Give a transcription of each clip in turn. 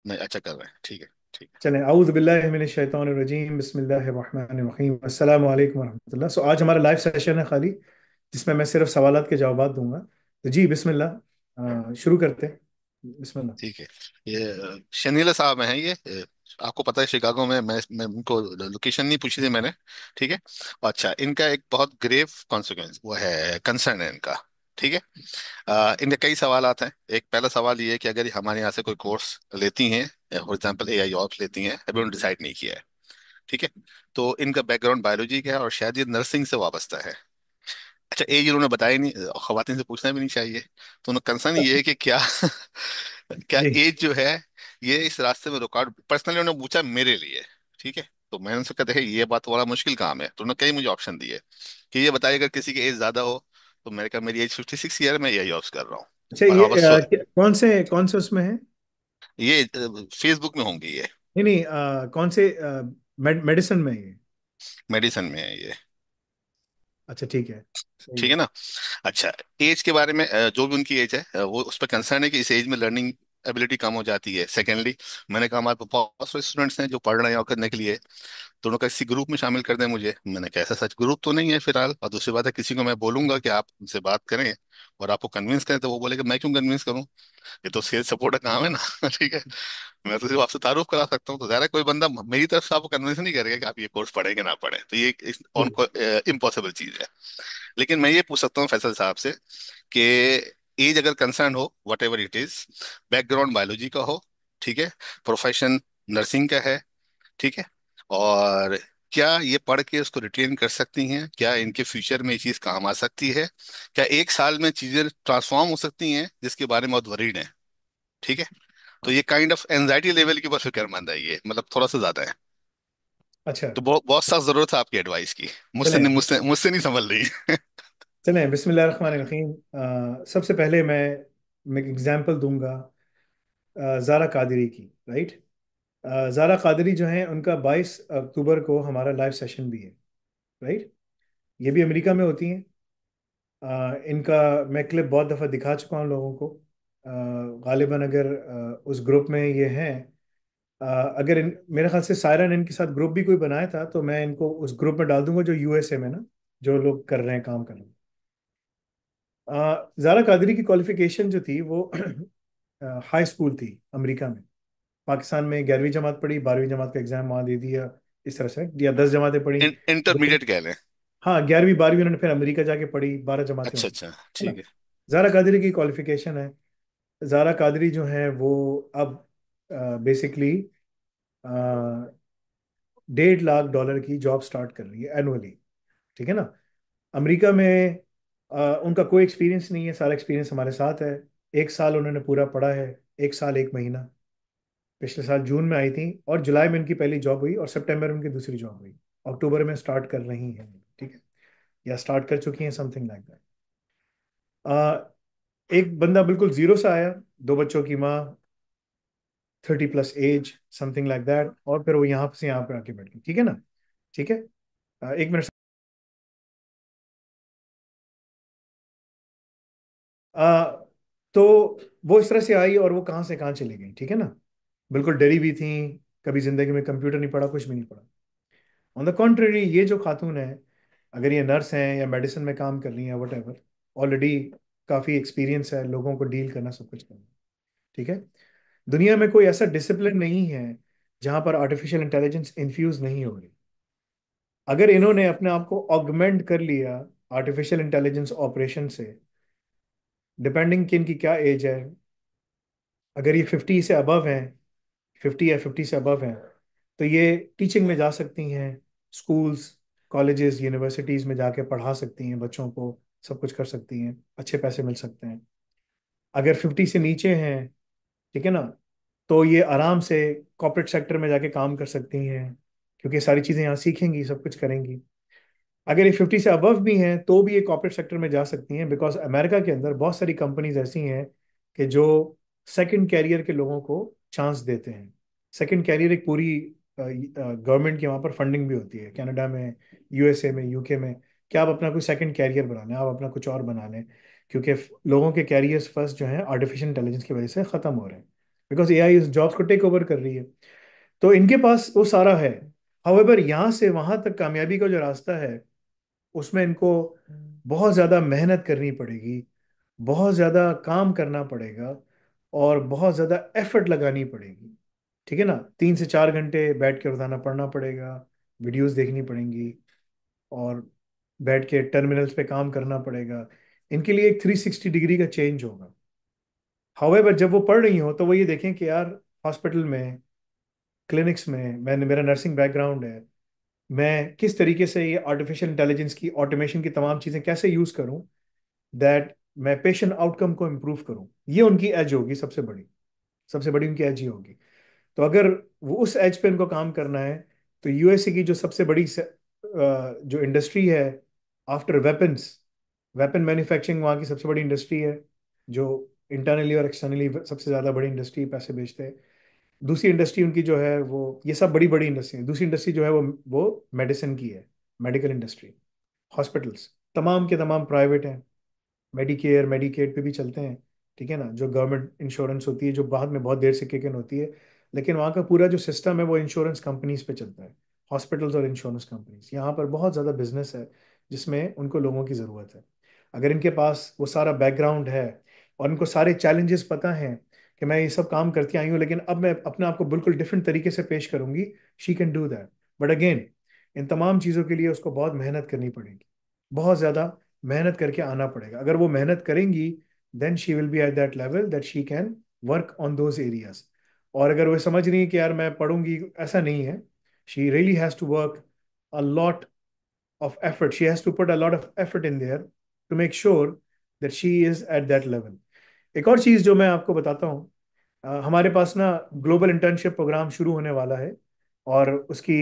नहीं, अच्छा कर रहे हैं, ठीक है। ठीक है। चलें, औज़ु बिल्लाहि मिनश शैतानिर रजीम, बिस्मिल्लाहिर रहमानिर रहीम, अस्सलामु अलैकुम वरहमतुल्लाह। सो आज हमारा लाइव सेशन है खाली, जिसमें मैं सिर्फ सवालात के जवाबात दूंगा। तो जी बिस्मिल्लाह, शुरू करते हैं। बिस्मिल्लाह। ठीक है। ये शनीला साहब हैं ये, आपको पता है शिकागो में, मैं उनको लोकेशन नहीं पूछी थी मैंने। ठीक है। अच्छा, इनका एक बहुत ग्रेव कॉन्सिक्वेंस वो है, कंसर्न है इनका। ठीक है। इनके कई सवाल हैं। एक पहला सवाल ये है कि अगर ये हमारे यहाँ से कोई कोर्स लेती हैं, फॉर एग्जाम्पल AI जॉब्स लेती हैं, अभी उन्होंने डिसाइड नहीं किया है। ठीक है। तो इनका बैकग्राउंड बायोलॉजी का है और शायद ये नर्सिंग से वाबस्ता है। अच्छा, एज इन्होंने बताया नहीं, खवातीन से पूछना भी नहीं चाहिए। तो उन्हें कंसर्न ये है कि क्या क्या जी। एज जो है ये इस रास्ते में रुकावट, पर्सनली उन्होंने पूछा मेरे लिए। ठीक है। तो मैंने उनसे कहा, देखिए ये बात बड़ा मुश्किल काम है। तो उन्होंने कई मुझे ऑप्शन दिए कि ये बताइए अगर किसी की एज ज्यादा हो। तो मैंने कहा मेरी एज 56 ईयर, मैं यही जॉब्स कर रहा हूँ। अच्छा, और ये हाँ बस कौन से उसमें है? ये फेसबुक में होंगी ये। नहीं नहीं, कौन से मेडिसिन में है ये? मेडिसिन में है ये। अच्छा, ठीक है। सही ठीक है है। ना। अच्छा, एज के बारे में, जो भी उनकी एज है, वो उस पर कंसर्न है कि इस एज में लर्निंग एबिलिटी कम हो जाती है। सेकेंडली, मैंने कहा हमारे पास बहुत सारे स्टूडेंट्स हैं जो पढ़ रहे हैं और करने के लिए, तो उन्होंने कहा किसी ग्रुप में शामिल कर दें मुझे। मैंने कहा ऐसा सच ग्रुप तो नहीं है फिलहाल, और दूसरी बात है किसी को मैं बोलूंगा कि आप उनसे बात करें और आपको कन्विंस करें, तो वो बोलेगा मैं क्यों कन्विंस करूं, ये तो सेल्स सपोर्ट का काम है ना। ठीक है। मैं तो सिर्फ आपसे तारुफ करा सकता हूँ, तो ज़ाहिर है कोई बंदा मेरी तरफ से आपको कन्विंस नहीं करेगा कि आप ये कोर्स पढ़ेंगे ना पढ़ें, तो ये जी। इम्पॉसिबल चीज़ है। लेकिन मैं ये पूछ सकता हूँ फैसल साहब से कि एज अगर कंसर्न हो, what ever it is, background biology का हो, ठीक है, प्रोफेशन नर्सिंग का है, ठीक है, और क्या ये पढ़ के उसको रिटेन कर सकती हैं, क्या इनके फ्यूचर में ये चीज़ काम आ सकती है, क्या एक साल में चीज़ें ट्रांसफॉर्म हो सकती हैं जिसके बारे में बहुत वरीड हैं। ठीक है। तो ये काइंड ऑफ एंजाइटी लेवल की बस फिक्रमंद है ये, मतलब थोड़ा सा ज्यादा है। अच्छा। तो बहुत बहुत सख्त जरूरत है आपकी एडवाइस की। मुझसे चलें नहीं, मुझसे नहीं संभल रही। चलें, बिस्मिल्लाहिर्रहमानिर्रहीम। सबसे पहले मैं एक एग्जांपल दूंगा ज़ारा कादरी की। राइट। ज़ारा कादरी जो है, उनका 22 अक्टूबर को हमारा लाइव सेशन भी है। राइट। ये भी अमेरिका में होती हैं। इनका मैं क्लिप बहुत दफ़ा दिखा चुका हूँ लोगों को। गालिबा अगर उस ग्रुप में ये हैं, अगर मेरे ख्याल से सायरा ने इनके साथ ग्रुप भी कोई बनाया था, तो मैं इनको उस ग्रुप में डाल दूंगा जो यूएसए में ना, जो लोग कर रहे हैं, काम कर रहे हैं। ज़ारा कादरी की क्वालिफिकेशन जो थी वो हाई स्कूल थी अमेरिका में। पाकिस्तान में 11वीं जमात पढ़ी, 12वीं जमात का एग्जाम वहाँ दे दिया, इस तरह से, या 10 जमातें पढ़ी। दो, इंटरमीडिएट कह लें। हाँ, 11वीं 12वीं उन्होंने फिर अमेरिका जाके पढ़ी, 12 जमातें अच्छा होती अच्छा, है ना। ठीक है। ज़ारा कादरी की क्वालिफिकेशन है। ज़ारा कादरी जो है वो अब बेसिकली $1.5 लाख की जॉब स्टार्ट कर रही है एनुअली। ठीक है ना। अमेरिका में उनका कोई एक्सपीरियंस नहीं है, सारा एक्सपीरियंस हमारे साथ है। 1 साल उन्होंने पूरा पढ़ा है। 1 साल 1 महीना। पिछले साल जून में आई थी, और जुलाई में उनकी पहली जॉब हुई, और सितंबर में उनकी दूसरी जॉब हुई। अक्टूबर में स्टार्ट कर रही हैं। ठीक है। या स्टार्ट कर चुकी हैं, समथिंग लाइक दैट। एक बंदा बिल्कुल जीरो से आया, 2 बच्चों की माँ, 30+ एज, समथिंग लाइक दैट, और फिर वो यहाँ से यहाँ पे आके बैठ गई। ठीक है ना। ठीक है। 1 मिनट। आ, तो वो इस तरह से आई, और वो कहाँ से कहाँ चली गई। ठीक है ना। बिल्कुल डरी हुई थी। कभी जिंदगी में कंप्यूटर नहीं पढ़ा, कुछ भी नहीं पढ़ा। ऑन द कॉन्ट्ररी, ये जो खातून है, अगर ये नर्स हैं या मेडिसिन में काम कर रही हैं, वट एवर, ऑलरेडी काफ़ी एक्सपीरियंस है लोगों को डील करना, सब कुछ करना। ठीक है। दुनिया में कोई ऐसा डिसिप्लिन नहीं है जहां पर आर्टिफिशियल इंटेलिजेंस इन्फ्यूज नहीं हो रही। अगर इन्होंने अपने आप को ऑगमेंट कर लिया आर्टिफिशियल इंटेलिजेंस ऑपरेशन से, डिपेंडिंग कि इनकी क्या एज है, अगर ये 50 से अबव हैं, 50 या 50 से अबव हैं, तो ये टीचिंग में जा सकती हैं। स्कूल्स, कॉलेजेस, यूनिवर्सिटीज़ में जाके पढ़ा सकती हैं बच्चों को, सब कुछ कर सकती हैं, अच्छे पैसे मिल सकते हैं। अगर 50 से नीचे हैं, ठीक है ना, तो ये आराम से कॉर्पोरेट सेक्टर में जाके काम कर सकती हैं, क्योंकि सारी चीज़ें यहाँ सीखेंगी, सब कुछ करेंगी। अगर ये 50 से अबव भी हैं, तो भी ये कॉर्पोरेट सेक्टर में जा सकती हैं, बिकॉज अमेरिका के अंदर बहुत सारी कंपनीज ऐसी हैं कि जो सेकंड कैरियर के लोगों को चांस देते हैं। सेकंड कैरियर एक पूरी गवर्नमेंट की वहाँ पर फंडिंग भी होती है, कनाडा में, यूएसए में, यूके में। क्या आप अपना कोई सेकंड कैरियर बना लें, आप अपना कुछ और बना लें, क्योंकि लोगों के कैरियर्स फर्स्ट जो हैं आर्टिफिशियल इंटेलिजेंस की वजह से ख़त्म हो रहे हैं। बिकॉज एआई इस जॉब्स को टेक ओवर कर रही है। तो इनके पास वो सारा है। हाउएवर यहाँ से वहां तक कामयाबी का जो रास्ता है, उसमें इनको बहुत ज़्यादा मेहनत करनी पड़ेगी, बहुत ज़्यादा काम करना पड़ेगा, और बहुत ज़्यादा एफर्ट लगानी पड़ेगी। ठीक है ना, 3 से 4 घंटे बैठ के रोजाना पढ़ना पड़ेगा, वीडियोस देखनी पड़ेंगी, और बैठ के टर्मिनल्स पे काम करना पड़ेगा। इनके लिए एक 360 डिग्री का चेंज होगा। हाउएवर जब वो पढ़ रही हो तो वो ये देखें कि यार, हॉस्पिटल में, क्लिनिक्स में, मैंने, मेरा नर्सिंग बैकग्राउंड है, मैं किस तरीके से ये आर्टिफिशियल इंटेलिजेंस की, ऑटोमेशन की तमाम चीज़ें कैसे यूज़ करूं, दैट मैं पेशेंट आउटकम को इम्प्रूव करूं। ये उनकी एज होगी, सबसे बड़ी उनकी एज ही होगी। तो अगर वो उस एज पे उनको काम करना है, तो यूएसए की जो सबसे बड़ी जो इंडस्ट्री है आफ्टर वेपन्स, वेपन मैन्युफैक्चरिंग वहाँ की सबसे बड़ी इंडस्ट्री है, जो इंटरनली और एक्सटर्नली सबसे ज़्यादा बड़ी इंडस्ट्री, पैसे बेचते हैं। दूसरी इंडस्ट्री उनकी जो है वो, ये सब बड़ी बड़ी इंडस्ट्री है। दूसरी इंडस्ट्री जो है वो मेडिसिन की है, मेडिकल इंडस्ट्री। हॉस्पिटल्स तमाम के तमाम प्राइवेट हैं, मेडिकेयर मेडिकेड पे भी चलते हैं। ठीक है ना, जो गवर्नमेंट इंश्योरेंस होती है, जो बाद में बहुत देर से किक इन होती है, लेकिन वहाँ का पूरा जो सिस्टम है वो इंश्योरेंस कंपनीज पे चलता है। हॉस्पिटल्स और इंश्योरेंस कंपनीज, यहाँ पर बहुत ज़्यादा बिजनेस है जिसमें उनको लोगों की ज़रूरत है। अगर इनके पास वो सारा बैकग्राउंड है और इनको सारे चैलेंजेस पता हैं कि मैं ये सब काम करती आई हूँ, लेकिन अब मैं अपने आप को बिल्कुल डिफरेंट तरीके से पेश करूंगी, she can do that. But again, इन तमाम चीज़ों के लिए उसको बहुत मेहनत करनी पड़ेगी, बहुत ज़्यादा मेहनत करके आना पड़ेगा। अगर वो मेहनत करेंगी, then she will be at that level that she can work on those areas. और अगर वो समझ रही है कि यार मैं पढ़ूंगी, ऐसा नहीं है, she really has to work a lot of effort. She has to put a lot of effort in there to make sure that she is at that level. एक और चीज जो मैं आपको बताता हूँ, हमारे पास ना ग्लोबल इंटर्नशिप प्रोग्राम शुरू होने वाला है, और उसकी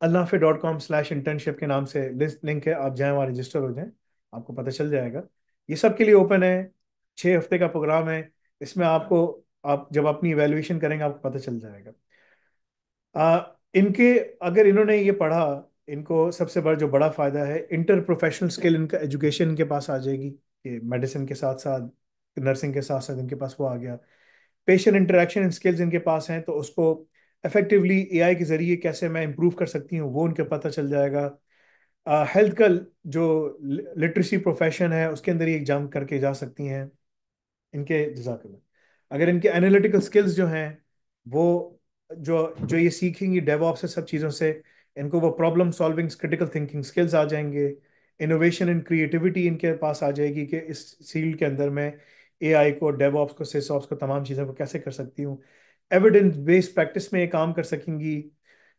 alnafe.com/internship के नाम से लिंक है, आप जाएं वहाँ रजिस्टर हो जाएं, आपको पता चल जाएगा। ये सबके लिए ओपन है, 6 हफ्ते का प्रोग्राम है। इसमें आपको, आप जब अपनी इवेल्युएशन करेंगे आपको पता चल जाएगा। इनके, अगर इन्होंने ये पढ़ा, इनको सबसे बड़ा जो बड़ा फायदा है, इंटर प्रोफेशनल स्किल, इनका एजुकेशन इनके पास आ जाएगी, कि मेडिसिन के साथ साथ, नर्सिंग के साथ साथ इनके पास वो आ गया। पेशेंट इंटरेक्शन स्किल्स इनके पास हैं, तो उसको इफेक्टिवली एआई के जरिए कैसे मैं इंप्रूव कर सकती हूँ वो उनके पता चल जाएगा। हेल्थ का जो लिटरेसी प्रोफेशन है उसके अंदर ये एग्जाम करके जा सकती हैं इनके, जजाकल्ला। अगर इनके एनालिटिकल स्किल्स जो हैं, वो जो जो ये सीखेंगी डेवऑप्स से, सब चीज़ों से, इनको वो problem solving, critical thinking skills आ जाएंगे। इनोवेशन एंड क्रिएटिविटी इनके पास आ जाएगी, कि इस फील्ड के अंदर मैं एआई को, डेवऑप्स को, सिसऑप्स को, तमाम चीज़ों को कैसे कर सकती हूँ। एविडेंस बेस्ड प्रैक्टिस में ये काम कर सकेंगी।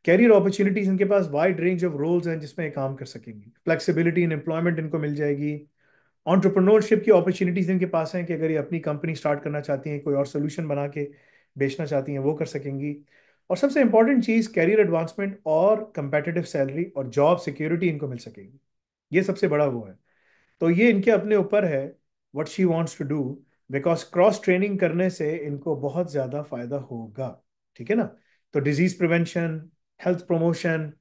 कैरियर अपॉर्चुनिटीज इनके पास वाइड रेंज ऑफ रोल्स हैं जिसमें ये काम कर सकेंगी। फ्लेक्सिबिलिटी इन एम्प्लॉयमेंट इनको मिल जाएगी। एंटरप्रेन्योरशिप की अपॉर्चुनिटीज इनके पास हैं, कि अगर ये अपनी कंपनी स्टार्ट करना चाहती हैं, कोई और सोल्यूशन बना के बेचना चाहती हैं, वो कर सकेंगी। और सबसे इंपॉर्टेंट चीज, कैरियर एडवांसमेंट और कंपेटिटिव सैलरी और जॉब सिक्योरिटी इनको मिल सकेगी। ये सबसे बड़ा वो है। तो ये इनके अपने ऊपर है, what she wants to do, because cross training करने से इनको बहुत ज्यादा फायदा होगा। ठीक है ना। तो disease prevention, health promotion,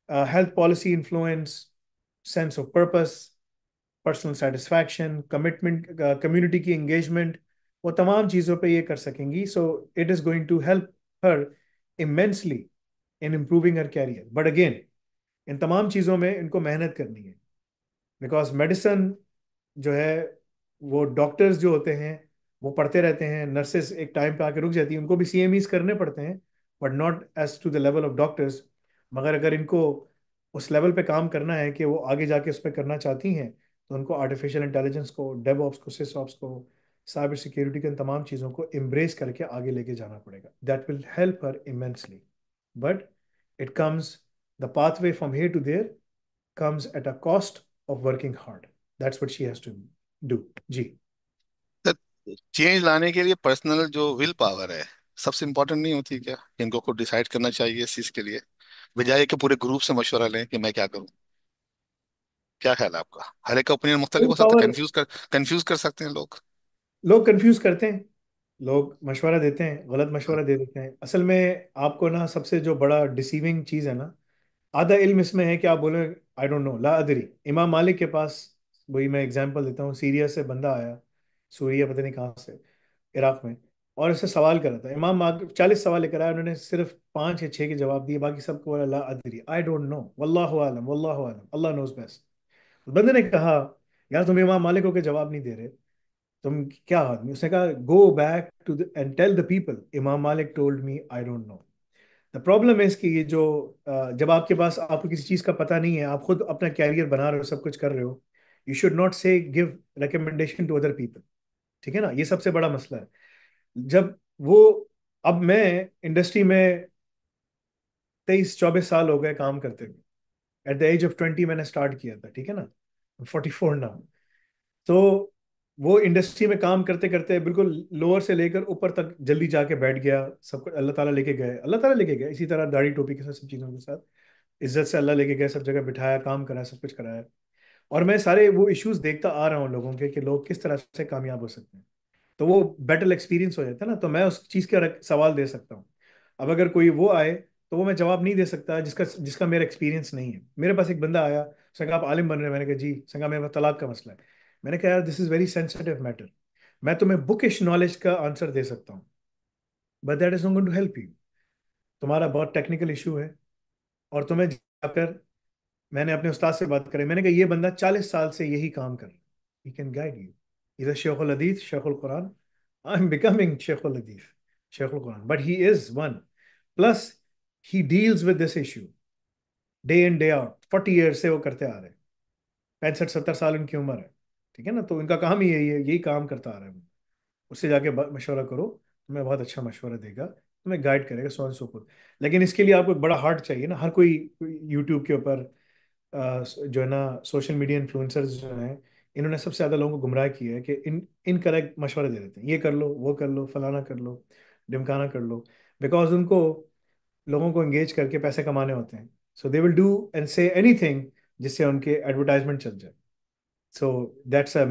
health policy influence, sense of purpose, personal satisfaction, commitment, community की एंगेजमेंट, वो तमाम चीज़ों पे ये कर सकेंगी। So it is going to help her immensely in improving her career. But again, इन तमाम चीज़ों में इनको मेहनत करनी है, बिकॉज मेडिसिन जो है, वो डॉक्टर्स जो होते हैं वो पढ़ते रहते हैं, नर्सेज एक टाइम पे आके रुक जाती हैं, उनको भी सीएमईज करने पड़ते हैं, but not as to the level of doctors. मगर अगर इनको उस लेवल पे काम करना है कि वो आगे जाके उस पर करना चाहती हैं, तो उनको आर्टिफिशियल इंटेलिजेंस को, डेवऑप्स को, सिसऑप्स को, साइबर सिक्योरिटी के इन तमाम चीज़ों को एम्ब्रेस करके आगे लेके जाना पड़ेगा। That will help her immensely. But it comes, the pathway from here to there comes at a cost of working hard. That's what she has to do. जी। चेंज लाने के लिए पर्सनल जो विल पावर है सबसे important नहीं होती क्या, कि इनको खुद डिसाइड करना चाहिए इस चीज के लिए, बजाय कि पूरे ग्रुप से मशवरा लें कि मैं क्या करूं। क्या ख्याल है आपका? हर एक का ओपिनियन मुख्तलिफ विल हो सकता है, पावर, कंफ्यूज कर सकते हैं लोग। लोग कंफ्यूज करते हैं, लोग मशवरा देते हैं, गलत मशवरा दे देते हैं। असल में आपको ना, सबसे जो बड़ा डिसीविंग चीज़ है ना, आधा इल्म इसमें है कि आप बोले आई डोंट नो, ला अदरी। इमाम मालिक के पास, वही मैं एग्जांपल देता हूँ, सीरिया से बंदा आया, सूरिया पता नहीं कहाँ से, इराक में। और उससे सवाल करा था। इमाम मालिक 40 सवाल लेकर आया, उन्होंने सिर्फ 5 या 6 के जवाब दिए, बाकी सबको बोला ला अदरी, आई डोंट नो, वल्लाहु आलम, वल्लाहु आलम, अल्लाह नोज बेस्ट। उस बंदे ने कहा, यार तुम इमाम मालिक को के जवाब नहीं दे रहे, तुम क्या आदमी। उसने कहा, go back to and tell the people Imam Malik told me I don't know. The problem है इसकी, ये जो जब आपके पास आपको किसी चीज़ का पता नहीं है, आप खुद अपना कैरियर बना रहे हो, सब कुछ कर रहे हो, you should not say give recommendation to other people. ठीक है ना, ये सबसे बड़ा मसला है। जब वो, अब मैं इंडस्ट्री में 23-24 साल हो गए काम करते हुए। एट द एज ऑफ 20 मैंने स्टार्ट किया था, ठीक है ना, 44 नाउ। तो वो इंडस्ट्री में काम करते करते बिल्कुल लोअर से लेकर ऊपर तक जल्दी जाके बैठ गया। सब कुछ अल्लाह ताला लेके गए, अल्लाह ताला लेके गए, इसी तरह दाढ़ी टोपी के साथ सब चीज़ों के साथ इज्जत से अल्लाह लेके गए, सब जगह बिठाया, काम कराया, सब कुछ कराया। और मैं सारे वो इश्यूज देखता आ रहा हूँ लोगों के, कि लोग किस तरह से कामयाब हो सकते हैं। तो वो बेटर एक्सपीरियंस हो जाता है ना, तो मैं उस चीज़ का सवाल दे सकता हूँ। अब अगर कोई वो आए, तो वो मैं जवाब नहीं दे सकता जिसका जिसका मेरा एक्सपीरियंस नहीं है। मेरे पास एक बंदा आया, उसने कहा आप आलिम बन रहे हैं, मैंने कहा जी। उसने कहा मेरे पास तलाक का मसला है। मैंने कहा यार this is very sensitive matter. मैं तुम्हें बुकिश नॉलेज का आंसर दे सकता हूँ, but that is not going to help you. तुम्हारा बहुत टेक्निकल इशू है, और तुम्हें जाकर, मैंने अपने उस्ताद से बात करी, मैंने कहा ये बंदा 40 साल से यही काम कर रहा है, ही कैन गाइड यू। इधर शेखुल हदीस, शेखुल कुरान, आई एम बिकमिंग शेखुल हदीस, शेखुल कुरान, but he is one. Plus he deals with this issue day in day out, 40 year से वो करते आ रहे हैं। 65-70 साल उनकी उम्र है, ठीक है ना। तो उनका काम ही यही है, यही काम करता आ रहा है वो। उससे जाके मशवरा करो, तुम्हें बहुत अच्छा मशवरा देगा, तुम्हें गाइड करेगा, सो ऑन सो फॉर्थ। लेकिन इसके लिए आपको एक बड़ा हार्ट चाहिए ना। हर कोई यूट्यूब के ऊपर जो है ना, सोशल मीडिया इन्फ्लुएंसर्स जो हैं, इन्होंने सबसे ज़्यादा लोगों को गुमराह किया है कि इनकरेक्ट मशवरे दे देते हैं, ये कर लो, वो कर लो, फलाना कर लो, ढिमकाना कर लो। बिकॉज उनको लोगों को एंगेज करके पैसे कमाने होते हैं, so they will do and say anything जिससे उनके एडवर्टाइजमेंट चल जाए। So that's a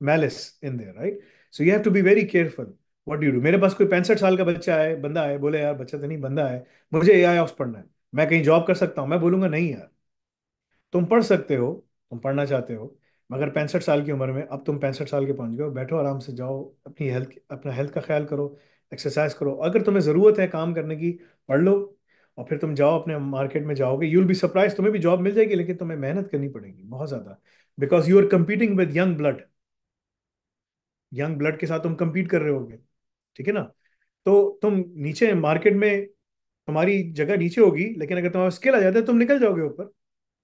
malice in there, right? So you have to be very careful what you do. मेरे पास कोई 65 साल का बच्चा है, बंदा है, बोले यार बच्चा तो नहीं, बंदा है, मुझे एआई ऑप्स पढ़ना है, मैं कहीं जॉब कर सकता हूँ, मैं बोलूंगा नहीं यार, तुम पढ़ सकते हो, तुम पढ़ना चाहते हो, मगर 65 साल की उम्र में, अब तुम 65 साल के पहुंच गए हो, बैठो आराम से, जाओ अपनी हेल्थ, अपना हेल्थ का ख्याल करो, एक्सरसाइज करो, अगर तुम्हें ज़रूरत है काम करने की, पढ़ लो। और फिर तुम जाओ अपने मार्केट में, जाओगे, यू विल बी सरप्राइज, तुम्हें भी जॉब मिल जाएगी, लेकिन तुम्हें मेहनत करनी पड़ेगी बहुत ज़्यादा। Because you are competing with young blood, young blood के साथ तुम compete कर रहे होगे, ठीक है ना। तो तुम नीचे मार्केट में, तुम्हारी जगह नीचे होगी, लेकिन अगर तुम्हारा स्किल आ जाता है तुम निकल जाओगे ऊपर।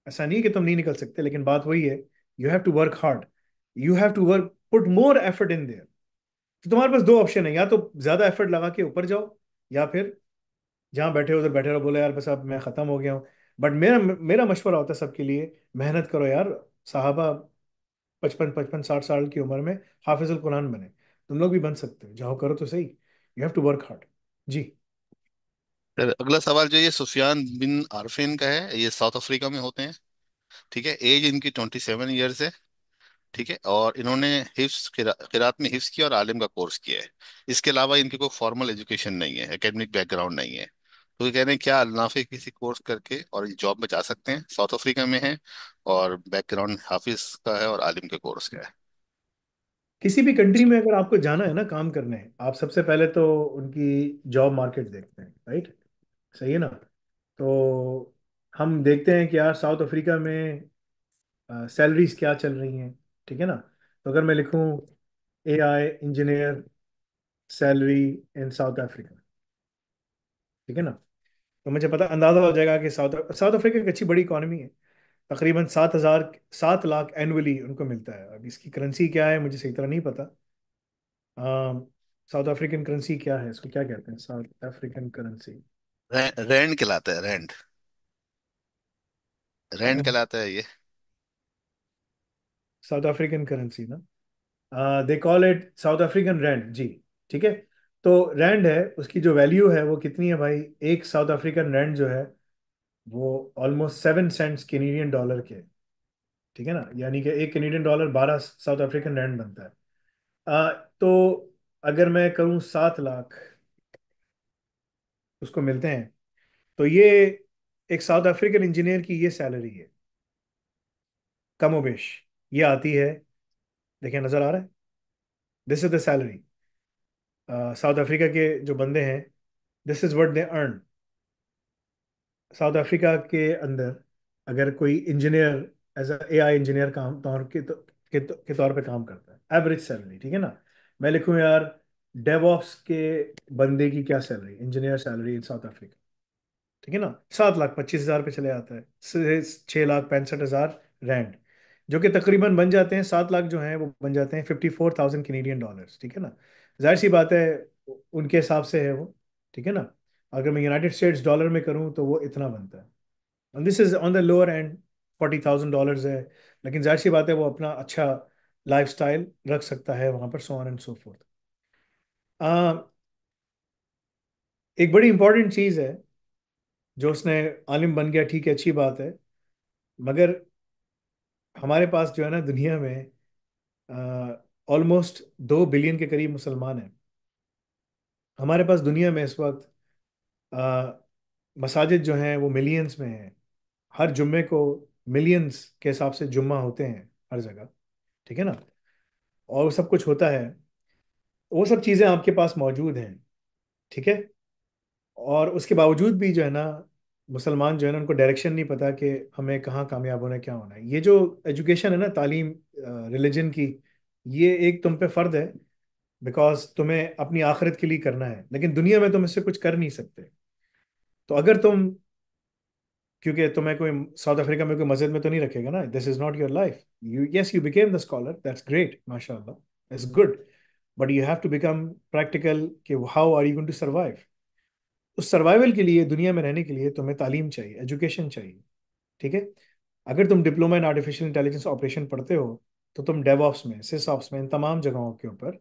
ऐसा नहीं है कि तुम नहीं निकल सकते, लेकिन बात वही है, you have to work hard, you have to work, put more effort in there. तो तुम्हारे पास दो ऑप्शन है, या तो ज्यादा एफर्ट लगा के ऊपर जाओ, या फिर जहाँ बैठे हो उधर बैठे रहो, बोले यार बस अब मैं खत्म हो गया हूँ। बट मेरा मेरा मशवरा होता है सबके लिए, मेहनत करो यार। साहबा 55-55-60 साल की उम्र में हाफिजुल कुरान बने, तुम लोग भी बन सकते हो, जाओ करो तो सही। You have to work hard. जी। फिर अगला सवाल जो ये सुफियान बिन आरफिन का है, ये साउथ अफ्रीका में होते हैं। ठीक है, एज इनकी 27 ईयर्स है। ठीक है, और इन्होंने हिफ्स किरात में हिफ्स किया और आलिम का कोर्स किया है। इसके अलावा इनकी कोई फॉर्मल एजुकेशन नहीं है, एकेडमिक बैकग्राउंड नहीं है। तो ये कह रहे हैं क्या अल्नाफे किसी कोर्स करके और जॉब में जा सकते हैं, साउथ अफ्रीका में है, और बैकग्राउंड हाफिज का है और आलिम के कोर्स का है। किसी भी कंट्री में अगर आपको जाना है ना काम करने, आप सबसे पहले तो उनकी जॉब मार्केट देखते हैं, राइट? सही है ना। तो हम देखते हैं कि यार साउथ अफ्रीका में सैलरीज क्या चल रही हैं, ठीक है ना। तो अगर मैं लिखूं AI engineer salary in south Africa, ठीक है ना, तो मुझे पता अंदाजा हो जाएगा कि साउथ साउथ अफ्रीका की अच्छी बड़ी इकॉनमी है। तकरीबन 7 लाख एनुअली उनको मिलता है। अब इसकी करेंसी क्या है मुझे सही तरह नहीं पता। साउथ अफ्रीकन करेंसी क्या है, इसको क्या कहते हैं, साउथ अफ्रीकन करेंसी? रैंड कहलाता है, रैंड। रैंड कहलाता है ये। साउथ अफ्रीकन करेंसी ना, they call it South African rand जी। ठीक है, तो रैंड है, उसकी जो वैल्यू है वो कितनी है भाई, एक साउथ अफ्रीकन रैंड जो है वो ऑलमोस्ट 7 सेंट्स कैनेडियन डॉलर के, ठीक है ना। यानी कि एक Canadian dollar 12 South African rand बनता है। तो अगर मैं करूँ 7 लाख उसको मिलते हैं, तो ये एक साउथ अफ्रीकन इंजीनियर की ये सैलरी है, कमोबेश ये आती है। देखिए नजर आ रहा है, this is the salary. South Africa के जो बंदे हैं, this is what they earn. South Africa के अंदर अगर कोई engineer, as a AI engineer काम के तौर पे काम करता है, एवरेज सैलरी, ठीक है ना। मैं लिखूं यार, डेवऑप्स के बंदे की क्या salary, engineer salary in south Africa, ठीक है ना, 7,25,000 पे चले जाता है, 6,65,000 रैंड, जो कि तकरीबन बन जाते हैं 7 लाख, जो हैं वो बन जाते हैं 54,000 कैनेडियन डॉलर्स, ठीक है ना। जाहिर सी बात है, उनके हिसाब से है वो, ठीक है ना। अगर मैं यूनाइटेड स्टेट्स डॉलर में करूं तो वो इतना बनता है, और this is on the lower and, $40,000 है। लेकिन जाहिर सी बात है, वो अपना अच्छा लाइफस्टाइल रख सकता है वहां पर, so on and so fourth. एक बड़ी इंपॉर्टेंट चीज है, जो उसने आलिम बन गया, ठीक है, अच्छी बात है, मगर हमारे पास जो है ना दुनिया में ऑलमोस्ट 2 बिलियन के करीब मुसलमान हैं। हमारे पास दुनिया में इस वक्त मसाजिद जो हैं वो मिलियंस में हैं। हर जुम्मे को मिलियंस के हिसाब से जुम्मा होते हैं हर जगह, ठीक है ना। और वो सब कुछ होता है, वो सब चीज़ें आपके पास मौजूद हैं, ठीक है। और उसके बावजूद भी जो है ना, मुसलमान जो है ना, उनको डायरेक्शन नहीं पता कि हमें कहाँ कामयाब होना है, क्या होना है। ये जो एजुकेशन है ना, तालीम रिलीजन की, ये एक तुम पे फर्ज है, बिकॉज तुम्हें अपनी आखिरत के लिए करना है, लेकिन दुनिया में तुम इससे कुछ कर नहीं सकते। तो अगर तुम, क्योंकि तुम्हें कोई साउथ अफ्रीका में कोई मस्जिद में तो नहीं रखेगा ना, this is not your life. You, yes, you became the scholar, that's great, माशाल्लाह, that's good, but you have to become practical, कि how are you going to survive. उस सर्वाइवल के लिए, दुनिया में रहने के लिए तुम्हें तालीम चाहिए, एजुकेशन चाहिए, ठीक है। अगर तुम diploma in artificial intelligence operation पढ़ते हो, तो तुम डेवऑप्स में, सिसऑप्स में, इन तमाम जगहों के ऊपर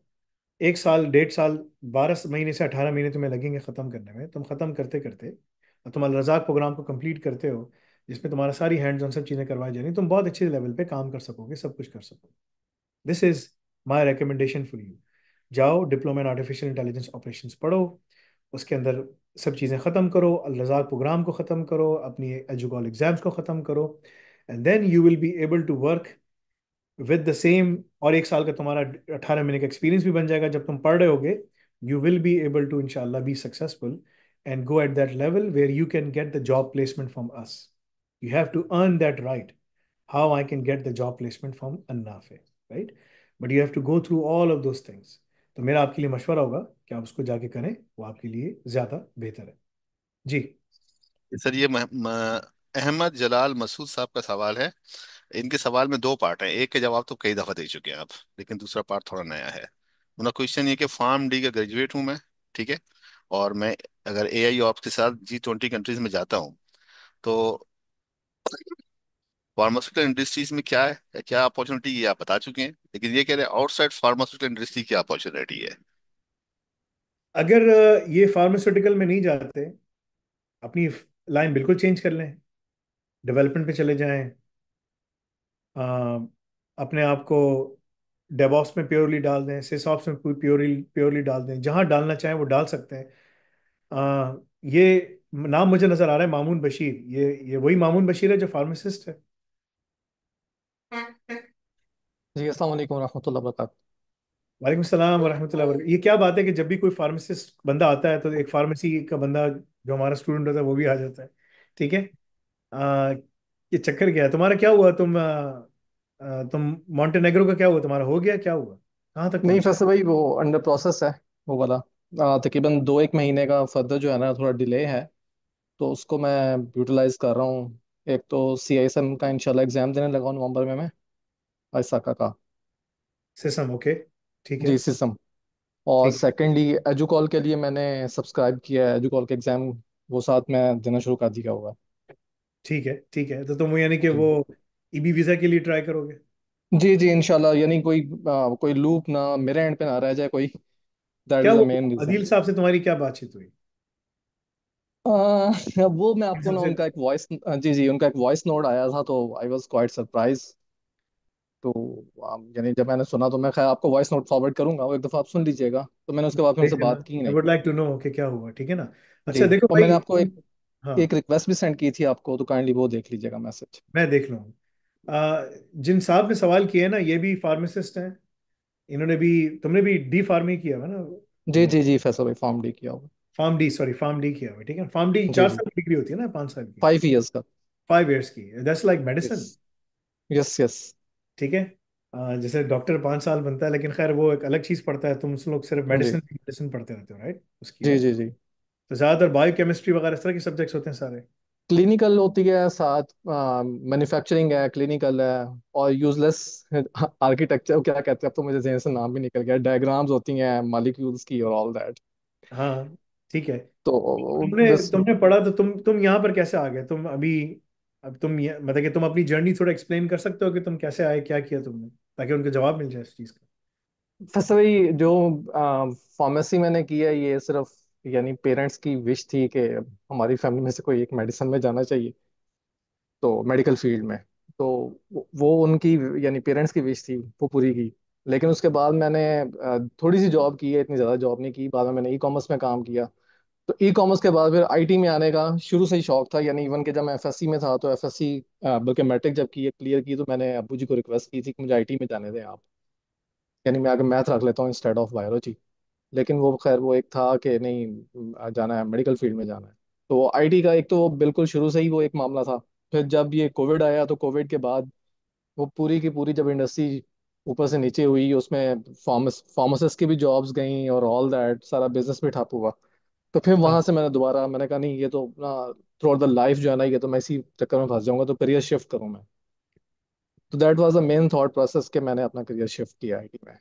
1 साल, 1.5 साल, 12 महीने से 18 महीने तुम्हें लगेंगे ख़त्म करने में। तुम ख़त्म करते करते, और तुम अल रज़ाक प्रोग्राम को कंप्लीट करते हो, जिसमें तुम्हारा सारी हैंड्स ऑन सब चीज़ें करवाई जा रही, तुम बहुत अच्छे लेवल पे काम कर सकोगे, सब कुछ कर सकोगे। This is my recommendation for you. जाओ, diploma in artificial intelligence operations पढ़ो, उसके अंदर सब चीज़ें ख़त्म करो, अल रज़ाक प्रोग्राम को ख़त्म करो, अपनी एजुकॉल एग्जाम्स को ख़त्म करो, and then you will be able to work with the same. और 1 साल का तुम्हारा 18 महीने का एक्सपीरियंस भी बन जाएगा जब तुम पढ़ रहे होगे। You will be able to इंशाल्लाह be successful and go at that level where you can get the job placement from us. You have to earn that right. How I can get the job placement from Annafi, right? But you have to go through all of those things. तो मेरा आपके लिए मशवरा होगा कि आप उसको जाके करें, वो आपके लिए ज़्यादा बेहतर है। जी। सर ये अहमद जलाल मसूद साहब का सवाल है। इनके सवाल में दो पार्ट हैं, एक के जवाब तो कई दफा दे चुके हैं आप, लेकिन दूसरा पार्ट थोड़ा नया है। उनका क्वेश्चन ये कि फार्म डी का ग्रेजुएट हूं मैं, ठीक है, और मैं अगर एआई ऑप्स के साथ G20 कंट्रीज में जाता हूं, तो फार्मास्यूटिकल इंडस्ट्रीज में क्या है, क्या अपॉर्चुनिटी, ये आप बता चुके हैं, लेकिन ये कह रहे हैं आउटसाइड फार्मास्यूटिकल इंडस्ट्री क्या अपॉर्चुनिटी है। अगर ये फार्मास्यूटिकल में नहीं जाते, अपनी लाइन बिल्कुल चेंज कर लें, डेवलपमेंट पे चले जाएं, अपने आप को डेवॉप्स में प्योरली डाल दें, सिसऑप्स में प्योरली प्योरली डाल दें, जहां डालना चाहें वो डाल सकते हैं। ये नाम मुझे नजर आ रहा है, मामून बशीर, ये वही मामून बशीर है जो फार्मासिस्ट है। जी अस्सलाम वालेकुम रहमतुल्लाह वबरकातुहू। वालेकुम सलाम वरहमतुल्लाहि वबरकातुहू। ये क्या बात है कि जब भी कोई फार्मासिस्ट बंदा आता है, तो एक फार्मेसी का बंदा जो हमारा स्टूडेंट होता है वो भी आ जाता है, ठीक है। आ, ये चक्कर क्या है तुम्हारा, क्या हुआ, तुम मॉन्टेनेग्रो का क्या हुआ, तुम्हारा हो गया, क्या हुआ, कहाँ तक नहीं पहुंचे? फैसल भाई, वो अंडर प्रोसेस है, वो वाला। तकरीबन 2 एक महीने का फर्दर जो है ना, थोड़ा डिले है। तो उसको मैं यूटिलाइज कर रहा हूँ। एक तो CISM का इंशाल्लाह एग्जाम देने लगा हूँ नवंबर में मैं, आईसाका का। सिसम, ओके, ठीक है, जी सिसम। और ठीक है, सेकेंडली एजुकॉल के लिए मैंने सब्सक्राइब किया है, एजुकॉल के एग्जाम वो साथ में देना शुरू कर दिया हुआ ठीक है, ठीक है। तो तुम यानी कि है। जी वो ईबी वीजा के लिए ट्राई करोगे? जी जी इंशाल्लाह, यानी कोई लूप ना मेरे एंड पे ना रह जाए कोई। दैट क्या इज द वो मेन रीजन। अदील साहब से तुम्हारी क्या बातचीत हुई? वो मैं आपको ना सबसे, उनका एक वॉइस, जी जी उनका एक वॉइस नोट आया था, तो आई वाज क्वाइट सरप्राइज। तो यानी जब मैंने सुना, तो मैं खैर आपको वॉइस नोट फॉरवर्ड करूंगा, वो एक दफ़ा आप सुन लीजिएगा। तो मैंने उसके बाद फिर देख उनसे लेना, बात की आई नहीं। वुड लाइक टू नो कि क्या हुआ, ठीक है ना। अच्छा जी, देखो और मैंने भाई, आपको एक हाँ, एक रिक्वेस्ट भी सेंड की थी आपको, तो काइंडली वो देख लीजिएगा मैसेज। मैं देख लूँ। जिन साहब ने सवाल किए ना, ये भी फार्मासिस्ट हैं, इन्होंने भी, तुमने भी डी फार्मी किया हुआ ना? जी जी जी, फैसल भाई, फॉर्म डी किया हुआ। Pharm D, sorry pharm D किया हुआ, ठीक है। फार्म डी जी चार जी। साल की डिग्री होती है ना, 5 साल की? 5 years का। 5 years की, that's like yes medicine. Yes yes. ठीक है। जैसे डॉक्टर 5 साल बनता है, लेकिन खैर वो एक अलग चीज पढ़ता है, तुम लोग सिर्फ जी मेडिसिन मेडिसिन पढ़ते रहते हो, राइट, उसकी जी है। जी जी। तो ज्यादातर बायोकेमिस्ट्री वगैरह इस तरह के सब्जेक्ट्स होते हैं सारे। क्लिनिकल होती है साथ, मैन्युफैक्चरिंग है, क्लिनिकल है, और यूजलेस आर्किटेक्चर क्या कहते हैं, अब तो मुझे जहन से नाम भी निकल गया, डायग्राम्स होती हैं मॉलिक्यूल्स की और ऑल दैट। हाँ, ठीक है। तो तुमने बस। तुमने पढ़ा तो तुम यहाँ पर कैसे आ गए तुम अभी? अब मतलब कि तुम अपनी जर्नी थोड़ा एक्सप्लेन कर सकते हो कि तुम कैसे आए, क्या किया तुमने, ताकि उनको जवाब मिल जाए इस चीज का। वैसे भाई जो फार्मेसी मैंने की है, ये सिर्फ यानी पेरेंट्स की विश थी कि हमारी फैमिली में से कोई एक मेडिसिन में जाना चाहिए, तो मेडिकल फील्ड में। तो वो उनकी यानी पेरेंट्स की विश थी, वो पूरी की। लेकिन उसके बाद मैंने थोड़ी सी जॉब की है, इतनी ज़्यादा जॉब नहीं की। बाद में मैंने ई कॉमर्स में काम किया। तो ई कॉमर्स के बाद फिर आईटी में आने का शुरू से ही शौक था, यानी इवन कि जब मैं एफएससी में था, तो एफएससी बल्कि मैट्रिक जब की क्लियर की, तो मैंने अब्बू जी को रिक्वेस्ट की थी कि मुझे आईटी में जाने दें आप, यानी मैं आगे मैथ रख लेता हूँ इंस्टेड ऑफ बायोलॉजी। लेकिन वो खैर वो एक था कि नहीं, जाना है मेडिकल फील्ड में जाना है। तो आईटी का एक तो वो बिल्कुल शुरू से ही वो एक मामला था। फिर जब ये कोविड आया, तो कोविड के बाद वो पूरी की पूरी जब इंडस्ट्री ऊपर से नीचे हुई, उसमें फार्मासिस्ट की भी जॉब्स गई और ऑल दैट, सारा बिजनेस भी ठप हुआ। तो फिर हाँ, वहां से मैंने कहा नहीं, ये तो ना थ्रू आउट द लाइफ जो है ना, ये तो मैं इसी चक्कर में फंस जाऊंगा, तो करियर शिफ्ट करूं मैं। तो that was the main thought process कि मैंने अपना करियर शिफ्ट किया आईटी में।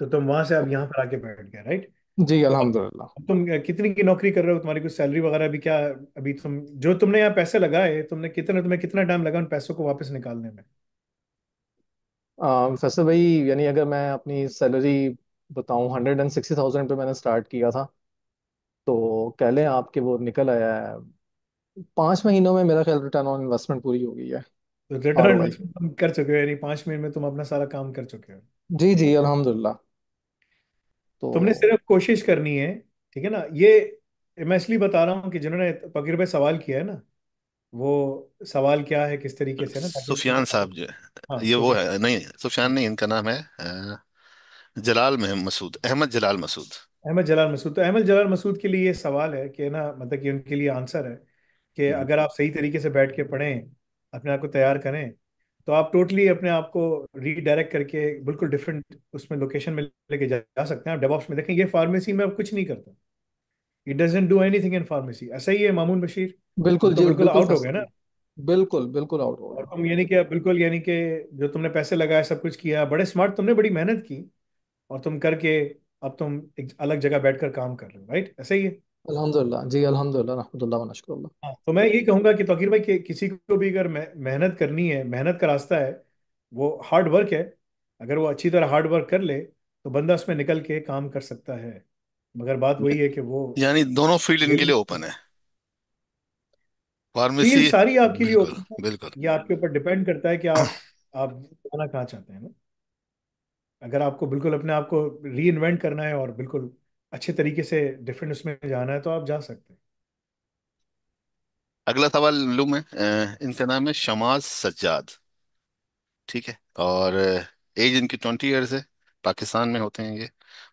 तो तुम वहां से अब यहाँ पर आके बैठ गए, राइट? जी तो अल्हम्दुलिल्लाह। अब तुम कितनी की नौकरी कर रहे हो? तुम्हारी कुछ सैलरी वगैरह भी क्या? अभी जो तुमने यहाँ पैसे लगाए, तुम्हें कितना टाइम लगा उन पैसों को वापस निकालने में? फैसल भाई, यानी अगर मैं अपनी सैलरी बताऊं, 160,000 पे मैंने स्टार्ट किया था। तो कह लें आपके वो निकल आया है 5 महीनों में, मेरा ख्याल रिटर्न ऑन इन्वेस्टमेंट पूरी हो गई है। तो रिटर्न आरओआई। इन्वेस्टमेंट तुम कर चुके हो, यानी 5 मिनट में तुम अपना सारा काम कर चुके हो। जी जी अल्हम्दुलिल्लाह। तो तुमने सिर्फ कोशिश करनी है, ठीक है ना? ये मैं इसलिए बता रहा हूँ कि जिन्होंने फकीर भाई सवाल किया है ना, वो सवाल क्या है, किस तरीके से ना, ताकि उनको सुफियान जवाब साहब हो। जो हाँ, ये वो सुफिया। है, नहीं सुफियान नहीं, इनका नाम है जलाल मसूद, अहमद जलाल मसूद। अहमद जलाल मसूद। तो अहमद जलाल मसूद के लिए ये सवाल है कि ना, मतलब कि उनके लिए आंसर है कि हम्म। अगर आप सही तरीके से बैठ के पढ़ें, अपने आप को तैयार करें, तो आप टोटली अपने आप को रीडायरेक्ट करके बिल्कुल डिफरेंट उसमें लोकेशन में लेके जा सकते हैं। आप डेवऑप्स में देखें, ये फार्मेसी में अब कुछ नहीं करता। It doesn't do anything in pharmacy. ऐसा ही है मामून बशीर, तुम बिल्कुल तो जी, बिल्कुल बिल्कुल आउट हो गए फैसल ना। भाई, बिल्कुल बिल्कुल आउट हो और गया। तुम यानी कि बिल्कुल, यानी कि जो तुमने पैसे लगाए, सब कुछ किया, बड़े स्मार्ट, तुमने बड़ी मेहनत की, और तुम करके अब तुम एक अलग जगह बैठकर काम कर रहे हो, राइट? ऐसा ही है। अल्हम्दुलिल्लाह जी, अल्हम्दुलिल्लाह, रहमतुल्लाह व नश्कुरुल्लाह। हाँ, तो मैं ये कहूंगा कि तौकीर भाई, कि किसी को भी अगर मेहनत करनी है, मेहनत का रास्ता है, वो हार्ड वर्क है। अगर वो अच्छी तरह हार्ड वर्क कर ले, तो बंदा उसमें निकल के काम कर सकता है। मगर बात वही है कि वो यानी दोनों फील्ड इनके लिए रियली, ओपन है, फार्मेसी। फील्ड सारी आपके लिए बिल्कुल ओपन है। बिल्कुल। ये आपके ऊपर डिपेंड करता है कि आप जाना कहाँ चाहते हैं ना। अगर आपको बिल्कुल अपने आप को री इन्वेंट करना है और बिल्कुल अच्छे तरीके से डिफरेंट उसमें जाना है, तो आप जा सकते हैं। अगला सवाल लूँ मैं, इनका नाम है शमाज सज्जाद। ठीक है, और एज इनकी 20 ईयर्स है, पाकिस्तान में होते हैं ये।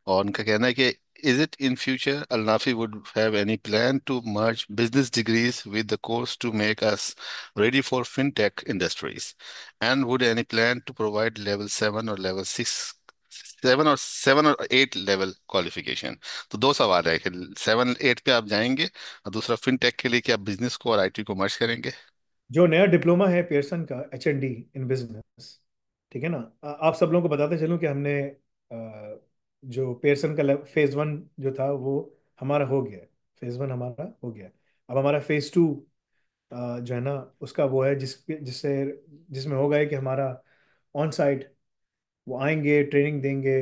और उनका कहना है कि is it in future Al Nafi would have any plan to merge business degrees with the course to make us ready for fintech industries, and would any plan to provide level 7 और level 6, 7 और 8 level qualification. तो दो सवाल है कि 7 8 पे आप जाएंगे, और दूसरा फिनटेक के लिए कि आप बिजनेस को और आईटी को मर्ज करेंगे। जो नया डिप्लोमा है पियर्सन का, HND इन बिजनेस, ठीक है ना? आप सब लोगों को बताते चलूं कि हमने जो पियर्सन का फेज 1 जो था, वो हमारा हो गया। फेज 1 हमारा हो गया। अब हमारा फेज 2 जो है ना, उसका वो है, जिससे जिसमें होगा है कि हमारा ऑन साइट वो आएंगे, ट्रेनिंग देंगे,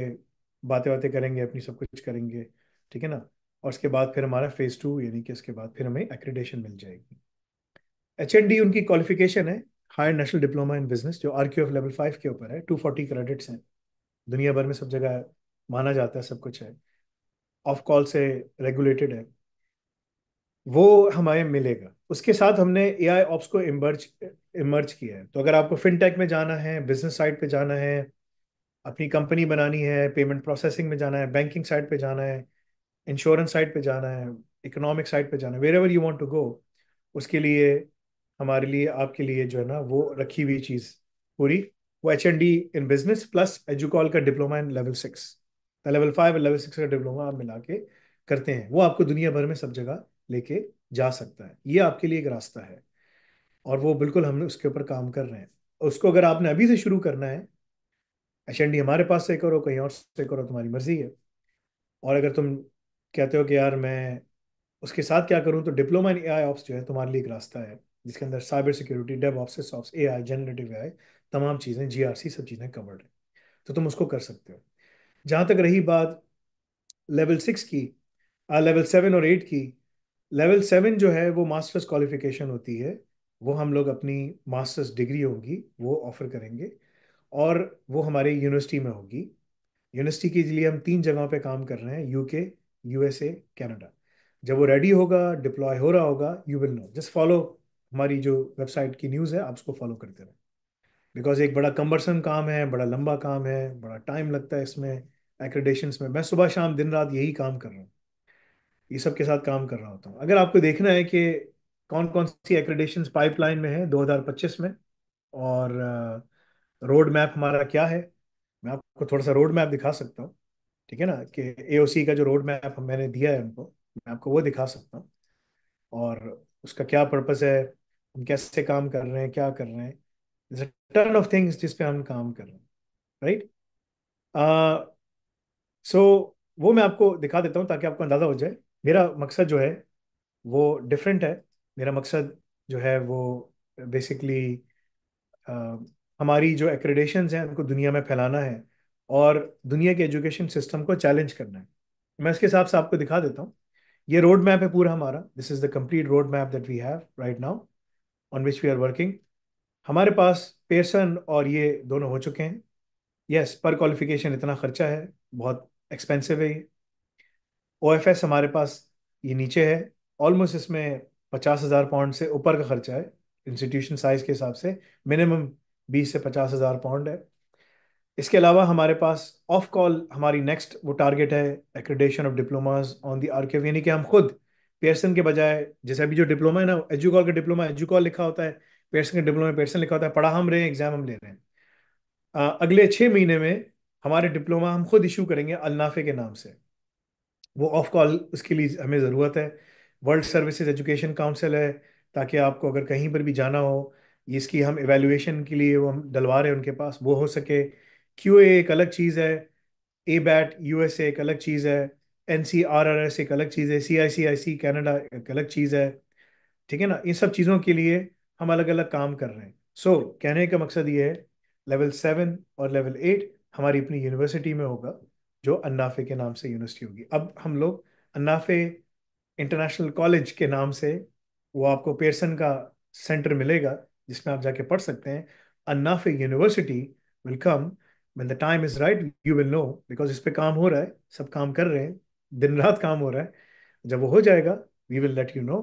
बातें बातें करेंगे, अपनी सब कुछ करेंगे, ठीक है ना? और उसके बाद फिर हमारा फेज 2, यानी कि उसके बाद फिर हमें एक्रीडेशन मिल जाएगी। HND उनकी क्वालिफिकेशन है, higher national diploma in business, जो RQF लेवल 5 के ऊपर है। 240 क्रेडिट्स हैं, दुनिया भर में सब जगह माना जाता है, सब कुछ है, ऑफ कॉल से रेगुलेटेड है। वो हमें मिलेगा। उसके साथ हमने AI ऑप्स को इमर्ज इमर्ज किया है। तो अगर आपको फिनटेक में जाना है, बिजनेस साइड पे जाना है, अपनी कंपनी बनानी है, पेमेंट प्रोसेसिंग में जाना है, बैंकिंग साइड पे जाना है, इंश्योरेंस साइड पे जाना है, इकोनॉमिक साइड पे जाना है, wherever you want to go, उसके लिए हमारे लिए आपके लिए जो है ना वो रखी हुई चीज़ पूरी, वो H&D इन बिजनेस प्लस एजुकॉल का डिप्लोमा इन लेवल 6, लेवल 5 और लेवल 6 का डिप्लोमा आप मिला के करते हैं, वो आपको दुनिया भर में सब जगह लेके जा सकता है। ये आपके लिए एक रास्ता है, और वो बिल्कुल हम उसके ऊपर काम कर रहे हैं। उसको अगर आपने अभी से शुरू करना है, H&D हमारे पास से करो, कहीं और से करो, तुम्हारी मर्जी है। और अगर तुम कहते हो कि यार मैं उसके साथ क्या करूं, तो डिप्लोमा इन AI ऑप्स जो है तुम्हारे लिए एक रास्ता है, जिसके अंदर cyber security, DevOps ops, AI, generative AI, तमाम चीज़ें, GRC, सब चीज़ें कवर्ड है, तो तुम उसको कर सकते हो। जहाँ तक रही बात लेवल 6 की, लेवल 7 और 8 की, लेवल 7 जो है वो मास्टर्स क्वालिफिकेशन होती है, वो हम लोग अपनी मास्टर्स डिग्री होगी वो ऑफर करेंगे, और वो हमारे यूनिवर्सिटी में होगी। यूनिवर्सिटी के लिए हम 3 जगहों पे काम कर रहे हैं, UK, USA, कनाडा। जब वो रेडी होगा, डिप्लॉय हो रहा होगा, you will know, just follow हमारी जो वेबसाइट की न्यूज़ है, आप उसको फॉलो करते रहें। बिकॉज एक बड़ा कम्बरसम काम है, बड़ा लंबा काम है, बड़ा टाइम लगता है इसमें, एक्रेडेशंस में मैं सुबह शाम दिन रात यही काम कर रहा हूँ, ये सब के साथ काम कर रहा होता हूँ। अगर आपको देखना है कि कौन कौन सी एक्रेडेशंस पाइपलाइन में है 2025 में, और रोड मैप हमारा क्या है, मैं आपको थोड़ा सा रोड मैप दिखा सकता हूँ, ठीक है ना, कि AOC का जो रोड मैप मैंने दिया है उनको, मैं आपको वो दिखा सकता हूँ, और उसका क्या पर्पस है, हम कैसे काम कर रहे हैं, क्या कर रहे हैं, टर्न ऑफ थिंग्स जिस पे हम काम कर रहे हैं, राइट। सो वो मैं आपको दिखा देता हूँ ताकि आपको अंदाजा हो जाए। मेरा मकसद जो है वो डिफरेंट है। मेरा मकसद जो है वो बेसिकली हमारी जो एक्रेडेशंस हैं उनको दुनिया में फैलाना है, और दुनिया के एजुकेशन सिस्टम को चैलेंज करना है। मैं इसके हिसाब से आपको दिखा देता हूँ। ये रोड मैप है पूरा हमारा, this is the complete road map that we have right now, on which we are working. हमारे पास पेयरसन और ये दोनों हो चुके हैं। यस, पर क्वालिफिकेशन इतना खर्चा है, बहुत एक्सपेंसिव है ये। OFS हमारे पास ये नीचे है, ऑलमोस्ट इसमें 50,000 पाउंड से ऊपर का खर्चा है इंस्टीट्यूशन साइज के हिसाब से, मिनिमम 20 से 50,000 पाउंड है। इसके अलावा हमारे पास ऑफ कॉल हमारी नेक्स्ट वो टारगेट है accreditation of diplomas on the archive, यानी कि हम खुद पेयरसन के बजाय, जैसे अभी जो डिप्लोमा है ना, एजुकॉल का डिप्लोमा एजुकॉल लिखा होता है, पेयरसन के डिप्लोमा में पेयरसन लिखा होता है, पढ़ा हम रहे हैं, एग्जाम हम ले रहे हैं। अगले 6 महीने में हमारे डिप्लोमा हम खुद इशू करेंगे अल्नाफे के नाम से। वो ऑफ कॉल उसके लिए हमें ज़रूरत है। वर्ल्ड सर्विसेज एजुकेशन काउंसिल है, ताकि आपको अगर कहीं पर भी जाना हो, इसकी हम एवेल्युएशन के लिए वो हम डलवा रहे हैं उनके पास, वो हो सके। QA एक अलग चीज़ है, ABAT USA एक अलग चीज़ है, NCRRS एक अलग चीज़ है, CICIC कनाडा एक अलग चीज़ है, ठीक है ना। इन सब चीज़ों के लिए हम अलग अलग काम कर रहे हैं। कहने का मकसद ये है, लेवल 7 और लेवल 8 हमारी अपनी यूनिवर्सिटी में होगा, जो अन्नाफे के नाम से यूनिवर्सिटी होगी। अब हम लोग अन्नाफे इंटरनेशनल कॉलेज के नाम से, वो आपको पेयरसन का सेंटर मिलेगा जिसमें आप जाके पढ़ सकते हैं। अन्नाफे university will come when the time is right, you will know, because इस पे काम हो रहा है, सब काम कर रहे हैं, दिन रात काम हो रहा है। जब वो हो जाएगा, we will let you know.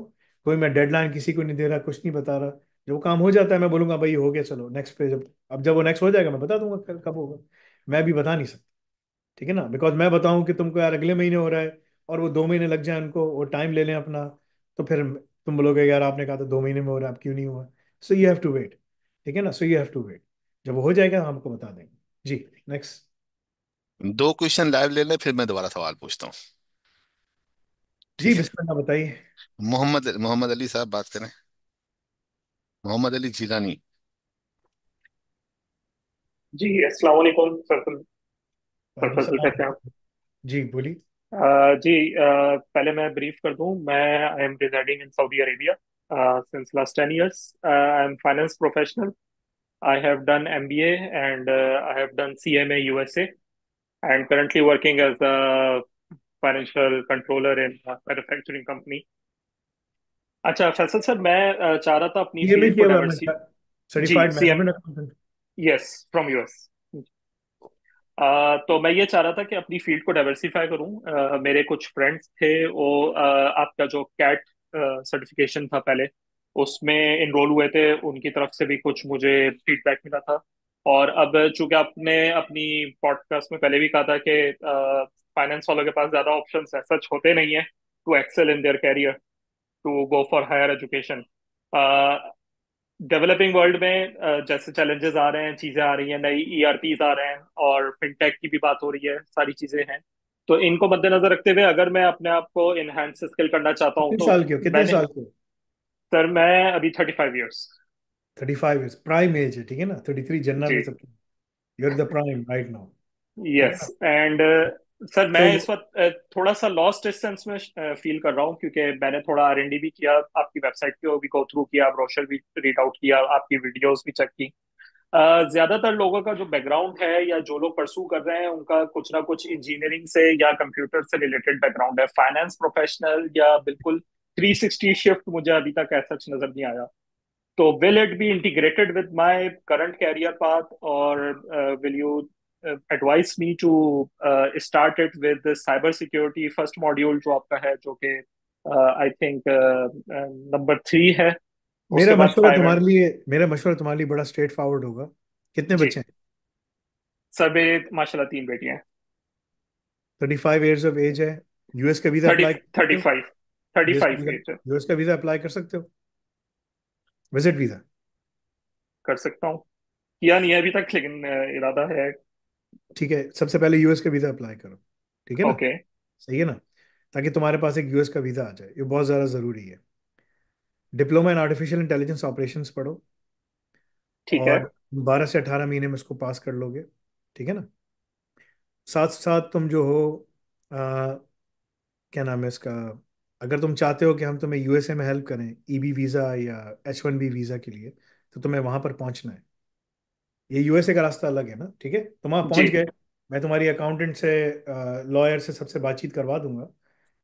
कोई मैं डेडलाइन किसी को नहीं दे रहा, कुछ नहीं बता रहा। जब वो काम हो जाता है मैं बोलूंगा भाई हो गया, चलो नेक्स्ट पे। जब वो नेक्स्ट हो जाएगा मैं बता दूंगा कब होगा। मैं भी बता नहीं सकता, ठीक है ना, बिकॉज मैं बताऊं कि तुमको यार अगले महीने हो रहा है, और वो 2 महीने लग जाए उनको, वो टाइम ले लें अपना, तो फिर तुम बोलोगे यार आपने कहा था 2 महीने में हो रहा है, अब क्यों नहीं हुआ। So you have to wait, ठीक है ना, so you have to wait. जब वो हो जाएगा हम आपको बता देंगे। जी, नेक्स्ट। 2 क्वेश्चन लाइव ले लें, फिर मैं दोबारा सवाल पूछता हूँ। जी, ठीक है। बिस्मिल्लाह बताइए। मोहम्मद मोहम्मद अली साहब बात करें। मोहम्मद अली जिलानी। जी अस्सलाम वालेकुम सर। वालेकुम फैसल सलाम। कहते हैं आप। जी बोलिए। जी पहले मैं ब्रीफ कर दूं, मैं I am residing in Saudi Arabia since last 10 years। I am finance professional. I have done MBA and I have done CMA USA and currently working as a financial controller in a manufacturing company। अच्छा Faisal sir, मैं चाह रहा था अपनी ये में field को किया हुआ है डाइवर्सी। मैंने, जी certified CM। Management accountant. Yes, from US। तो मैं ये चाह रहा था कि अपनी फील्ड को डाइवर्सिफाई करूं। मेरे कुछ फ्रेंड्स थे, वो आपका जो कैट सर्टिफिकेशन था पहले, उसमें इनरोल हुए थे, उनकी तरफ से भी कुछ मुझे फीडबैक मिला था। और अब चूंकि आपने अपनी पॉडकास्ट में पहले भी कहा था कि फाइनेंस वालों के पास ज्यादा ऑप्शंस है सच होते नहीं है to excel in their career, to go for higher education. Developing world में जैसे चैलेंजेस आ रहे हैं, चीजें आ रही हैं, नई ईआरपीज आ रहे हैं और फिनटेक की भी बात हो रही है, सारी चीजें हैं। तो इनको मद्देनजर रखते हुए अगर मैं अपने आप को इनहेंस स्किल करना चाहता हूँ कितने तो साल के हो, कितने मैंने, साल के हो? सर मैं अभी 35 ईयर्स। 35 ईयर्स प्राइम एज है, ठीक है ना? 33 जनना जी। में सब। You are the prime right now, ठीक है यस ना? एंड सर मैं तो इस वक्त थोड़ा सा लॉस्ट इस सेंस में फील कर रहा हूँ, क्योंकि मैंने थोड़ा आर&डी भी किया, आपकी वेबसाइट को भी गो थ्रू किया, ब्रोशर भी रीड आउट किया, आपकी वीडियोस भी चेक की। ज्यादातर लोगों का जो बैकग्राउंड है या जो लोग परसू कर रहे हैं उनका कुछ ना कुछ इंजीनियरिंग से या कंप्यूटर से रिलेटेड बैकग्राउंड है, फाइनेंस प्रोफेशनल या बिल्कुल 360 शिफ्ट मुझे अभी तक ऐसा नजर नहीं आया। तो will it be integrated with my current career path, और will you advise me to start it with cyber security first module जो आपका है, जो कि आई थिंक नंबर 3 है, उसके बाद 5 एंड। मेरा मशवरा तुम्हारे लिए बड़ा स्ट्रेट फॉरवर्ड होगा। कितने जी। बच्चे हैं? सर मेरे माशाल्लाह 3 बेटियां हैं। 35 ईयर्स ऑफ एज है। यूएस का वीजा थर्टी अप्लाई कर थर्टी सकते हो? फाइव थर्टी यूएस का फाइव वीजा एज है। यूएस का वीजा अप्लाई कर सकते हो? Visit visa. कर सकता हूँ, किया नहीं है अभी तक लेकिन इरादा है। ठीक है, सबसे पहले यूएस का वीजा अप्लाई करो, ठीक है ना? ओके। सही है ना? ताकि तुम्हारे पास एक यूएस का वीजा आ जाए, ये बहुत ज़्यादा ज़रूरी है। Diploma in artificial intelligence operations पढ़ो, ठीक है। और 12 से 18 महीने में इसको पास कर लोगे, ठीक है ना? साथ साथ तुम जो हो, क्या नाम है इसका, अगर तुम चाहते हो कि हम तुम्हें यूएसए में हेल्प करें ईबी वीज़ा या H1B वीज़ा के लिए, तो तुम्हें वहां पर पहुंचना है। ये यूएसए का रास्ता अलग है ना, ठीक है? तुम वहां जी। पहुंच गए, मैं तुम्हारी अकाउंटेंट से, लॉयर से, सबसे बातचीत करवा दूंगा,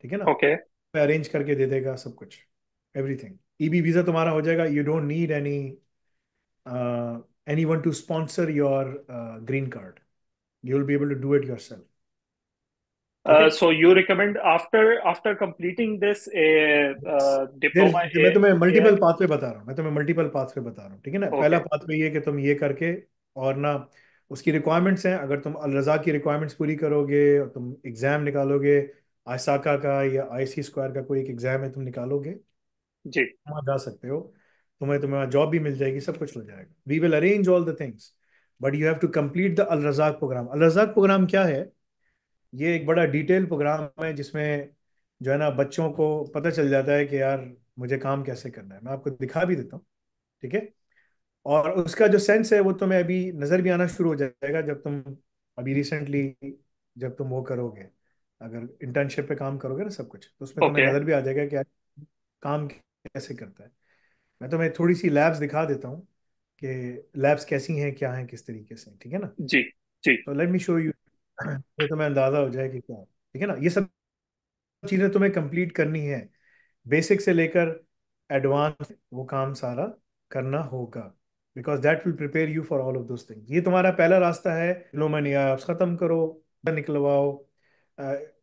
ठीक है ना? ओके। अरेंज करके दे देगा सब कुछ, एवरीथिंग। ईबी वीज़ा तुम्हारा हो जाएगा। You don't need anyone to sponsor your green card. You will be able to do it yourself, ठीक है? So you recommend after after completing this there diploma मैं ए तुम्हें AI. Multiple pathway बता रहा हूँ, मैं तुम्हें मल्टीपल पाथवे बता रहा हूँ, ठीक है ना? पहला ओके। पाथवे ये कि तुम ये करके, और ना, उसकी रिक्वायरमेंट्स हैं, अगर तुम अल रज़ा की रिक्वायरमेंट्स पूरी करोगे और तुम एग्जाम निकालोगे, आईसाका का या आईसी स्क्वायर का कोई एक एग्जाम है, तुम निकालोगे, जी। तुम वहाँ जा सकते हो। तुम्हें जॉब भी मिल जाएगी, सब कुछ हो जाएगा। We will arrange all the things, but you have to complete the Al Razzaq program. Al Razzaq program क्या है? ये एक बड़ा डिटेल प्रोग्राम है, जिसमें जो है ना, बच्चों को पता चल जाता है कि यार मुझे काम कैसे करना है। मैं आपको दिखा भी देता हूँ, ठीक है? और उसका जो सेंस है वो तुम्हें अभी नज़र भी आना शुरू हो जाएगा, जब तुम अभी रिसेंटली, जब तुम वो करोगे, अगर इंटर्नशिप पे काम करोगे ना, सब कुछ, तो उसमें तुम्हें ओके। नज़र भी आ जाएगा कि यार काम कैसे करता है। मैं तुम्हें थोड़ी सी लैब्स दिखा देता हूँ कि लैब्स कैसी हैं, क्या हैं, किस तरीके से, ठीक है ना? जी। जी। तो लेट मी शो यू, तो तुम्हें अंदाजा हो जाए कि क्या है, ठीक है ना? ये सब चीज़ें तुम्हें कंप्लीट करनी है, बेसिक से लेकर एडवांस, वो काम सारा करना होगा, because that will prepare you for all of those things. ये तुम्हारा पहला रास्ता है। डिप्लोमा या खत्म करो, निकलवाओ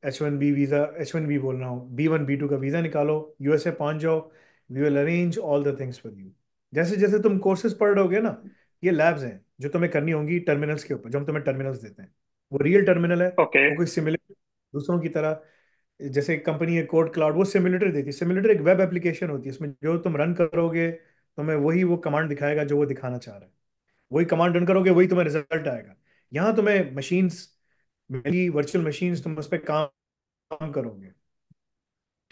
H1B वीज़ा, H1B बोल रहा हूँ, B1 B2 का वीज़ा निकालो, यूएसए पहुंच जाओ। We will arrange all the things for you. जैसे जैसे तुम कोर्सेज पढ़ रहोगे ना, ये लैब्स हैं जो तुम्हें करनी होंगी टर्मिनल्स के ऊपर, जो हम तुम्हें टर्मिनल्स देते हैं, वो रियल टर्मिनल है। ओके। वो कोई सिमुलेटर दूसरों की तरह, जैसे कंपनी है कोड क्लाउड, वो सिमुलेटर देती है। सिमुलेटर एक वेब एप्लीकेशन होती है, इसमें जो तुम रन करोगे, तुम्हें वही वो कमांड दिखाएगा जो वो दिखाना चाह रहा है। वही कमांड रन करोगे, वही तुम्हें रिजल्ट आएगा। यहाँ तुम्हें मशीन्स मिली, वर्चुअल मशीन्स, तुम उस पर काम करोगे,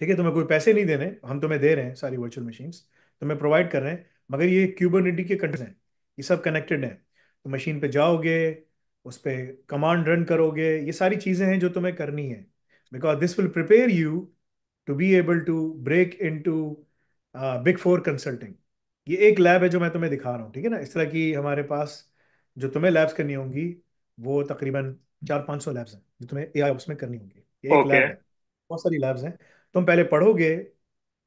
ठीक है? तुम्हें कोई पैसे नहीं देने, हम तुम्हें दे रहे हैं सारी वर्चुअल मशीन्स, तुम्हें प्रोवाइड कर रहे हैं, मगर ये क्यूबरनेटी के कंट्रोल्स हैं, ये सब कनेक्टेड हैं। तो मशीन पे जाओगे, उस पर कमांड रन करोगे, ये सारी चीज़ें हैं जो तुम्हें करनी है, because this will prepare you to be able to break in to big 4 consulting. ये एक लैब है जो मैं तुम्हें दिखा रहा हूँ, ठीक है ना? इस तरह की हमारे पास जो तुम्हें लैब्स करनी होंगी, वो तकरीबन 400-500 लैब्स हैं जो तुम्हें एआई उसमें करनी होंगी। ये एक ओके। लैब है, बहुत सारी लैब्स हैं। तुम पहले पढ़ोगे,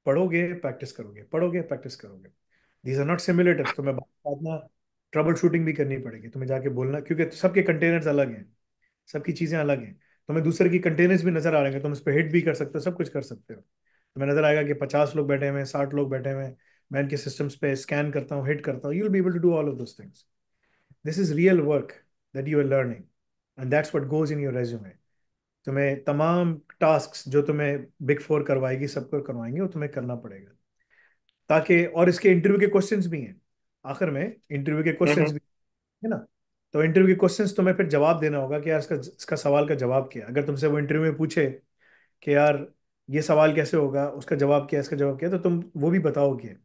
पढ़ोगे प्रैक्टिस करोगे, पढ़ोगे प्रैक्टिस करोगे। These are not simulators. तुम्हें बाद में ट्रबल शूटिंग भी करनी पड़ेगी, तुम्हें जाके बोलना, क्योंकि सबके कंटेनर्स अलग हैं, सबकी चीज़ें अलग हैं। तुम्हें दूसरे की कंटेनर्स भी नजर आ रहे हैं, तुम उस पर हिट भी कर सकते हो, सब कुछ कर सकते हो। तुम्हें नजर आएगा कि 50 लोग बैठे हुए हैं, 60 लोग बैठे हुए हैं, मैं इनके सिस्टम्स पे स्कैन करता हूँ, हिट करता हूँ। You will be able to do all of those things. This is real work that you are learning, and that's what goes in your resume. तुम्हें तमाम टास्क जो तुम्हें बिग फोर करवाएगी, सबको करवाएंगे, वो तुम्हें करना पड़ेगा। ताकि, और इसके इंटरव्यू के क्वेश्चंस भी हैं, आखिर में इंटरव्यू के क्वेश्चंस हम्म। भी है ना। तो इंटरव्यू के क्वेश्चंस तुम्हें फिर जवाब देना होगा कि यार इसका सवाल का जवाब क्या है। अगर तुमसे वो इंटरव्यू में पूछे कि यार ये सवाल कैसे होगा, उसका जवाब क्या है, इसका जवाब क्या है, तो तुम वो भी बताओगे।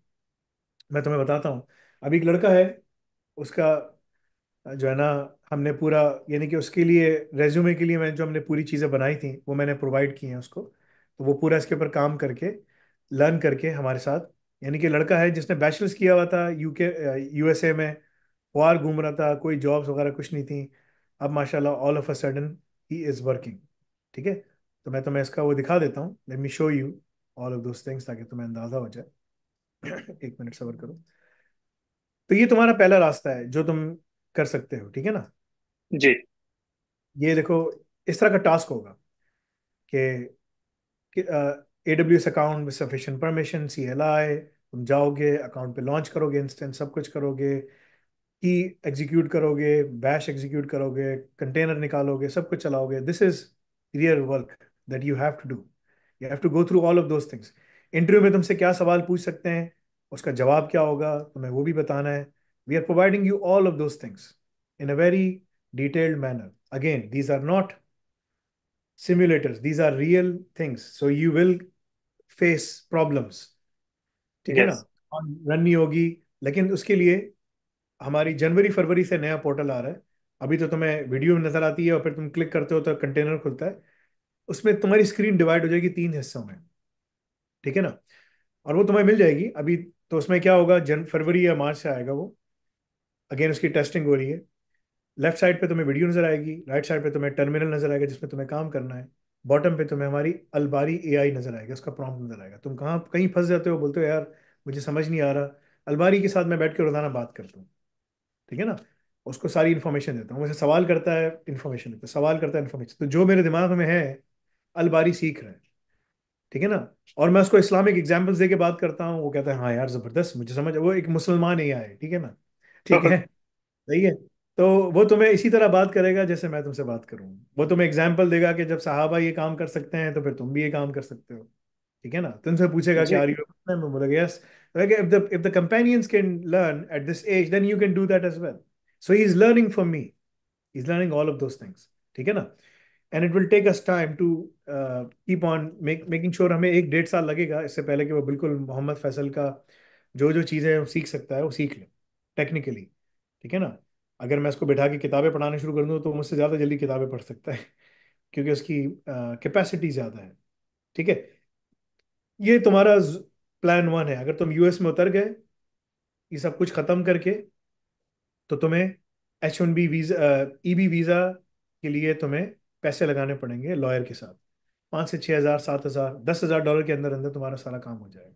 मैं तुम्हें बताता हूँ। अभी एक लड़का है, उसका जो है ना, हमने पूरा, यानी कि उसके लिए रेज्यूमे के लिए मैंने जो हमने पूरी चीज़ें बनाई थी वो मैंने प्रोवाइड की हैं उसको। तो वो पूरा इसके ऊपर काम करके, लर्न करके हमारे साथ, यानी कि लड़का है जिसने बैचलर्स किया हुआ था यूके, यूएसए में, बाहर घूम रहा था, कोई जॉब्स वगैरह कुछ नहीं थी। अब माशाल्लाह all of a sudden he is working. ठीक है। तो मैं तुम्हें इसका वो दिखा देता हूँ, let me show you all of those things, ताकि तुम्हें अंदाजा हो जाए। एक मिनट सब्र करो। तो ये तुम्हारा पहला रास्ता है जो तुम कर सकते हो, ठीक है ना। जी। ये देखो, इस तरह का टास्क होगा कि AWS account with sufficient permission, CLI, तुम जाओगे अकाउंट पे, लॉन्च करोगे, इंस्टेंस सब कुछ करोगे, की एग्जीक्यूट करोगे, बैश एग्जीक्यूट करोगे, कंटेनर निकालोगे, सब कुछ चलाओगे। This is real work that you have to do. You have to go through all of those things. Interview में तुमसे क्या सवाल पूछ सकते हैं, उसका जवाब क्या होगा, तुम्हें वो भी बताना है। We are providing you all of those things in a very detailed manner. Again, these are not simulators, these are real things, so you will face problems। ठीक है ना। यस। रन नहीं होगी, लेकिन उसके लिए हमारी जनवरी फरवरी से नया पोर्टल आ रहा है। अभी तो तुम्हें वीडियो में नजर आती है और फिर तुम क्लिक करते हो तो कंटेनर खुलता है। उसमें तुम्हारी स्क्रीन डिवाइड हो जाएगी 3 हिस्सों में, ठीक है ना। और वो तुम्हें मिल जाएगी अभी। तो उसमें क्या होगा, जन फरवरी या मार्च से आएगा वो। अगेन उसकी टेस्टिंग हो रही है। लेफ्ट साइड पे तुम्हें वीडियो नजर आएगी, राइट साइड पे तुम्हें टर्मिनल नजर आएगा जिसमें तुम्हें काम करना है। बॉटम पे तुम्हें हमारी अलबारी AI नजर आएगा, उसका प्रॉम्प्ट नजर आएगा। तुम कहाँ कहीं फंस जाते हो, बोलते हो यार मुझे समझ नहीं आ रहा, अलबारी के साथ मैं बैठ के रोजाना बात करता हूँ, ठीक है ना। उसको सारी इन्फॉर्मेशन देता हूँ, मुझे सवाल करता है, इन्फॉर्मेशन देता है, सवाल करता है, इन्फॉर्मेशन। तो जो मेरे दिमाग में है, अलबारी सीख रहा है, ठीक है ना। और मैं उसको इस्लामिक एग्जाम्पल्स दे के बात करता हूँ, वो कहता है हाँ यार जबरदस्त, मुझे समझ, वो एक मुसलमान ही है, ठीक है ना। ठीक है, सही है। तो वो तुम्हें इसी तरह बात करेगा जैसे मैं तुमसे बात करूँ। वो तुम्हें एग्जाम्पल देगा कि जब सहाबा ये काम कर सकते हैं तो फिर तुम भी ये काम कर सकते हो, ठीक है ना। तुमसे पूछेगा कि जी। आर यू, मैं बोलेगा yes. If the companions can learn at this age, then you can do that as well. So he is learning from me, he is learning all of those things, ठीक है ना। And it will take us time to keep on making sure, हमें 1 डेढ़ साल लगेगा इससे पहले कि वो बिल्कुल मोहम्मद फैसल का जो जो चीज़ें वो सीख सकता है वो सीख ले टेक्निकली, ठीक है ना। अगर मैं इसको बिठा के किताबें पढ़ाना शुरू कर दूँ तो मुझसे ज़्यादा जल्दी किताबें पढ़ सकता है, क्योंकि उसकी कैपेसिटी ज़्यादा है, ठीक है। ये तुम्हारा प्लान 1 है। अगर तुम US में उतर गए ये सब कुछ ख़त्म करके, तो तुम्हें H1B वीज़ा, EB वीज़ा के लिए तुम्हें पैसे लगाने पड़ेंगे लॉयर के साथ। 5 से 6 हज़ार, 7 हज़ार, $10,000 के अंदर अंदर तुम्हारा सारा काम हो जाएगा।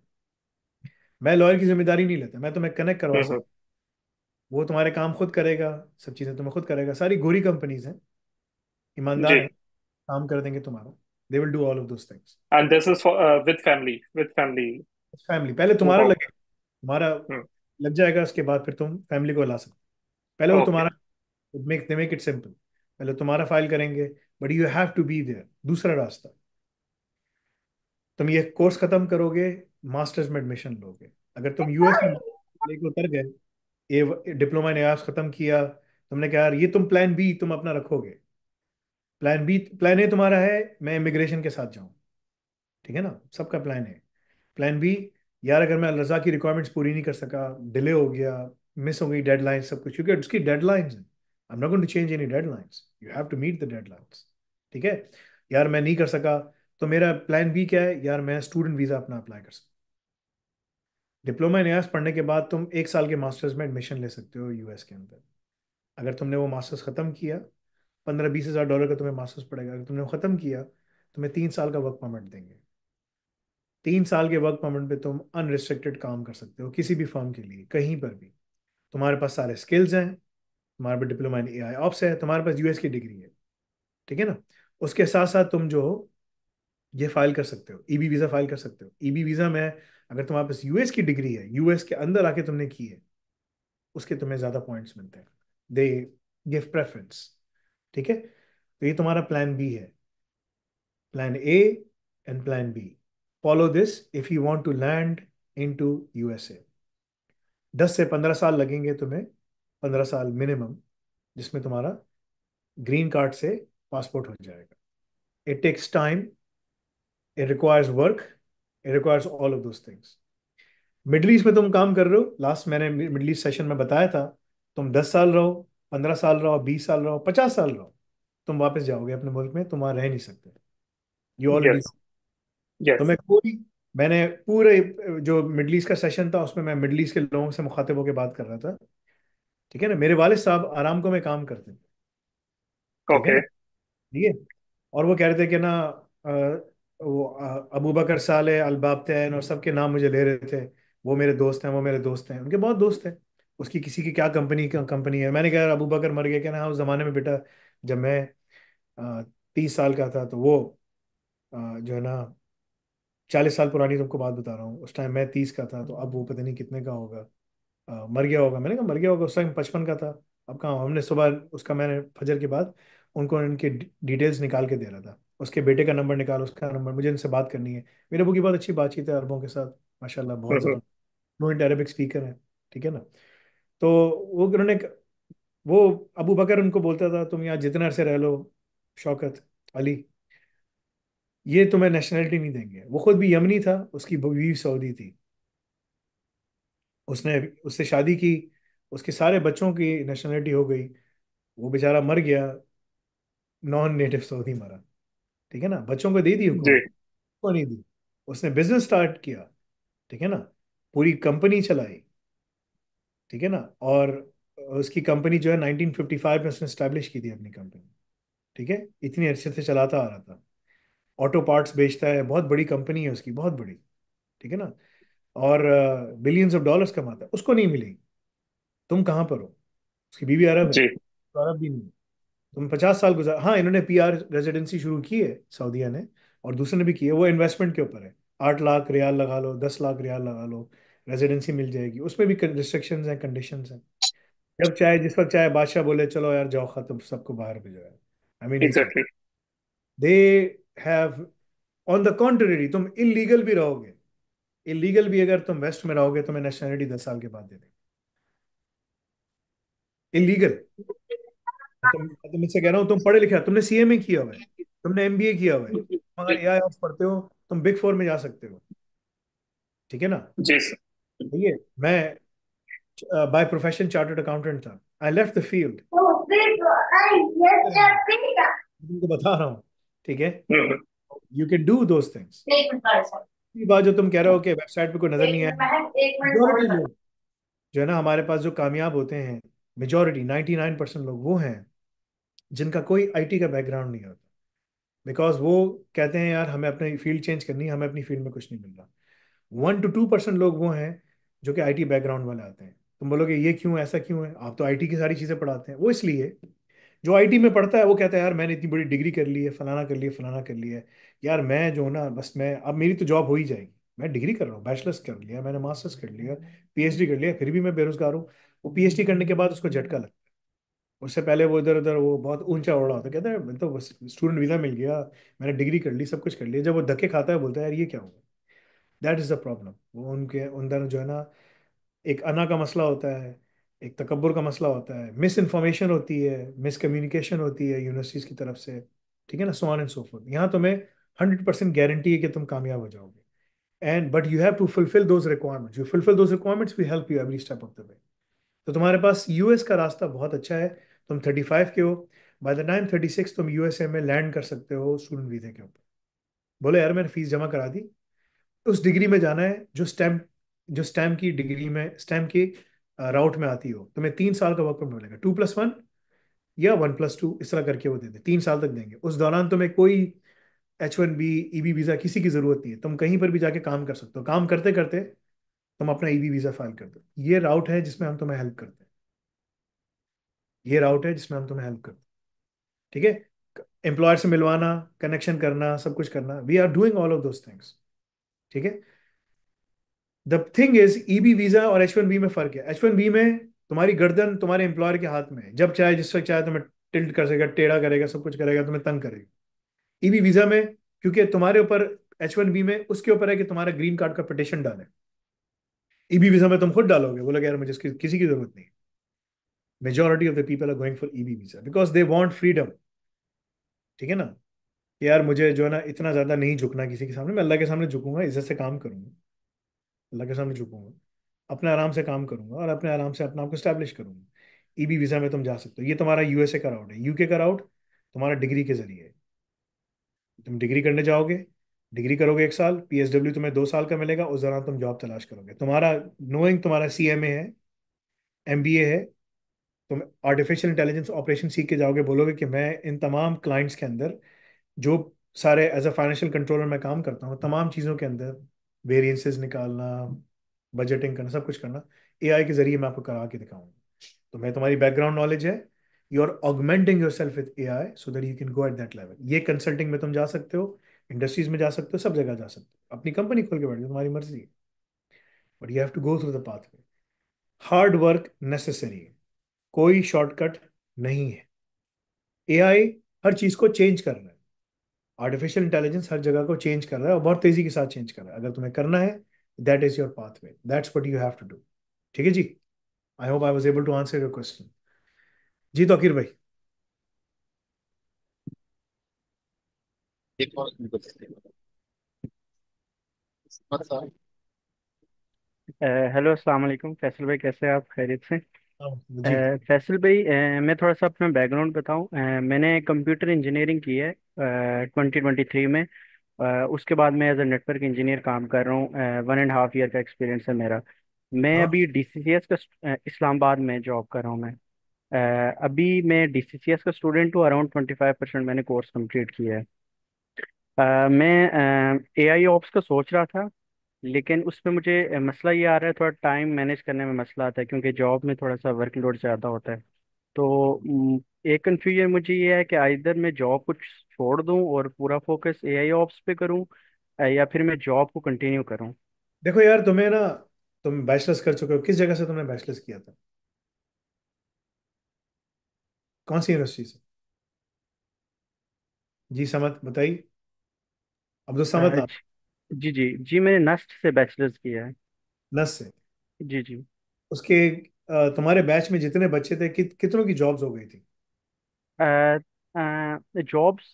मैं लॉयर की जिम्मेदारी नहीं लेता, मैं तुम्हें कनेक्ट करवा हम्म। सकता। वो तुम्हारे काम खुद करेगा, सब चीज़ें तुम्हें खुद करेगा। सारी गोरी कंपनीज हैं, ईमानदार जी। हैं, काम कर देंगे तुम्हारा। दे will do all of those things. And this is with family family पहले तुम्हारा वर्क। लगेगा, तुम्हारा लग जाएगा, उसके बाद फिर तुम फैमिली को ला सकते हो। पहले वो ओके। तुम्हारा, मेक इट सिंपल, पहले तुम्हारा फाइल करेंगे, but you have to be there. दूसरा रास्ता, तुम ये कोर्स खत्म करोगे, मास्टर्स में एडमिशन लोगे। अगर तुम US में लेके उतर गए, ये डिप्लोमा ने आज खत्म किया, तुमने कहा यार ये तुम प्लान B तुम अपना रखोगे। प्लान A तुम्हारा है मैं इमिग्रेशन के साथ जाऊं, ठीक है ना, सबका प्लान है। प्लान B, यार अगर मैं रजा की रिक्वायरमेंट्स पूरी नहीं कर सका, डिले हो गया, मिस हो गई डेडलाइन सब कुछ, क्योंकि उसकी डेडलाइंस हैं। I am not going to change any deadlines, you have to meet the deadlines, ठीक है। यार मैं नहीं कर सका, तो मेरा प्लान B क्या है, यार मैं स्टूडेंट वीज़ा अपना अप्लाई कर सकता हूँ। डिप्लोमा इन ईयर्स पढ़ने के बाद तुम 1 साल के मास्टर्स में एडमिशन ले सकते हो US के अंदर। अगर तुमने वो मास्टर्स ख़त्म किया, 15-20 हज़ार डॉलर का तुम्हें मास्टर्स पड़ेगा। अगर तुमने वो ख़त्म किया, तुम्हें 3 साल का वर्क परमिट देंगे। 3 साल के वर्क परमिट पे तुम अनरिस्ट्रिक्टेड काम कर सकते हो किसी भी फर्म के लिए, कहीं पर भी। तुम्हारे पास सारे स्किल्स हैं, तुम्हारे पास डिप्लोमा इन AI ऑप्स है, तुम्हारे पास US की डिग्री है, ठीक है ना। उसके साथ साथ तुम जो हो ये फाइल कर सकते हो, EB वीज़ा फाइल कर सकते हो। EB वीज़ा में अगर तुम्हारे पास US की डिग्री है, US के अंदर आके तुमने की है, उसके तुम्हें ज़्यादा पॉइंट्स मिलते हैं, दे गिव प्रेफरेंस, ठीक है। तो ये तुम्हारा प्लान B है। Plan A and plan B. Follow this if you want to land into USA. 10 से 15 साल लगेंगे तुम्हें, 15 साल मिनिमम, जिसमें तुम्हारा ग्रीन कार्ड से पासपोर्ट हो जाएगा। It takes time, it requires work, it requires all of those things. Middle East में तुम काम कर रहे हो, लास्ट मैंने मिडल ईस्ट सेशन में बताया था, तुम 10 साल रहो, 15 साल रहो, 20 साल रहो, 50 साल रहो, तुम वापस जाओगे अपने मुल्क में, तुम वहां रह नहीं सकते। You already, yes, yes. तुम्हें कोई, मैंने पूरे जो मिडल ईस्ट का सेशन था उसमें मैं मिडल ईस्ट के लोगों से मुखातिब होकर बात कर रहा था, ठीक है ना। मेरे वालिद साहब आरामको में काम करते थे, ठीक है ओके। ना। ठीक है। और वो कह रहे थे कि ना, अ, वो अबू बकर साले अलबाबतैन और सबके नाम मुझे ले रहे थे, वो मेरे दोस्त हैं, वो मेरे दोस्त हैं, उनके बहुत दोस्त हैं। उसकी किसी की क्या कंपनी है। मैंने कहा यार अबू बकर मर गया, क्या ना, उस जमाने में बेटा जब मैं 30 साल का था, तो वो जो है ना, 40 साल पुरानी तुमको बात बता रहा हूँ, उस टाइम मैं 30 का था, तो अब वो पता नहीं कितने का होगा। मर गया होगा। मैंने कहा मर गया होगा, उस टाइम 55 का था। अब कहाँ, हमने सुबह उसका, मैंने फजर के बाद उनको इनके डिटेल्स निकाल के दे रहा था, उसके बेटे का नंबर निकाल, उसका नंबर, मुझे इनसे बात करनी है। मेरे अबू की बहुत अच्छी बातचीत है अरबों के साथ, माशाल्लाह, बहुत हम्म। ज़्यादा फ्लुएंट अरबिक स्पीकर है, ठीक है ना। तो वो उन्होंने, वो अबू बकर उनको बोलता था तुम यहाँ जितना अरसे रह लो, शौकत अली, ये तुम्हें नेशनैलिटी नहीं देंगे। वो खुद भी यमनी था, उसकी बीवी सऊदी थी, उसने उससे शादी की, उसके सारे बच्चों की नेशनैलिटी हो गई, वो बेचारा मर गया, नॉन नेटिव सऊदी मरा, ठीक है ना। बच्चों को दे दी जी, हुकूमत को, नहीं दी। उसने बिजनेस स्टार्ट किया, ठीक है ना, पूरी कंपनी चलाई, ठीक है ना। और उसकी कंपनी जो है 1955 में उसने स्टैब्लिश की थी अपनी कंपनी, ठीक है। इतनी अच्छे से चलाता आ रहा था, ऑटो पार्ट्स बेचता है, बहुत बड़ी कंपनी है उसकी, बहुत बड़ी, ठीक है ना। और बिलियंस ऑफ डॉलर्स कमाता है, उसको नहीं मिली। तुम कहाँ पर हो? उसकी बीवी अरब है, जी, तो अरब भी नहीं। तुम 50 साल गुजार, हाँ इन्होंने पीआर रेजिडेंसी शुरू की है सऊदीया ने, और दूसरे ने भी की है, वो इन्वेस्टमेंट के ऊपर है। 8 लाख रियाल लगा लो, 10 लाख रियाल लगा लो, रेजिडेंसी मिल जाएगी। उसमें भी रिस्ट्रिक्शंस हैं, कंडीशंस हैं। जब चाहे, जिस वक्त चाहे बादशाह बोले चलो यार जाओ, खत्म, सबको बाहर भेजो, हमें नहीं चाहिए। Exactly. They have, on the contrary, तुम इलीगल भी रहोगे, इलीगल भी अगर तुम वेस्ट में रहोगे, तुम्हें नेशनैलिटी 10 साल के बाद दे देंगे, इलीगल। मैं तुमसे कह रहा हूँ, तुम पढ़े लिखे हो, तुमने सीएमए किया हुआ है, तुमने एमबीए किया हुआ है, तुम अगर एआई ऑप्स पढ़ते हो, तुम बिग फोर में जा सकते हो, ठीक है ना। जी सर। ठीक है। मैं बाय प्रोफेशन चार्टर्ड अकाउंटेंट था, आई लेफ्ट द फील्ड, तुमको बता रहा हूँ, ठीक है। Hmm. You can do those things. ये बात जो तुम कह रहे हो कि वेबसाइट पे कोई नजर नहीं आया, मेजोरिटी लोग जो है ना हमारे पास जो कामयाब होते हैं, मेजोरिटी 99% लोग वो हैं जिनका कोई आईटी का बैकग्राउंड नहीं होता, बिकॉज वो कहते हैं यार हमें अपनी फील्ड चेंज करनी है, हमें अपनी फील्ड में कुछ नहीं मिल रहा। 1 to 2% लोग वो हैं जो कि आईटी बैकग्राउंड वाले आते हैं। तुम बोलोगे ये क्यों, ऐसा क्यों है, आप तो आईटी की सारी चीज़ें पढ़ाते हैं। वो इसलिए, जो आईटी में पढ़ता है वो कहता है यार मैंने इतनी बड़ी डिग्री कर ली है, फलाना कर लिया, फलाना कर लिया है, यार मैं जो हूं ना, बस मैं, अब मेरी तो जॉब हो ही जाएगी, मैं डिग्री कर रहा हूँ, बैचलर्स कर लिया मैंने, मास्टर्स कर लिया, पीएचडी कर लिया, फिर भी मैं बेरोजगार हूँ। वो पीएचडी करने के बाद उसको झटका लगता है। उससे पहले वो इधर उधर वो बहुत ऊंचा उड़ा होता है, कहता है मैं तो बस स्टूडेंट वीजा मिल गया, मैंने डिग्री कर ली, सब कुछ कर लिया। जब वो धक्के खाता है बोलता है यार ये क्या हुआ। That is the problem. वो उनके अंदर जो है ना, एक अना का मसला होता है, एक तकब्बुर का मसला होता है, मिस इन्फॉर्मेशन होती है, मिस कम्युनिकेशन होती है यूनिवर्सिटीज की तरफ से, ठीक है ना, so on and so fourth. यहाँ तुम्हें 100% गारंटी है कि तुम कामयाब हो जाओगे, and but you have to fulfil those requirements, you fulfil those requirements, we help you every step of the way. तो तुम्हारे पास यूएस का रास्ता बहुत अच्छा है। तुम 35 के हो, बाय द टाइम 36 तुम यूएसए में लैंड कर सकते हो स्टूडेंट वीजे के ऊपर। बोले यार मैंने फीस जमा करा दी, उस डिग्री में जाना है जो स्टैम की डिग्री में, स्टैम की राउट में आती हो, तुम्हें 3 साल का वर्क परमिट मिलेगा, 2+1 या 1+2, इस तरह करके वो देते, 3 साल तक देंगे। उस दौरान तुम्हें कोई H1B, ईबी वीज़ा किसी की ज़रूरत नहीं है, तुम कहीं पर भी जाके काम कर सकते हो, काम करते करते तुम अपना ईबी वीज़ा फाइल कर दो। ये राउट है जिसमें हम तुम्हें हेल्प करते हैं, ये राउट है जिसमें हम तुम्हें हेल्प करते हैं, ठीक है। एम्प्लॉयर से मिलवाना, कनेक्शन करना, सब कुछ करना, we are doing all of those things, ठीक है। The thing is, EB visa और H1B में फर्क है। H1B में तुम्हारी गर्दन तुम्हारे एम्प्लॉयर के हाथ में है, जब चाहे जिस वक्त चाहे तुम्हें टिल्ट कर सकेगा, टेढ़ा करेगा, सब कुछ करेगा, तुम्हें तंग करेगा। ईबी वीजा में क्योंकि तुम्हारे ऊपर H1B में उसके ऊपर है कि तुम्हारा ग्रीन कार्ड का पिटिशन डाले। ईबी वीजा में तुम खुद डालोगे, बोलोगे यार मुझे इसकी किसी की जरूरत नहीं। Majority of the people are going for EB visa because they want freedom. ठीक है ना, कि यार मुझे जो है ना इतना ज्यादा नहीं झुकना किसी के सामने, मैं अल्लाह के सामने झुकूंगा, इज्जत से काम करूंगा, अल्लाह के सामने झुकूंगा, अपने आराम से काम करूंगा और अपने आराम से अपने आप को स्टैब्लिश करूंगा। ईबी वीजा में तुम जा सकते हो। ये तुम्हारा यूएसए का राउट है। यूके का राउट तुम्हारा डिग्री के जरिए है। तुम डिग्री करने जाओगे, डिग्री करोगे 1 साल, पीएसडब्ल्यू तुम्हें 2 साल का मिलेगा, उस दौरान तुम जॉब तलाश करोगे। तुम्हारा नोइंग तुम्हारा सीएमए है, एमबीए है, तुम आर्टिफिशियल इंटेलिजेंस ऑपरेशन सीख के जाओगे, बोलोगे कि मैं इन तमाम क्लाइंट्स के अंदर जो सारे एज अ फाइनेंशियल कंट्रोलर मैं काम करता हूँ, तमाम चीज़ों के अंदर वेरिएंसेस निकालना, बजटिंग करना, सब कुछ करना एआई के जरिए मैं आपको करा के दिखाऊंगा। तो मैं तुम्हारी बैकग्राउंड नॉलेज है, you are augmenting your self with AI so that you can go at that level. ये कंसल्टिंग में तुम जा सकते हो, इंडस्ट्रीज में जा सकते हो, सब जगह जा सकते हो, अपनी कंपनी खोल के बैठ जाओ, तुम्हारी मर्जी है। But you have to go through the pathway. Hard work necessary है, कोई शॉर्टकट नहीं है। एआई हर चीज को चेंज कर रहा है। आर्टिफिशियल इंटेलिजेंस हर जगह को चेंज कर रहा है और बहुत तेजी के साथ चेंज कर रहा है। अगर तुम्हें करना है, that is your pathway, that's what you have to do. ठीक है जी। I hope I was able to answer your question. जी तो अकीर भाई। एक और मतलब हेलो अस्सलाम वालेकुम फैसल भाई, कैसे हैं आप? खैरियत से? हाँ, जी भाई। फैसल भाई, मैं थोड़ा सा अपना बैकग्राउंड बताऊं। मैंने कंप्यूटर इंजीनियरिंग की है 2023 में। उसके बाद मैं एज ए नेटवर्क इंजीनियर काम कर रहा हूँ। 1.5 ईयर का एक्सपीरियंस है मेरा। मैं हाँ अभी डीसीसीएस का इस्लामाबाद में जॉब कर रहा हूँ मैं। अभी मैं डीसीसीएस का स्टूडेंट हूँ। अराउंड 25% मैंने कोर्स कंप्लीट किया है। मैं एआई ऑप्स का सोच रहा था, लेकिन उसमें मुझे मसला ये आ रहा है, थोड़ा टाइम मैनेज करने में मसला आता है, क्योंकि जॉब में थोड़ा सा वर्कलोड ज़्यादा होता है। तो एक कन्फ्यूजन मुझे ये है कि आइदर मैं जॉब को छोड़ दूं और पूरा फोकस एआई ऑप्स पे करूं, या फिर मैं जॉब को कंटिन्यू करूं। देखो यार, तुम्हें ना, तुम बैचलर्स कर चुके हो, किस जगह से तुमने बैचलर्स किया था? कौन सी यूनिवर्सिटी से? जी समझ बताइए, अब्दुल समद नाम। जी जी जी, मैंने नस्ट से बैचलर्स किया है। नस से। जी जी। उसके तुम्हारे बैच में जितने बच्चे थे, कितनों की जॉब्स हो गई थी? जॉब्स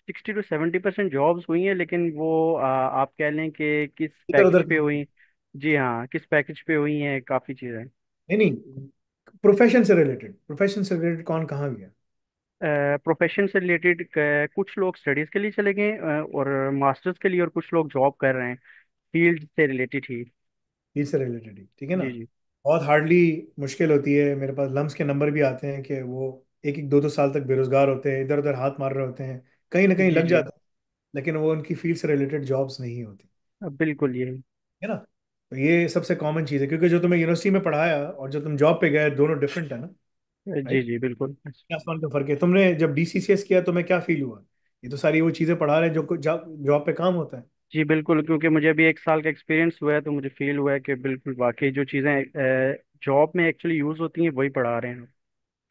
60 to 70% जॉब्स हुई हैं, लेकिन वो आप कह लें कि किस इधर पैकेज उधर पे काम हुई। किया? जी हाँ, किस पैकेज पे हुई हैं काफ़ी चीज़ें। नहीं नहीं, प्रोफेशन से रिलेटेड कौन कहाँ गया? प्रोफेशन से रिलेटेड कुछ लोग स्टडीज़ के लिए चले गए, और मास्टर्स के लिए, और कुछ लोग जॉब कर रहे हैं फील्ड से रिलेटेड ही। फील्ड से रिलेटेड ही, ठीक है ना। जी जी। बहुत हार्डली मुश्किल होती है, मेरे पास लम्स के नंबर भी आते हैं कि वो एक एक दो दो साल तक बेरोजगार होते हैं, इधर उधर हाथ मार रहे होते हैं, कहीं ना कहीं जी लग जी। जाते हैं, लेकिन वो उनकी फील्ड से रिलेटेड जॉब्स नहीं होती, बिल्कुल यही। है ना। तो ये सबसे कॉमन चीज़ है, क्योंकि जो तुम्हें यूनिवर्सिटी में पढ़ाया और जो तुम जॉब पे गए, दोनों डिफरेंट है ना। जी राइट। जी बिल्कुल। आसमान का फर्क है। तुमने जब डीसीसीएस किया, तुम्हें क्या फील हुआ? ये तो सारी वो चीज़ें पढ़ा रहे हैं जो जॉब पे काम होता है। जी बिल्कुल, क्योंकि मुझे अभी 1 साल का एक्सपीरियंस हुआ है, तो मुझे फील हुआ है कि बिल्कुल वाकई जो चीज़ें जॉब में एक्चुअली यूज़ होती हैं वही पढ़ा रहे हैं।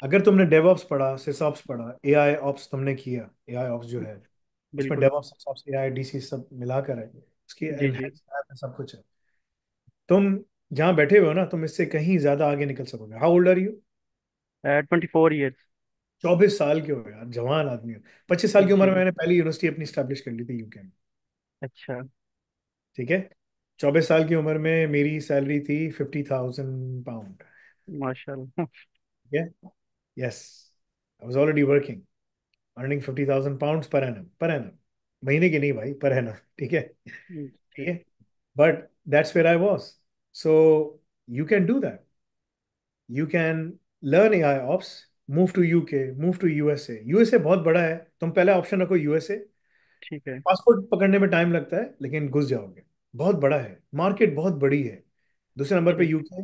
अगर तुमने डेवऑप्स पढ़ा, सिसऑप्स पढ़ा, एआई ऑप्स तुमने किया, एआई ऑप्स जो है उसमें बिल्कुल। डेवऑप्स सिसऑप्स एआई डीसी सब मिलाकर है, उसकी जी जी। एनहेंस ऐप है, सब कुछ है। तुम जहाँ बैठे हुए हो ना, तुम इससे कहीं ज्यादा आगे निकल सकोगे। How old are you? 24 years. 24 साल के हो यार, जवान आदमी हो। 25 साल की उम्र में जी। मैंने पहली यूनिवर्सिटी अपनी स्टैब्लिश कर ली थी यूके में। अच्छा। ठीक है। 24 साल की उम्र में मेरी सैलरी थी 50,000 पाउंड। माशाल्लाह। ठीक है। Yes, I was already working, earning 50,000 pound per annum. महीने की नहीं भाई, पर एनम। ठीक है। ठीक है। But that's where I was. So you can do that. You can learn AI ops, move to UK, move to USA. USA बहुत बड़ा है, तुम पहले ऑप्शन रखो यूएसए। ठीक है। पासपोर्ट पकड़ने में टाइम लगता है, लेकिन घुस जाओगे। बहुत बड़ा है, मार्केट बहुत बड़ी है। दूसरे नंबर पे ठीक। यूके।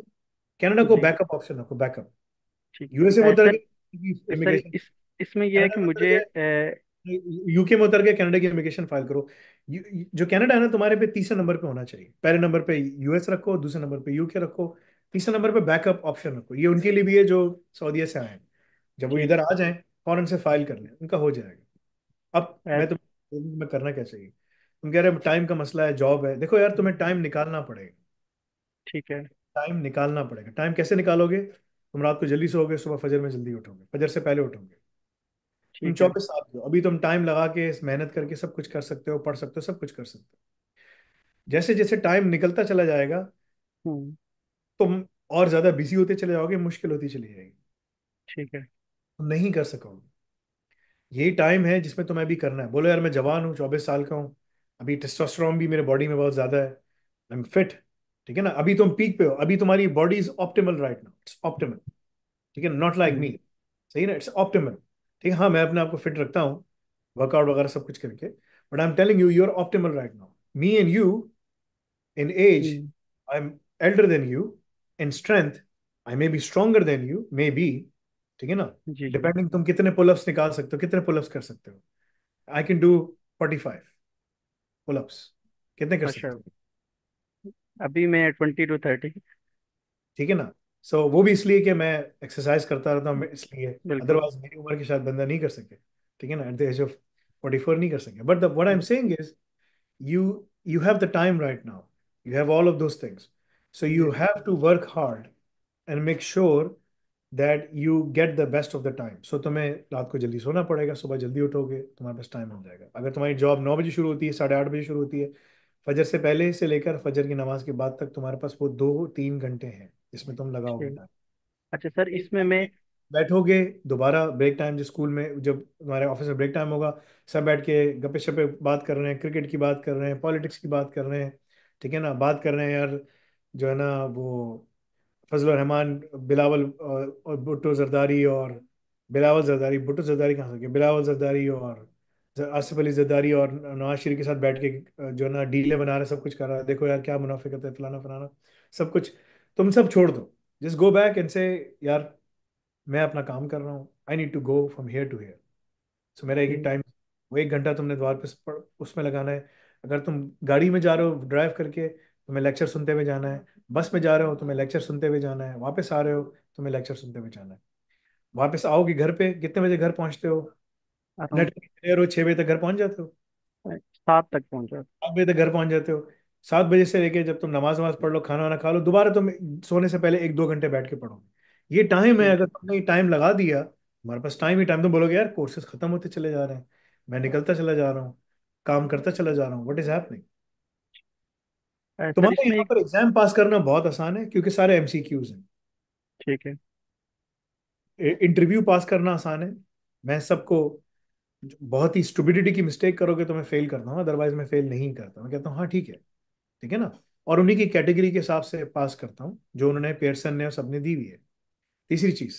कनाडा को जी। बैकअप ऑप्शन रखो, बैकअप। ठीक। यूएसए में उतर सर, के सर इमिग्रेशन, इसमें यह है कनाडा कि में उतर मुझे के, यूके में उतर के कनाडा की इमिग्रेशन फाइल करो। जो कनाडा है ना, तुम्हारे पे तीसरे नंबर पे होना चाहिए। पहले नंबर पे यूएस रखो, दूसरे नंबर पे यूके रखो, तीसरे नंबर पे बैकअप ऑप्शन रखो। ये उनके लिए भी है जो सऊदीया से आए हैं, जब वो ठीक। इधर आ जाएं फौरन से फाइल कर लें, उनका हो जाएगा। अब अ, मैं तो तुम्हें करना क्या चाहिए। तुम कह रहे हो टाइम का मसला है, जॉब है, देखो यार तुम्हें टाइम निकालना पड़ेगा। ठीक है। टाइम निकालना पड़ेगा। टाइम कैसे निकालोगे? तुम रात को जल्दी सोओगे, सुबह फजर में जल्दी उठोगे, फजर से पहले उठोगे। तुम ठीक है। 24 साल के हो, अभी तुम टाइम लगा के मेहनत करके सब कुछ कर सकते हो, पढ़ सकते हो, सब कुछ कर सकते हो। जैसे जैसे टाइम निकलता चला जाएगा, हम्म। तुम और ज्यादा बिजी होते चले जाओगे, मुश्किल होती चली जाएगी, ठीक है। तुम नहीं कर सकोगे। यही टाइम है जिसमें तुम्हें अभी करना है। बोलो यार मैं जवान हूँ, 24 साल का हूँ, अभी टेस्टोस्टेरोन भी मेरे बॉडी में बहुत ज्यादा है, आई एम फिट, ठीक है ना, अभी तुम पीक पे हो, अभी तुम्हारी body is optimal right now, it's optimal, ठीक है, नॉट लाइक मी, हम्म। सही ना, इट्स ऑप्टिमल। ठीक है, हाँ मैं अपने आप को फिट रखता हूँ, वर्कआउट वगैरह सब कुछ करके, but I am telling you, you are optimal right now. Me and you in age, hmm. I'm elder than you. In strength, I may be stronger than you, may be, ठीक है ना, जी जी। Depending तुम कितने pullups निकाल सकते हो, कितने पुलअप्स कर सकते हो। आई कैन डू 45 पुलअप्स, कितने कर अच्छा, सकते हो? अभी मैं 20 to 30। ठीक है ना। सो वो भी इसलिए कि मैं एक्सरसाइज करता रहता हूँ, इसलिए, बिल्कुल। अदरवाइज मेरी उम्र के शायद बंदा नहीं कर सके, ठीक है ना, एट द एज ऑफ 44 नहीं कर सके। But the what I am saying is, you you have the time right now, you have all of those things, so you जी। have to work hard and make sure that you get the best of the time. So तुम्हें रात को जल्दी सोना पड़ेगा, सुबह जल्दी उठोगे, तुम्हारे पास टाइम हो जाएगा। अगर तुम्हारी जॉब 9 बजे शुरू होती है, 8:30 बजे शुरू होती है, फजर से पहले से लेकर फजर की नमाज के बाद तक तुम्हारे पास वो 2-3 घंटे हैं जिसमें तुम लगाओगे ठीक। टाइम। अच्छा सर, ब्रेक इसमें टाइम मैं। में बैठोगे, दोबारा ब्रेक टाइम, जो स्कूल में जब तुम्हारे ऑफिस में ब्रेक टाइम होगा, सब बैठ के गप्पे शप्पे बात कर रहे हैं, क्रिकेट की बात कर रहे हैं, पॉलिटिक्स की बात कर रहे हैं, ठीक है ना, बात कर रहे हैं यार, जो है ना वो फजल रहमान, बिलावल और भुट्टो जरदारी, और बिलावल जरदारी, भुट्टो जरदारी कहाँ से गए, बिलावल जरदारी और आसिफ अली जरदारी और नवाज शरीफ के साथ बैठ के जो है ना डीले बना रहे हैं, सब कुछ कर रहा है, देखो यार क्या मुनाफिकत है, फलाना फलाना, सब कुछ। तुम सब छोड़ दो, जस्ट गो बैक एंड से, यार मैं अपना काम कर रहा हूँ, I need to go from here to here. So मेरा एक ही ठीक। टाइम, वो 1 घंटा तुमने द्वार पे उसमें लगाना है। अगर तुम गाड़ी में जा रहे हो ड्राइव करके, तुम्हें लेक्चर सुनते हुए जाना है। बस में जा रहे हो, तुम्हें लेक्चर सुनते हुए जाना है। वापस आ रहे हो, तुम्हें लेक्चर सुनते हुए जाना है। वापस आओगे घर पे, कितने बजे घर पहुंचते हो? अराउंड नेट क्लियर हो, 6 बजे तक घर पहुंच जाते हो, 7 तक पहुंचा। 7 बजे तक घर पहुंच जाते हो। 7 बजे से लेके जब तुम नमाज वमाज पढ़ लो, खाना वाना खा लो, दोबारा तुम सोने से पहले 1-2 घंटे बैठ के पढ़ो। ये टाइम है, ठीक। अगर तुमने ये टाइम लगा दिया, हमारे पास टाइम ही टाइम, तुम बोलोगे यार कोर्सेज खत्म होते चले जा रहे हैं, मैं निकलता चला जा रहा हूँ, काम करता चला जा रहा हूँ, व्हाट इज हैपनिंग। सर तुम्हारा इसमें यहाँ एक। पर एग्जाम पास करना बहुत आसान है क्योंकि सारे एमसीक्यूज हैं। ठीक है। इंटरव्यू पास करना आसान है। मैं सबको, बहुत ही स्टुपिडिटी की मिस्टेक करोगे तो मैं फेल करता हूँ, अदरवाइज मैं फेल नहीं करता, मैं कहता हूँ हाँ ठीक है, ठीक है ना, और उन्हीं की कैटेगरी के हिसाब से पास करता हूँ जो उन्होंने, पेयरसन ने और सबने दी हुई है। तीसरी चीज,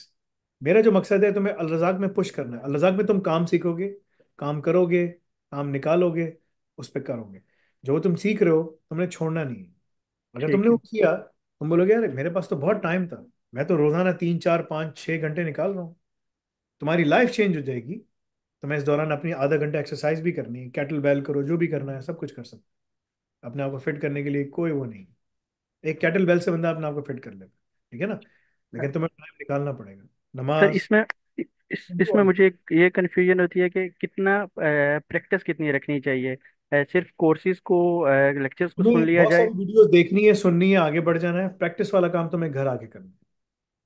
मेरा जो मकसद है तुम्हें अल रज़ाक में पुश करना है। अल रज़ाक में तुम काम सीखोगे, काम करोगे, काम निकालोगे, उस पर करोगे। जो तुम सीख रहे हो तुमने छोड़ना नहीं है। अगर तुमने ठीक वो है। किया, तुम बोलोगे यार मेरे पास तो बहुत टाइम था, मैं तो रोजाना 3-4-5-6 घंटे निकाल रहा हूँ, तुम्हारी लाइफ चेंज हो जाएगी। तुम्हें इस दौरान अपनी आधा घंटा एक्सरसाइज भी करनी है, कैटल बेल करो, जो भी करना है सब कुछ कर सकते हो। अपने आप को फिट करने के लिए कोई वो नहीं, एक कैटल बेल से बंदा अपने आप को फिट कर लेता है, ठीक है ना, लेकिन तुम्हें टाइम निकालना पड़ेगा। सर नमाज, इसमें इसमें मुझे ये कन्फ्यूजन होती है कि कितना प्रैक्टिस कितनी रखनी चाहिए। सिर्फ कोर्सेज को, लेक्चर्स को सुन तुम्हें लिया बहुत जाए। सारी वीडियोस देखनी है, सुननी है, आगे बढ़ जाना है। प्रैक्टिस वाला काम तुम्हें घर आके करना है।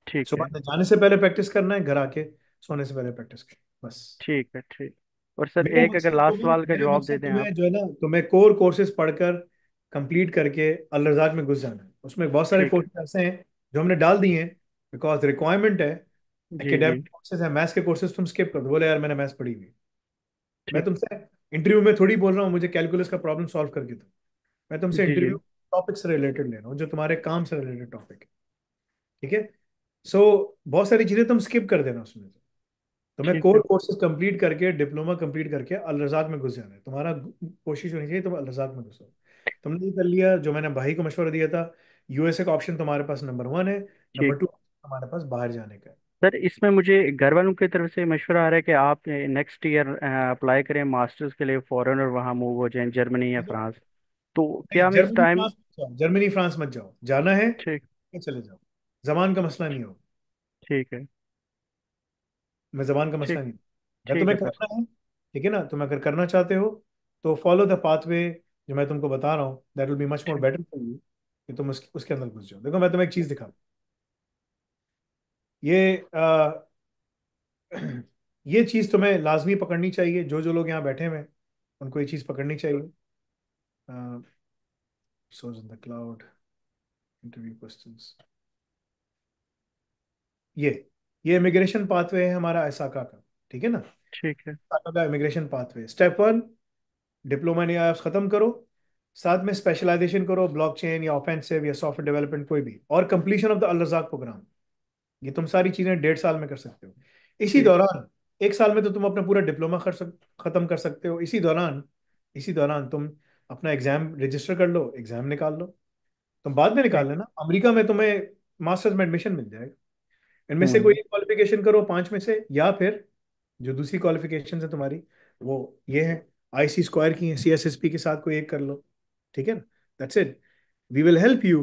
ठीक सुबह है। में जाने से पहले प्रैक्टिस करना है, घर आके सोने से पहले प्रैक्टिस करना, बस। ठीक है। ठीक। और सर मेरा एक अगर मकसद लास्ट तुम्हें सवाल का मेरा जवाब दे मकसद दें आप। तुम्हें जो है ना, तुम्हें कोर कोर्सेज पढ़कर कंप्लीट करके अल रज़ाक में घुस जाना है। उसमें बहुत सारे ठीक है। कोर्सेज ऐसे हैं जो हमने डाल दिए हैं, बिकॉज रिक्वायरमेंट है। जी जी। एकेडमिक कोर्सेज है, मैथ्स के कोर्सेज तुम स्किप कर दो, बोले यार मैंने मैथ्स पढ़ी हुई है। मैं ठीक। तुमसे इंटरव्यू में थोड़ी बोल रहा हूँ मुझे कैलकुलस का प्रॉब्लम सॉल्व करके दो, मैं तुमसे जी जी। इंटरव्यू टॉपिक से रिलेटेड ले रहा हूँ, जो तुम्हारे काम से रिलेटेड टॉपिक है, ठीक है। सो बहुत सारी चीजें तुम स्किप कर देना उसमें से। तुम्हें ठीक कोर है। कोर्सेज कंप्लीट करके, डिप्लोमा कंप्लीट करके अल रज़ाक में घुस जाना है। तुम्हारा कोशिश होनी चाहिए तुम अल रज़ाक में घुसो। तुमने ये कर लिया जो मैंने भाई को मशवरा दिया था, यूएसए का ऑप्शन तुम्हारे पास नंबर 1 है, ठीक। नंबर 2 तुम्हारे पास बाहर जाने का है। सर इसमें मुझे घर वालों की तरफ से मशवरा आ रहा है कि आप नेक्स्ट ईयर अप्लाई करें मास्टर्स के लिए फॉरेन, और वहाँ मूव हो जाएं जर्मनी या ठीक है? फ्रांस। तो नहीं, क्या मैं इस जर्मनी टाइम। फ्रांस मत जाओ, जर्मनी फ्रांस मत जाओ, जाना है ठीक। तो चले जाओ, जबान का मसला नहीं हो, ठीक है। मैं जबान का मसला ठीक। नहीं, अगर ठीक है तुम्हें सर। करना है, ठीक है ना, तुम अगर करना चाहते हो तो फॉलो द पाथवे जो मैं तुमको बता रहा हूँ, that will be much more ठीक। बेटर फॉर यू, कि तुम उसके अंदर घुस जाओ। देखो मैं तुम्हें एक चीज दिखा, ये ये चीज तुम्हें लाजमी पकड़नी चाहिए, जो जो लोग यहाँ बैठे हुए हैं उनको ये चीज पकड़नी चाहिए। Source in the cloud, interview questions, ये ये इमिग्रेशन पाथवे है हमारा ऐसाका का, ठीक है ना। ठीक है। ऐसाका का immigration pathway, step one, diploma in AI खत्म करो, साथ में स्पेशलाइजेशन करो ब्लॉकचेन या ऑफेंसिव या सॉफ्टवेयर डेवलपमेंट कोई भी, और completion of the Al Razzaq programme. ये तुम सारी चीजें 1.5 साल में कर सकते हो। इसी ठीक। दौरान 1 साल में तो तुम अपना पूरा डिप्लोमा खत्म कर सकते हो। इसी दौरान तुम अपना एग्जाम रजिस्टर कर लो, एग्जाम निकाल लो। तुम बाद में ठीक। निकाल लेना, अमेरिका में तुम्हें मास्टर्स में एडमिशन मिल जाएगा। इनमें से कोई हम्म। एक क्वालिफिकेशन करो 5 में से, या फिर जो दूसरी क्वालिफिकेशन है तुम्हारी वो ये है, आईसी स्क्वायर की है, सीएसएसपी के साथ कोई एक कर लो, ठीक है ना। That's it. We will help you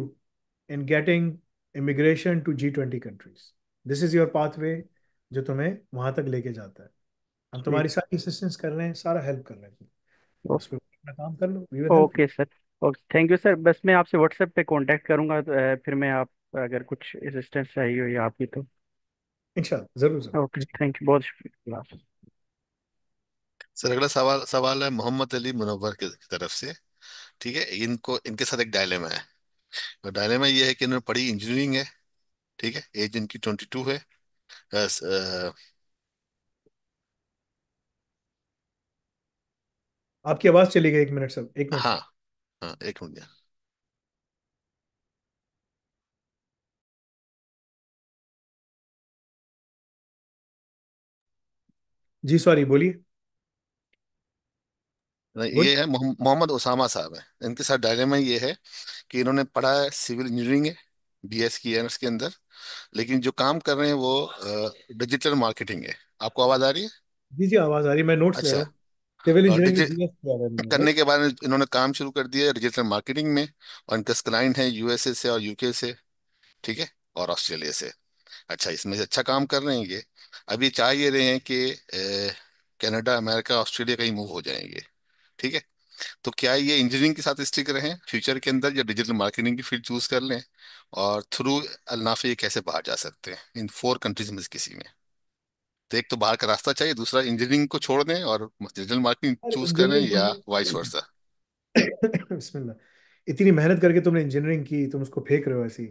in getting immigration to G20 countries. This is your pathway जो तुम्हें वहां तक लेके जाता है। हम ठीक। तुम्हारी सारी असिस्टेंस कर रहे हैं, सारा हेल्प कर रहे हैं, ओ- उस पर अपना काम कर लो, we will help you. Okay sir. Okay, thank you sir. बस मैं आपसे व्हाट्सएप पे कांटेक्ट करूंगा, तो, फिर मैं आप अगर कुछ असिस्टेंस चाहिए हो या आपकी तो। इंशाल्लाह, जरूर ओके, जरूर। थैंक यू, बहुत शुक्रिया। सर अगला सवाल सवाल है मोहम्मद अली मुनव्वर की तरफ से। ठीक है, इनको इनके साथ एक डायलेमा है। तो डायलेमा ये है कि इन्होंने पढ़ी इंजीनियरिंग है। ठीक है, एज इनकी 22 है। बस, आपकी आवाज चली गई, 1 मिनट सर, 1 मिनट हाँ सर। हाँ, एक मिनट। जी सॉरी, बोलिए नहीं, बोलिए। ये है मोहम्मद उसामा साहब है। इनके साथ डायलेमा ये है कि इन्होंने पढ़ा है सिविल इंजीनियरिंग है, बीएस की है इसके अंदर, लेकिन जो काम कर रहे हैं वो डिजिटल मार्केटिंग है। आपको आवाज आ रही है? जी जी, आवाज आ रही है, मैं नोट्स ले रहा अच्छा। हूँ। सिविल और इंजीनियरिंग में बीएस किया है मैंने, करने राइट। के बाद इन्होंने काम शुरू कर दिया है डिजिटल मार्केटिंग में। और इनका क्लाइंट है यूएसए से और यूके से। ठीक है, और ऑस्ट्रेलिया से। अच्छा, इसमें से अच्छा काम कर रहे हैं ये। अब ये चाह ये रहे हैं कि कनाडा, अमेरिका, ऑस्ट्रेलिया कहीं मूव हो जाएंगे। ठीक है, तो क्या ये इंजीनियरिंग के साथ स्टिक रहें फ्यूचर के अंदर, या डिजिटल मार्केटिंग की फील्ड चूज कर लें? और थ्रू अल्नाफे ये कैसे बाहर जा सकते हैं इन 4 कंट्रीज में से किसी में? तो एक तो बाहर का रास्ता चाहिए, दूसरा इंजीनियरिंग को छोड़ दें और डिजिटल मार्केटिंग अरे चूज करें, इंजीनियरिंग या वाइस तुमने वर्सा। बिस्मिल्लाह, इतनी मेहनत करके तुमने इंजीनियरिंग की, तुम उसको फेंक रहे हो ऐसी।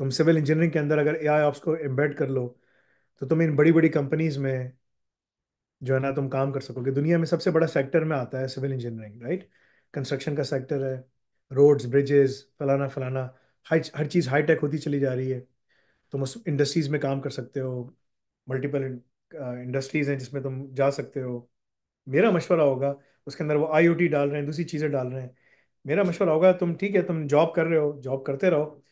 तुम सिविल इंजीनियरिंग के अंदर अगर एआई ऑप्स को एम्बेड कर लो, तो तुम इन बड़ी बड़ी कंपनीज में जो है ना तुम काम कर सकोगे। दुनिया में सबसे बड़ा सेक्टर में आता है सिविल इंजीनियरिंग, राइट। कंस्ट्रक्शन का सेक्टर है, रोड्स, ब्रिजेस, फलाना फलाना, हर चीज़ हाई टेक होती चली जा रही है। तुम उस इंडस्ट्रीज में काम कर सकते हो, मल्टीपल इंडस्ट्रीज हैं जिसमें तुम जा सकते हो। मेरा मशवरा होगा, उसके अंदर वो आईओटी डाल रहे हैं, दूसरी चीज़ें डाल रहे हैं। मेरा मशवरा होगा, तुम ठीक है, तुम जॉब कर रहे हो, जॉब करते रहो,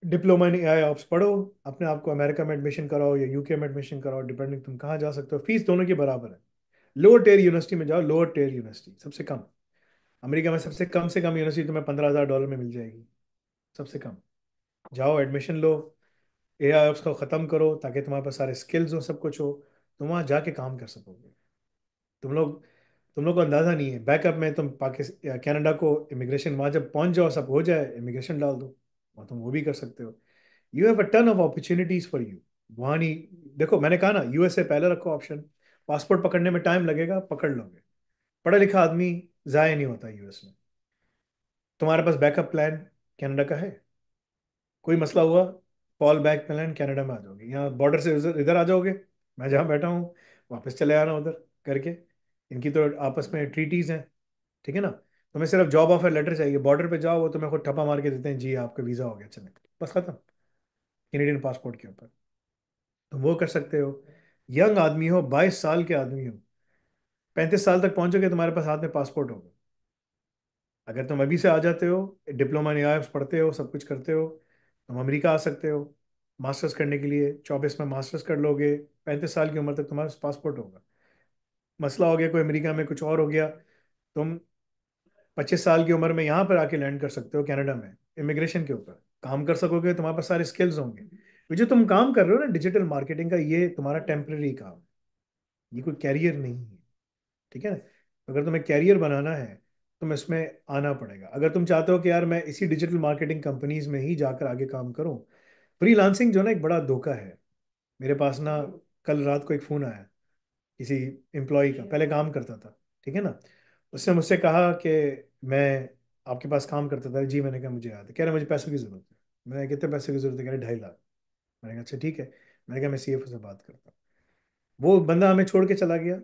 डिप्लोमा इन एआई ऑप्स पढ़ो, अपने आप को अमेरिका में एडमिशन कराओ या यूके में एडमिशन कराओ, डिपेंडिंग तुम कहाँ जा सकते हो। फीस दोनों की बराबर है। लोअर टियर यूनिवर्सिटी में जाओ, लोअर टियर यूनिवर्सिटी सबसे कम, अमेरिका में सबसे कम से कम यूनिवर्सिटी तुम्हें $15,000 में मिल जाएगी, सबसे कम। जाओ, एडमिशन लो, एआई ऑप्स को ख़त्म करो, ताकि तुम्हारे पास सारे स्किल्स हो, सब कुछ हो, तुम वहाँ जाके काम कर सकोगे। तुम लोग तुम लोग को अंदाजा नहीं है, बैकअप में तुम पाकिस्तान या कनाडा को इमिग्रेशन, वहाँ जब पहुंच जाओ, सब हो जाए, इमिग्रेशन डाल दो, और तुम वो भी कर सकते हो। You have a ton of opportunities for you. वहाँ नहीं, देखो मैंने कहा ना, यूएसए पहले रखो ऑप्शन। पासपोर्ट पकड़ने में टाइम लगेगा, पकड़ लोगे। पढ़ा लिखा आदमी जाया नहीं होता यूएस में। तुम्हारे पास बैकअप प्लान कनाडा का है, कोई मसला हुआ, फॉल बैक प्लान कनाडा में आ जाओगे, यहाँ बॉर्डर से इधर इधर आ जाओगे, मैं जहाँ बैठा हूँ वापस चले आना उधर करके। इनकी तो आपस में ट्रीटीज हैं, ठीक है ना। तुम्हें सिर्फ जॉब ऑफर लेटर चाहिए, बॉर्डर पे जाओ, वो तुम्हें खुद ठप्पा मार के देते हैं, जी आपका वीज़ा हो गया, चले, बस खत्म। कैनेडियन पासपोर्ट के ऊपर तुम वो कर सकते हो। यंग आदमी हो, 22 साल के आदमी हो, 35 साल तक पहुंचोगे, तुम्हारे पास हाथ में पासपोर्ट होगा। अगर तुम अभी से आ जाते हो, डिप्लोमा इन आईएएफ पढ़ते हो, सब कुछ करते हो, तुम अमेरिका आ सकते हो मास्टर्स करने के लिए। 24 में मास्टर्स कर लोगे, 35 साल की उम्र तक तुम्हारे पास पासपोर्ट होगा। मसला हो गया कोई अमेरिका में कुछ और हो गया, तुम 25 साल की उम्र में यहाँ पर आके लैंड कर सकते हो कनाडा में, इमिग्रेशन के ऊपर काम कर सकोगे, तुम्हारे पास सारे स्किल्स होंगे। ये जो तुम काम कर रहे हो ना डिजिटल मार्केटिंग का, ये तुम्हारा टेम्पररी काम है, ये कोई कैरियर नहीं है, ठीक है ना। अगर तुम्हें कैरियर बनाना है तुम इसमें आना पड़ेगा। अगर तुम चाहते हो कि यार मैं इसी डिजिटल मार्केटिंग कंपनीज में ही जाकर आगे काम करूं, फ्रीलांसिंग जो ना एक बड़ा धोखा है। मेरे पास ना कल रात को एक फ़ोन आया किसी एम्प्लॉय का, पहले काम करता था, ठीक है ना। उसने मुझसे कहा कि मैं आपके पास काम करता था। जी, मैंने कहा मुझे याद है। कह रहा मुझे पैसों की ज़रूरत है। मैंने कहा, कितने पैसे की ज़रूरत है? कह रहे 2.5 लाख। मैंने कहा अच्छा ठीक है। मैंने कहा मैं सीएफओ से बात करता हूँ। वो बंदा हमें छोड़ के चला गया।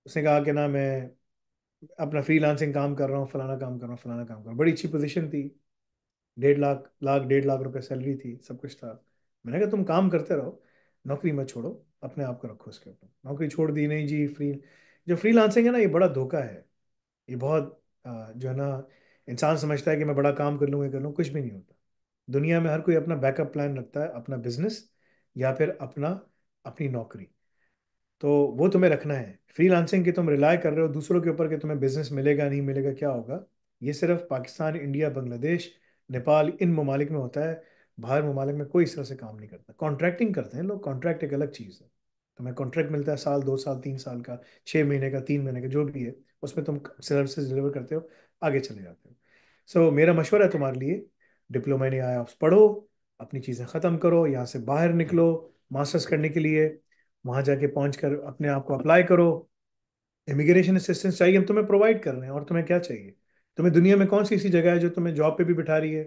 उसने कहा कि ना मैं अपना फ्रीलांसिंग काम कर रहा हूँ, फलाना काम कर रहा हूँ, फलाना काम कर रहा हूँ। बड़ी अच्छी पोजीशन थी, 1.5 लाख रुपए सैलरी थी, सब कुछ था। मैंने कहा तुम काम करते रहो, नौकरी मत छोड़ो, अपने आप को रखो उसके ऊपर। नौकरी छोड़ दी नहीं जी। जो फ्रीलांसिंग है ना, ये बड़ा धोखा है। ये बहुत जो है ना, इंसान समझता है कि मैं बड़ा काम कर लूँ, ये कर लूँ, कुछ भी नहीं होता। दुनिया में हर कोई अपना बैकअप प्लान रखता है, अपना बिजनेस या फिर अपनी नौकरी। तो वो तुम्हें रखना है। फ्रीलांसिंग की तुम रिलाय कर रहे हो दूसरों के ऊपर कि तुम्हें बिजनेस मिलेगा नहीं मिलेगा, क्या होगा। ये सिर्फ पाकिस्तान, इंडिया, बांग्लादेश, नेपाल, इन ममालिक में होता है। बाहर ममालिक में कोई इस तरह से काम नहीं करता। कॉन्ट्रैक्टिंग करते हैं लोग, कॉन्ट्रैक्ट एक अलग चीज़ है। तुम्हें कॉन्ट्रैक्ट मिलता है साल, 2 साल, 3 साल का, 6 महीने का, 3 महीने का, जो भी है। उसमें तुम सर्विसेज डिलीवर करते हो, आगे चले जाते हो। सो मेरा मशवरा है तुम्हारे लिए, डिप्लोमा इन आई पढ़ो, अपनी चीज़ें ख़त्म करो, यहाँ से बाहर निकलो मास्टर्स करने के लिए। वहां जाके पहुंच कर अपने आप को अप्लाई करो। इमिग्रेशन असिस्टेंस चाहिए, हम तुम्हें प्रोवाइड कर रहे हैं। और तुम्हें क्या चाहिए? तुम्हें दुनिया में कौन सी ऐसी जगह है जो तुम्हें जॉब पे भी बिठा रही है,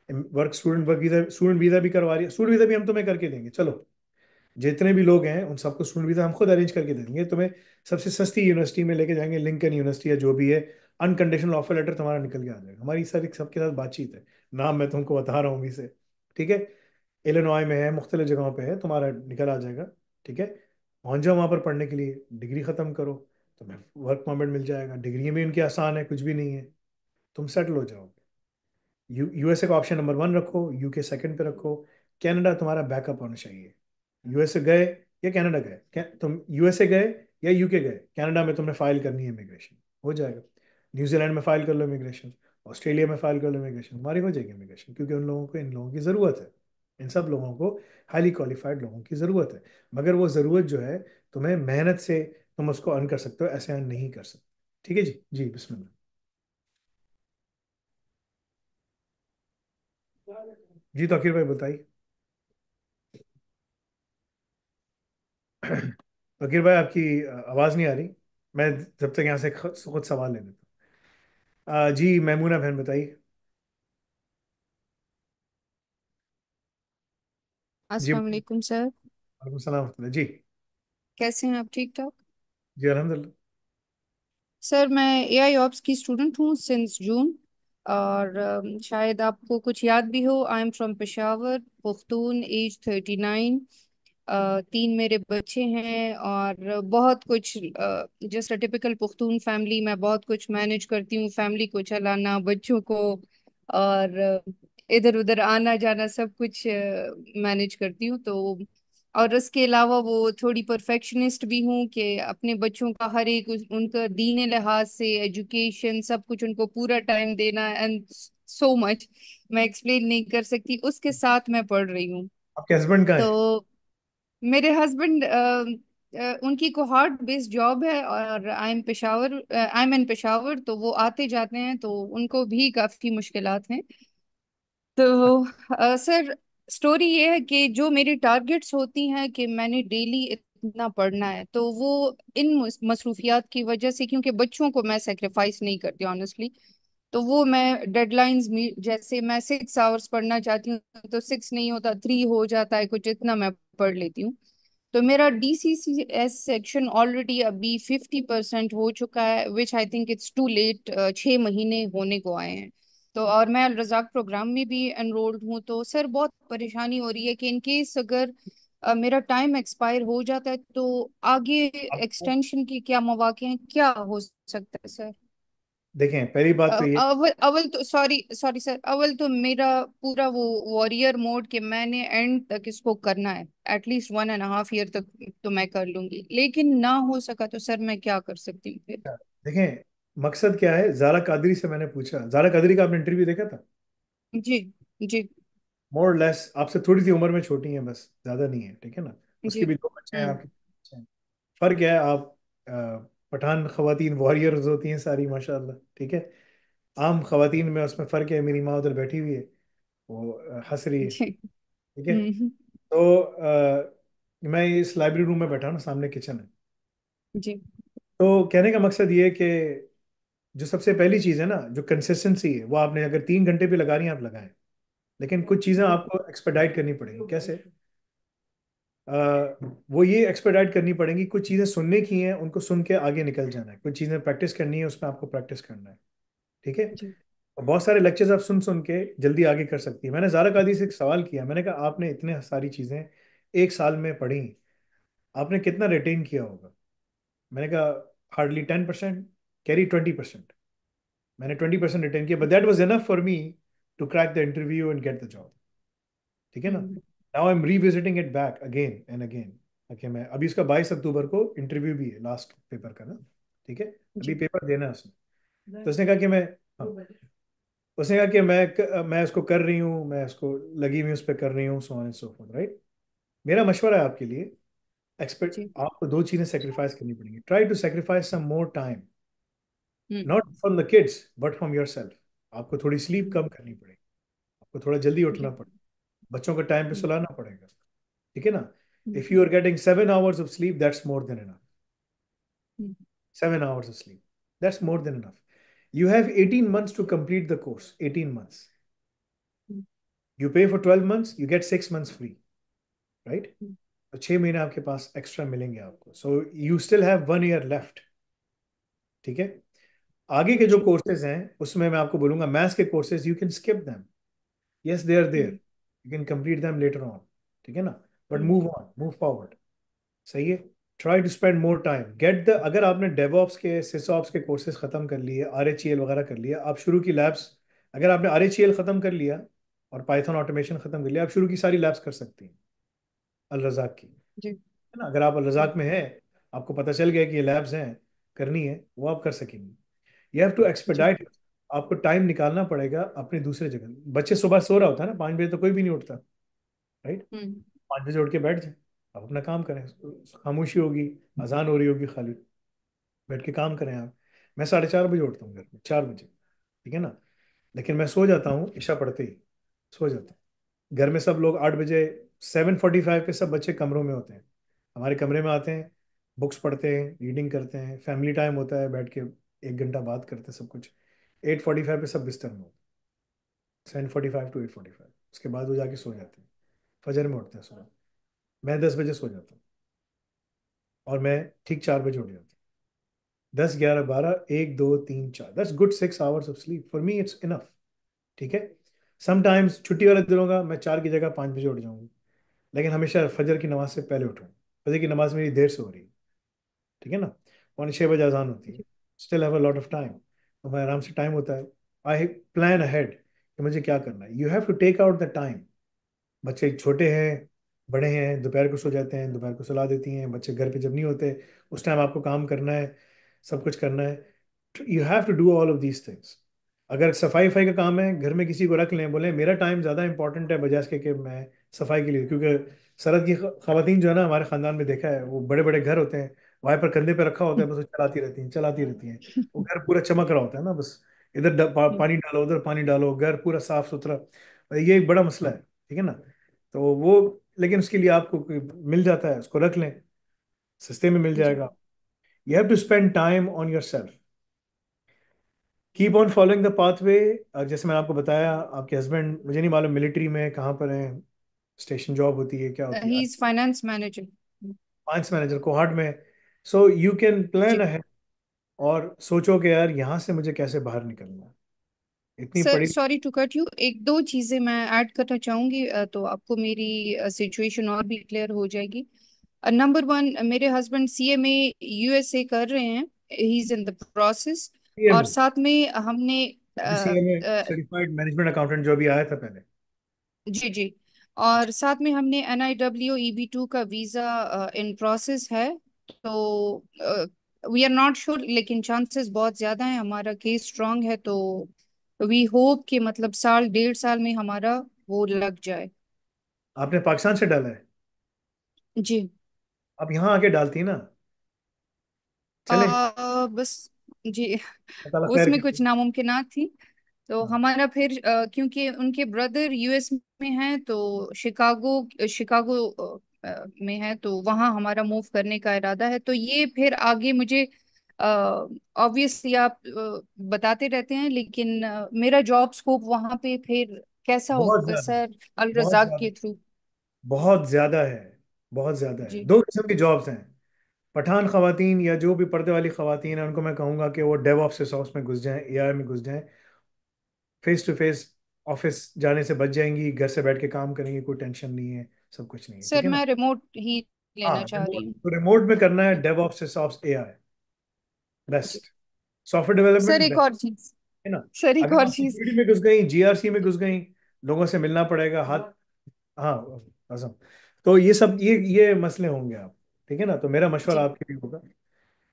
वर्क वीजा, स्टूडेंट वीजा भी करवा रही है? स्टूडेंट वीजा भी हम तुम्हें करके देंगे। चलो, जितने भी लोग हैं उन सबको स्टूडेंट वीजा हम खुद अरेंज करके दे देंगे। तुम्हें सबसे सस्ती यूनिवर्सिटी में लेके जाएंगे, लिंकन यूनिवर्सिटी या जो भी है। अनकंडीशनल ऑफर लेटर तुम्हारा निकल के आ जाएगा। हमारी सारी सबके साथ बातचीत है। नाम मैं तुमको बता रहा हूँ अभी से, ठीक है। इलिनॉय में है, मुख्तलिफ जगहों पे है, तुम्हारा निकल आ जाएगा, ठीक है। पहुंच जाओ वहाँ पर पढ़ने के लिए, डिग्री ख़त्म करो, तुम्हें वर्क परमिट मिल जाएगा। डिग्री भी इनकी आसान है, कुछ भी नहीं है, तुम सेटल हो जाओगे। यूएसए का ऑप्शन नंबर 1 रखो, यूके सेकंड पे रखो। कनाडा तुम्हारा बैकअप होना चाहिए। यूएसए गए या कनाडा गए, तुम यूएसए गए या यूके गए, कनाडा में तुमने फाइल करनी है इमिग्रेशन, हो जाएगा। न्यूजीलैंड में फाइल कर लो इमिग्रेशन, ऑस्ट्रेलिया में फाइल कर लो इमिग्रेशन, हमारी हो जाएगी इमिग्रेशन। क्योंकि उन लोगों को, इन लोगों की ज़रूरत है। इन सब लोगों को, हाईली क्वालिफाइड लोगों की ज़रूरत है। मगर वो ज़रूरत जो है, तुम्हें मेहनत से तुम उसको अर्न कर सकते हो, ऐसे अर्न नहीं कर सकते। ठीक है जी। जी बिस्मिल्लाह। जी तौकीर भाई बताइए। फकीर भाई आपकी आवाज़ नहीं आ रही। मैं जब तक यहाँ से खुद सवाल ले लेता हूँ। जी मैमूना बहन बताइए। जी अस्सलाम वालेकुम सर। वालेकुम सलाम जी। कैसे हैं आप? ठीक ठाक। जी अल्हम्दुलिल्लाह। सर मैं एआई ऑप्स की स्टूडेंट हूँ सिंस जून। और शायद आपको कुछ याद भी हो, I am from Peshawar, Pukhtun, age 39। 3 मेरे बच्चे हैं और बहुत कुछ, just a typical Pukhtun family. मैं बहुत कुछ मैनेज करती हूँ, फैमिली को चलाना, बच्चों को, और इधर उधर आना जाना, सब कुछ मैनेज करती हूँ। तो और इसके अलावा वो थोड़ी परफेक्शनिस्ट भी हूँ कि अपने बच्चों का हर एक उनका दीनी लिहाज से, एजुकेशन, सब कुछ उनको पूरा टाइम देना, एंड सो मच मैं एक्सप्लेन नहीं कर सकती। उसके साथ मैं पढ़ रही हूँ। आपके हस्बैंड कहाँ है? तो मेरे हस्बैंड, उनकी कोहार्ट बेस्ड जॉब है और आई एम इन पेशावर, तो वो आते जाते हैं, तो उनको भी काफी मुश्किलात हैं। तो सर, स्टोरी ये है कि जो मेरी टारगेट्स होती हैं कि मैंने डेली इतना पढ़ना है, तो वो इन मसरूफियात की वजह से, क्योंकि बच्चों को मैं सेक्रीफाइस नहीं करती ऑनेस्टली, तो वो मैं डेडलाइंस, जैसे मैं 6 आवर्स पढ़ना चाहती हूँ तो 6 नहीं होता, 3 हो जाता है, कुछ इतना मैं पढ़ लेती हूँ। तो मेरा DCCS सेक्शन ऑलरेडी अभी 50% हो चुका है, which I think it's too late. 6 महीने होने को आए हैं। तो और मैं अल रज़ाक प्रोग्राम में भी एनरोल्ड हूँ। तो सर बहुत परेशानी हो रही है कि इन केस अगर मेरा टाइम एक्सपायर हो जाता है तो आगे आपको एक्सटेंशन के क्या मौके हैं, क्या हो सकता है सर? देखें, पहली बात तो ये, अव्वल अव्वल तो सॉरी सॉरी सर, अव्वल तो मेरा पूरा वो वॉरियर मोड कि मैंने एंड तक इसको करना है, एटलीस्ट 1.5 ईयर तक तो मैं कर लूंगी, लेकिन ना हो सका तो सर मैं क्या कर सकती हूँ फिर? देखें मकसद क्या है। जारा कादरी से मैंने पूछा, जारा कादरी का आपने इंटरव्यू देखा था? जी जी मोर लेस आपसे थोड़ी सी उम्र में छोटी है, बस, ज्यादा नहीं है, ठीक है ना। जी। उसके भी 2 बच्चे हैं, हम्म। आपके 2 बच्चे हैं। फर्क क्या है, आप पठान खवातीन वॉरियर्स होती हैं सारी माशाल्लाह, ठीक है। आम खवातीन में उसमें फ़र्क है, मेरी माँ उधर बैठी हुई है, वो हंस रही है, जी। ठीक है। हम्म। तो मैं इस लाइब्रेरी रूम में बैठा हूँ ना, सामने किचन है। जी। तो कहने का मकसद ये है कि जो सबसे पहली चीज़ है ना, जो कंसिस्टेंसी है, वो आपने अगर 3 घंटे भी लगा रही हैं आप लगाएं, लेकिन कुछ चीज़ें आपको एक्सपेडाइट करनी पड़ेंगी। कैसे? अ, वो ये एक्सपेडाइट करनी पड़ेंगी, कुछ चीज़ें सुनने की हैं उनको सुन के आगे निकल जाना है, कुछ चीज़ें प्रैक्टिस करनी है उसमें आपको प्रैक्टिस करना है, ठीक है। जी। और बहुत सारे लेक्चर्स आप सुन सुन के जल्दी आगे कर सकती है। मैंने ज़ारा कादी से एक सवाल किया, मैंने कहा आपने इतने सारी चीज़ें एक साल में पढ़ी, आपने कितना रिटेन किया होगा? मैंने कहा हार्डली 10%, कैरी 20%। मैंने 20% रिटेन किया, but that was enough for me to crack the interview and get the job, ठीक है ना। Hmm. Now I am revisiting it back again and again. Okay, मैं अभी इसका 22 अक्टूबर को इंटरव्यू भी है, लास्ट पेपर का ना, ठीक है। अभी जी। पेपर देना है उसने। तो उसने कहा कि मैं, हाँ, उसने कहा कि मैं उसको कर रही हूँ, मैं उसको लगी हुई उस पर कर रही हूँ, so on and so fourth, right. मेरा मशवरा है आपके लिए, एक्सपेक्ट जी। आपको दो चीज़ें सेक्रीफाइस करनी पड़ेंगी। Try to sacrifice some more time, hmm. Not from the kids but from your self. आपको थोड़ी स्लीप कम करनी पड़ेगी, आपको थोड़ा जल्दी उठना जी। पड़ेगा, बच्चों को टाइम पे हम्म। सुलाना पड़ेगा, ठीक है ना। Hmm. If you are getting 7 hours of sleep, that's more than enough. Hmm. 7 hours of sleep, that's more than enough. You have 18 months to complete the course. 18 months. Hmm. You pay for 12 months, you get 6 months free, right? हम्म। तो 6 महीने आपके पास extra मिलेंगे आपको, so you still have 1 year left, ठीक है। आगे के जो जी। कोर्सेज हैं उसमें मैं आपको बोलूंगा, मैथ्स के courses you can skip them, yes they are there, hmm. You can complete them later on, ठीक है ना। But hmm. Move on, move forward, सही है। Try to spend more time, get the, अगर आपने डेवऑप्स के सिसऑप्स के कोर्सेज खत्म कर लिए, RHEL वगैरह कर लिया, आप शुरू की लैब्स, अगर आपने RHEL खत्म कर लिया और पाइथन ऑटोमेशन खत्म कर लिया, आप शुरू की सारी लैब्स कर सकती हैं अल रज़ाक की, है जी। ना। अगर आप अल हम्म। रज़ाक में हैं, आपको पता चल गया कि ये लैब्स हैं करनी है, वो आप कर सकेंगे। यू हैव टू जी। एक्सपेडाइट, आपको टाइम निकालना पड़ेगा अपनी दूसरे जगह। बच्चे सुबह सो रहा होता है ना, 5 बजे तो कोई भी नहीं उठता, राइट। हम्म। 5 बजे उठ के बैठ जाए, आप अपना काम करें, खामोशी होगी, अजान हो रही होगी खाली, बैठ के काम करें आप। मैं 4:30 बजे उठता हूँ घर में, 4 बजे, ठीक है ना। लेकिन मैं सो जाता हूँ ईशा पढ़ते ही, सो जाता हूँ। घर में सब लोग 8 बजे, 7:45 पे सब बच्चे कमरों में होते हैं, हमारे कमरे में आते हैं, बुक्स पढ़ते हैं, रीडिंग करते हैं, फैमिली टाइम होता है, बैठ के 1 घंटा बात करते हैं सब कुछ। 8:45 पे सब बिस्तर में होते हैं, 7:45 to 8:45, उसके बाद वो जाके सो जाते हैं, फजर में उठते हैं सुबह। मैं 10 बजे सो जाता हूँ और मैं ठीक 4 बजे उठ जाता हूँ। 10, 11, 12, 1, 2, 3, 4, that's good 6 hours of sleep for me, it's enough, ठीक है। समटाइम्स छुट्टी वाले दिनों का मैं 4 की जगह 5 बजे उठ जाऊंगा, लेकिन हमेशा फजर की नमाज से पहले उठूँ। फजर की नमाज मेरी देर से हो रही है, ठीक है ना, 5:45 अजान होती है, जी। Still have a lot of time, तो मैं आराम से, टाइम होता है, आई प्लान अहेड कि मुझे क्या करना है। You have to take out the time. बच्चे छोटे हैं, बड़े हैं, दोपहर को सो जाते हैं, दोपहर को सुला देती हैं, बच्चे घर पे जब नहीं होते उस टाइम आपको काम करना है, सब कुछ करना है। You have to do all of these things. अगर सफाई वफाई का काम है, घर में किसी को रख लें, बोले मेरा टाइम ज़्यादा इंपॉर्टेंट है बजाय इसके कि मैं सफाई के लिए, क्योंकि सरहद की खवातीन जो है ना, हमारे ख़ानदान में देखा है, वो बड़े बड़े घर होते हैं, वाइपर कंधे पे रखा होता है, बस वो चलाती रहती हैं, चलाती रहती हैं। वो घर पूरा चमक रहा होता है ना, बस इधर हम्म। पानी डालो, उधर पानी डालो, घर पूरा साफ सुथरा। ये एक बड़ा मसला है, ठीक है ना। तो वो, लेकिन उसके लिए आपको कोई मिल जाता है, उसको रख लें, सस्ते में मिल जी। जाएगा। You have to spend time on your self, keep on following the pathway. जैसे मैंने आपको बताया, आपके हस्बैंड, मुझे नहीं मालूम मिलिट्री में कहाँ पर हैं, स्टेशन जॉब होती है, क्या होती ही है, is finance manager. Finance manager Kohat में। सो यू कैन प्लान जी। अहेड और सोचो कि यार यहाँ से मुझे कैसे बाहर निकलना है, इतनी सर पड़ी। सॉरी टू कट यू, एक दो चीजें मैं ऐड करना चाहूंगी, तो आपको मेरी सिचुएशन और भी क्लियर हो जाएगी। नंबर वन, मेरे हस्बैंड CMA USA कर रहे हैं, ही इज इन द प्रोसेस। और CMA, साथ में हमने CMA सर्टिफाइड मैनेजमेंट अकाउंटेंट जो अभी आया था पहले। जी जी, और साथ में हमने NIW EB2 का वीज़ा इन प्रोसेस है। तो वी आर नॉट श्योर, लेकिन चांसेस बहुत ज़्यादा हैं, हमारा केस स्ट्रांग है, तो वी होप कि मतलब साल 1.5 साल में हमारा वो लग जाए। आपने पाकिस्तान से डाला है, जी। आप यहाँ आके डालती ना। चले। बस जी, अल्लाह ताला खैर उसमें करे। कुछ नामुमकिनात थी। तो हाँ। हमारा फिर क्योंकि उनके ब्रदर यूएस में हैं, तो शिकागो शिकागो में है, तो वहाँ हमारा मूव करने का इरादा है। तो ये फिर आगे मुझे ऑब्वियसली आप बताते रहते हैं, लेकिन मेरा जॉब स्कोप वहाँ पे फिर कैसा बहुत होगा ज्यादा, सर, अल बहुत रजाक ज्यादा, के थ्रू? बहुत ज्यादा है। बहुत ज्यादा है। जी। दो किस्म की जॉब्स हैं। पठान खवातीन या जो भी पर्दे वाली खवातीन हैं, उनको मैं कहूंगा कि वो डेवऑप्स से सॉफ्ट में घुस जाएं, एआई में घुस जाएं। फेस टू फेस ऑफिस जाने से बच जाएंगी, घर से बैठ के काम करेंगी, कोई टेंशन नहीं है, सब कुछ नहीं है, ठीक सर है ना। मैं रिमोट ही हाँ, लेना चाह रही रिमोट हूँ। तो रिमोट में करना है, जी। डेवऑप्स से सॉफ्ट एआई जी। बेस्ट। सॉफ्टवेयर सर डेवलपमेंट एक बेस्ट, और चीज, है ना। सर एक अगर और आप चीज। सिक्योरिटी में घुस गई, जीआरसी में घुस गई, लोगों से मिलना पड़ेगा, हाथ। हाँ, असम। तो ये सब, ये मसले होंगे आप, ठीक है ना। तो मेरा मशवरा जी। आपके लिए होगा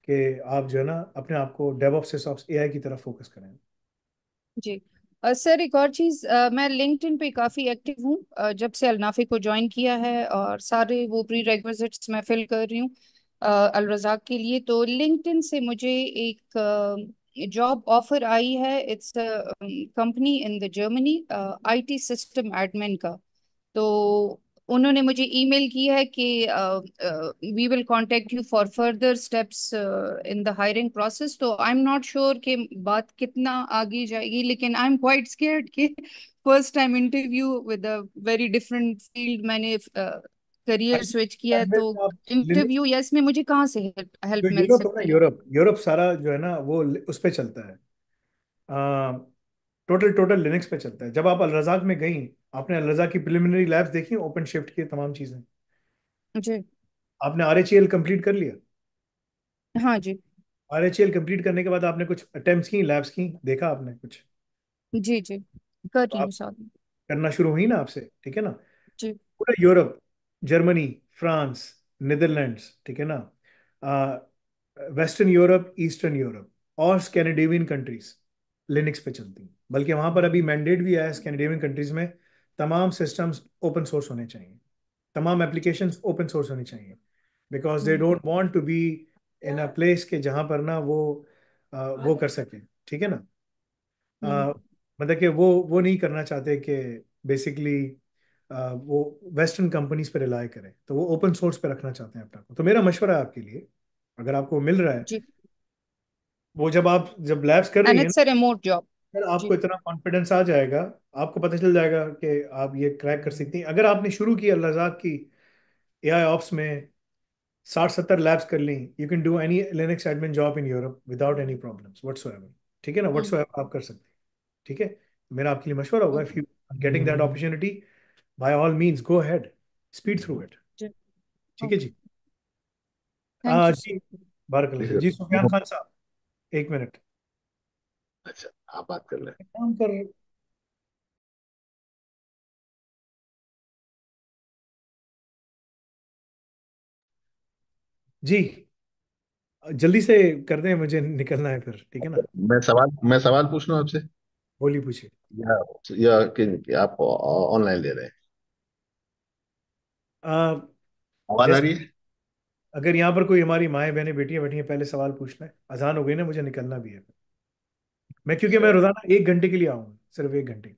कि आप जो है ना अपने आप को डेवऑप्स से सॉफ्ट एआई की तरफ फोकस करें। जी। सर एक और चीज, मैं लिंक्डइन पे काफी एक्टिव हूँ, जब से अलनाफे को ज्वाइन किया है, और सारे वो प्री रेक्विजिट्स मैं फिल कर रही हूँ अल रज़ाक के लिए। तो लिंक्डइन से मुझे एक जॉब ऑफर आई है। It's company in the Germany, IT system admin का। तो उन्होंने मुझे ईमेल की है कि we will contact you for further steps in the hiring process. तो आई एम नॉट श्योर कि बात कितना आगे जाएगी, लेकिन आई एम क्वाइट स्केयर्ड कि first time interview with a very different field, मैंने करियर आईटी स्विच किया है। एडमिन तो में आप इंटरव्यू या इसमें मुझे कहाँ से हेल्प जो मिल यूरोप है ना, सकती है? यूरोप यूरोप सारा जो है ना वो उस पे चलता है। टोटल टोटल लिनक्स पे चलता है। जब आप अल रज़ाक में गई, आपने अल रज़ाक की प्रिलिमिनरी लैब्स देखी, ओपन शिफ्ट की तमाम चीजें। जी। आपने आरएचएल कंप्लीट कर लिया। हाँ जी। आरएचएल कंप्लीट करने के बाद आपने कुछ अटेम्प्ट्स की, लैब्स की, देखा आपने कुछ। जी। जी कर तो रही आप हूँ साथ में। करना शुरू हुई ना आपसे, ठीक है ना। जी। पूरा यूरोप, जर्मनी, फ्रांस, नीदरलैंड्स, ठीक है ना, वेस्टर्न यूरोप, ईस्टर्न यूरोप और स्कैंडिनेवियन कंट्रीज लिनक्स पे चलती हैं। बल्कि वहां पर अभी मैंडेट भी आया है स्कैंडिनेवियन कंट्रीज में, तमाम सिस्टम्स ओपन सोर्स होने चाहिए, तमाम एप्लीकेशंस ओपन सोर्स होनी चाहिए। Because they hmm. Don't want to be in a place के जहां पर ना वो कर सके, ठीक है ना। हम्म। अ, मतलब कि वो नहीं करना चाहते कि बेसिकली वो वेस्टर्न कंपनीज पे रिलाय करें, तो वो ओपन सोर्स पे रखना चाहते हैं अपना को। तो मेरा मशवरा है आपके लिए, अगर आपको मिल रहा है, जी। वो जब लैब्स कर रही एंड है ना, इट्स अ रिमोट जॉब। फिर जी। आपको इतना कॉन्फिडेंस आ जाएगा, आपको पता चल जाएगा कि आप ये क्रैक कर सकती हैं। अगर आपने शुरू किया लजाक की एआई ऑप्स में, 60-70 लैब्स कर ली, you can do any Linux admin job in Europe without any problems whatsoever, ठीक है ना। हम्म। व्हाटसोएवर आप कर सकते हैं, ठीक है। मेरा आपके लिए मशवरा होगा, if okay. You getting that opportunity, by all means go ahead, speed through it, जी। ठीक है ओके। जी। थैंक यू जी, सर। बारक जी, सुफियान खान साहब, एक मिनट। अच्छा, आप बात कर लें। काम कर। जी, जल्दी से कर दें, मुझे निकलना है फिर, ठीक है ना। मैं सवाल पूछ लूं आपसे, बोलिए, पूछिए। या कि आप ऑनलाइन ले रहे हैं? आ, आवाज आ जैसे रही है? अगर यहाँ पर कोई हमारी माएँ बहनें बेटियां बैठी हैं, पहले सवाल पूछना है, अजान हो गई ना, मुझे निकलना भी है। क्योंकि मैं अच्छा, रोजाना 1 घंटे के लिए आऊँगा, सिर्फ 1 घंटे,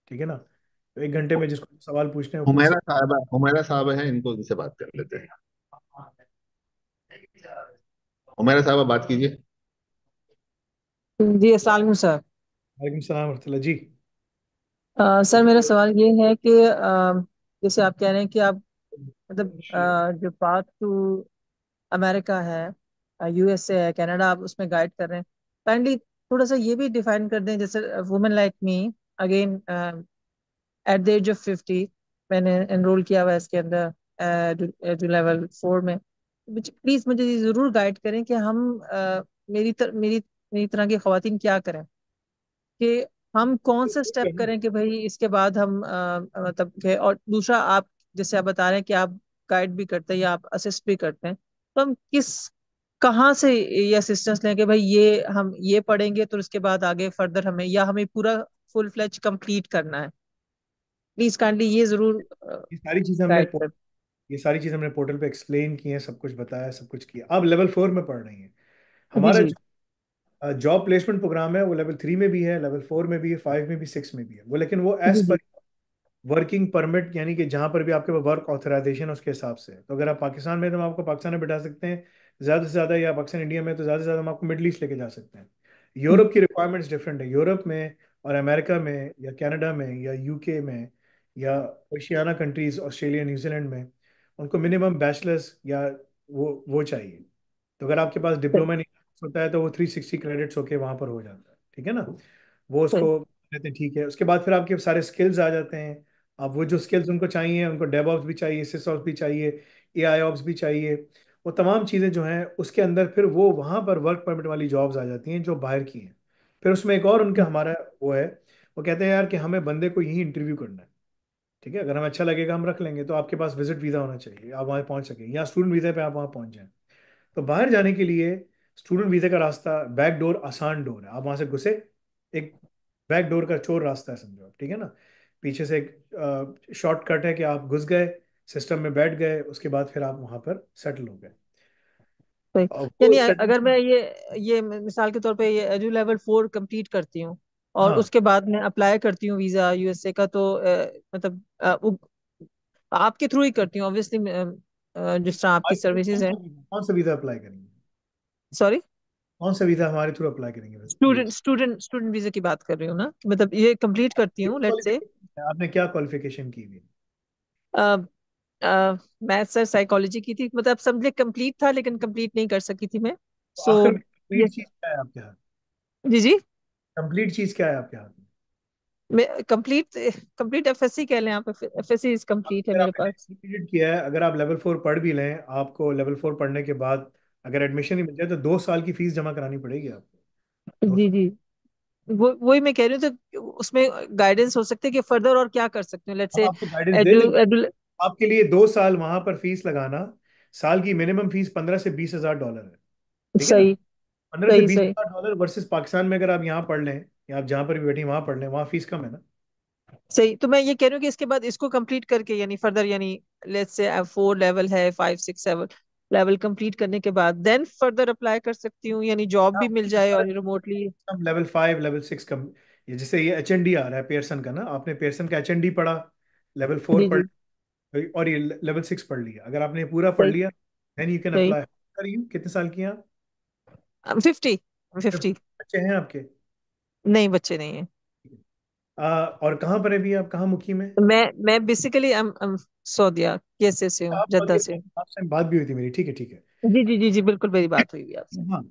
ठीक है ना। तो 1 घंटे में जिसको सवाल पूछने हैं वो पूछ सकते हुमैरा साहब है, इनको इनसे बात कर लेते हैं। हुमैरा साहब, बात कीजिए। जी अस्सलाम वालेकुम सर। हैं। वालेकुम सलाम वरहमतुल्लाह जी। सर मेरा सवाल ये है कि जैसे आप कह रहे हैं कि आप मतलब जो पाथ टू अमेरिका है, यूएसए है, कनाडा, आप उसमें गाइड कर रहे हैं। काइंडली थोड़ा सा ये भी डिफाइन कर दें, जैसे women like me again at the age of 50 मैंने एनरोल किया हुआ है इसके अंदर जो लेवल 4 में। प्लीज मुझे ये जरूर गाइड करें कि हम मेरी तरह की खवातीन क्या करें, कि हम कौन सा स्टेप करें कि भाई इसके बाद हम मतलब कि, और दूसरा आप जैसे आप बता रहे हैं कि आप गाइड भी करते हैं या आप असिस्ट भी करते हैं, तो हम कहाँ से ये असिस्टेंस लें कि भाई ये हम ये पढ़ेंगे तो उसके बाद आगे फर्दर हमें, या हमें पूरा फुल फ्लेज कंप्लीट करना है। प्लीज काइंडली ये जरूर ये सारी चीजें हमने गाइड कर। ये सारी चीज़ हमने पोर्टल पे एक्सप्लेन की है, सब कुछ बताया, सब कुछ किया। अब लेवल 4 में पढ़ रही हैं। जी हमारा जी जॉब प्लेसमेंट प्रोग्राम है वो लेवल 3 में भी है, लेवल 4 में भी है, 5 में भी, 6 में भी है वो, लेकिन वो जी एज पर जी वर्किंग परमिट, यानी कि जहां पर भी आपके पास वर्क ऑथराइजेशन है उसके हिसाब से। तो अगर आप पाकिस्तान में, तो हम आपको पाकिस्तान में बैठा सकते हैं ज़्यादा से ज़्यादा, या पाकिस्तान इंडिया में तो ज़्यादा से ज़्यादा हम आपको मिडल ईस्ट लेके जा सकते हैं। यूरोप की रिक्वायरमेंट्स डिफरेंट है। यूरोप में और अमेरिका में या कनाडा में या यूके में या ओशियाना कंट्रीज, ऑस्ट्रेलिया, न्यूजीलैंड में, उनको मिनिमम बैचलर्स या वो चाहिए। तो अगर आपके पास सही डिप्लोमा नहीं होता है तो वो 360 क्रेडिट्स होके वहां पर हो जाता है, ठीक है ना। वो सही उसको कहते हैं, ठीक है। उसके बाद फिर आपके सारे स्किल्स आ जाते हैं। अब वो जो स्किल्स उनको चाहिए, उनको डेवऑप्स भी चाहिए, सिसऑप्स भी चाहिए, एआई ऑप्स भी चाहिए, वो तमाम चीज़ें जो हैं उसके अंदर फिर वो वहाँ पर वर्क परमिट वाली जॉब्स आ जाती हैं जो बाहर की हैं। फिर उसमें एक और उनका हमारा वो है, वो कहते हैं यार कि हमें बंदे को यही इंटरव्यू करना है, ठीक है, अगर हमें अच्छा लगेगा हम रख लेंगे, तो आपके पास विजिट वीज़ा होना चाहिए, आप वहाँ पहुँच सकें, या स्टूडेंट वीज़ा पे आप वहाँ पहुँच जाएं। तो बाहर जाने के लिए स्टूडेंट वीज़ा का रास्ता बैक डोर, आसान डोर है, आप वहाँ से घुसे, एक बैक डोर का चोर रास्ता है समझो आप, ठीक है ना। पीछे से एक शॉर्टकट है कि आप घुस गए, सिस्टम में बैठ गए, उसके बाद फिर आप वहाँ पर सेटल हो गए। सही। और वो यानी सेटल, अगर मैं ये मिसाल के तौर पे ये एडू लेवल 4 कंप्लीट करती हूँ और हाँ, उसके बाद मैं अप्लाई करती हूँ वीजा यूएसए का, तो मतलब आपके थ्रू ही करती हूँ ऑब्वियसली, जिस तरह आपकी सर्विसेज हैं। कौन सा वीज़ा अप्लाई करेंगे? सॉरी, कौन सा वीज़ा हमारे थ्रू अप्लाई करेंगे student US? Student student visa की बात कर रही हूँ ना, मतलब ये कंप्लीट करती हूँ लेट्स से। आपने क्या क्वालिफिकेशन की हुई? मैथ सर साइकोलॉजी की थी, मतलब समझे कंप्लीट था लेकिन कंप्लीट नहीं कर सकी थी मैं। तो सो आखिर में ये, कंप्लीट चीज़ क्या है आपके हाथ? जी जी, कंप्लीट चीज़ क्या है आपके हाथ में? मैं कंप्लीट कंप्लीट एफएससी कह लें आप, एफएससी इज कंप्लीट है अगर मेरे आपने पास। कंप्लीट किया है, अगर आप लेवल 4 पढ़ भी लें, आपको लेवल 4 पढ़ने के बाद अगर एडमिशन ही मिल जाए तो 2 साल की फीस जमा करानी पड़ेगी आपको। दो जी साल जी, वो वही मैं कह रही हूँ, तो उसमें गाइडेंस हो सकते है कि फर्दर और क्या कर सकते हैं लेट्स हम से। आपको गाइडेंस दे एडु देंगे। एडु आपके लिए 2 साल वहां पर फीस लगाना, साल की मिनिमम फीस 15 से 20 हजार डॉलर है, ठीक है ना। सही 15 से सही बीस सही हजार डॉलर वर्सेस पाकिस्तान में अगर आप यहाँ पढ़ लें या आप जहाँ पर भी बैठी वहां पढ़ लें, वहाँ फीस कम है ना। सही। तो मैं ये कह रही हूँ कि इसके बाद इसको कंप्लीट करके यानी फर्दर, यानी लेट्स से 4 लेवल है, 5 6 7 लेवल कंप्लीट करने के बाद देन फर्दर अप्लाई कर सकती हूँ, यानी जॉब भी मिल हाँ, जाए सारे और रिमोटली। लेवल 5, लेवल 6 कम। ये जैसे ये एच एन डी आ रहा है पेयरसन का ना, आपने पेयरसन का एच एन डी पढ़ा, लेवल 4 जी पढ़, जी, और ये लेवल 6 पढ़ लिया, अगर आपने ये पूरा पढ़ सही लिया देन यू कैन सही। अप्लाई। करिए, कितने साल की हैं आप? 50 50। बच्चे हैं आपके? नहीं, बच्चे नहीं है। और कहाँ पर है भी आप, कहाँ मुकीम है? मैं बेसिकली सौदिया केसे से हूँ, आप जद्दा सऊदी से में, हूँ। लास्ट टाइम बात भी हुई थी मेरी, ठीक है ठीक है। जी जी जी जी, बिल्कुल मेरी बात हुई हुई आपसे। हाँ,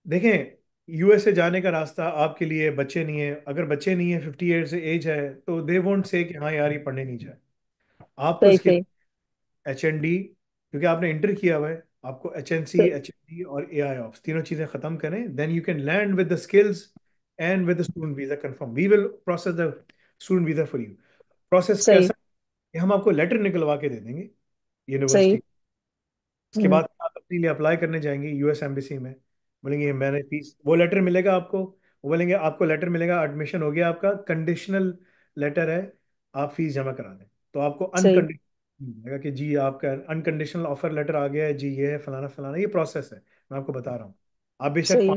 देखें, यूएसए जाने का रास्ता आपके लिए, बच्चे नहीं है, अगर बच्चे नहीं है, 50 ईयर से एज है, तो दे वोंट से कि हाँ यार ये पढ़ने नहीं जाए। आपको सही इसके सही एच एन डी, क्योंकि आपने इंटर किया हुआ है, आपको एच एन सी, सही एच एन डी और ए आई ऑप्स तीनों चीज़ें ख़त्म करें, then you can land with the skills and with the student visa confirm, we will process the student visa for you. Process सही कैसा कि हम आपको लेटर निकलवा के दे देंगे सही। यूनिवर्सिटी। उसके हम्म, बाद आप अपने लिए अप्लाई करने जाएंगे यूएस एम्बेसी में, बोलेंगे मैंने फीस, वो लेटर मिलेगा आपको, वो बोलेंगे आपको लेटर मिलेगा, एडमिशन हो गया आपका, कंडीशनल लेटर है, आप फीस जमा करा दें। तो आपको सही अनकंडीशनल मिलेगा कि जी आपका अनकंडीशनल ऑफर लेटर आ गया है जी, ये है फलाना फलाना, ये प्रोसेस है, मैं आपको बता रहा हूँ। आप बेशक सही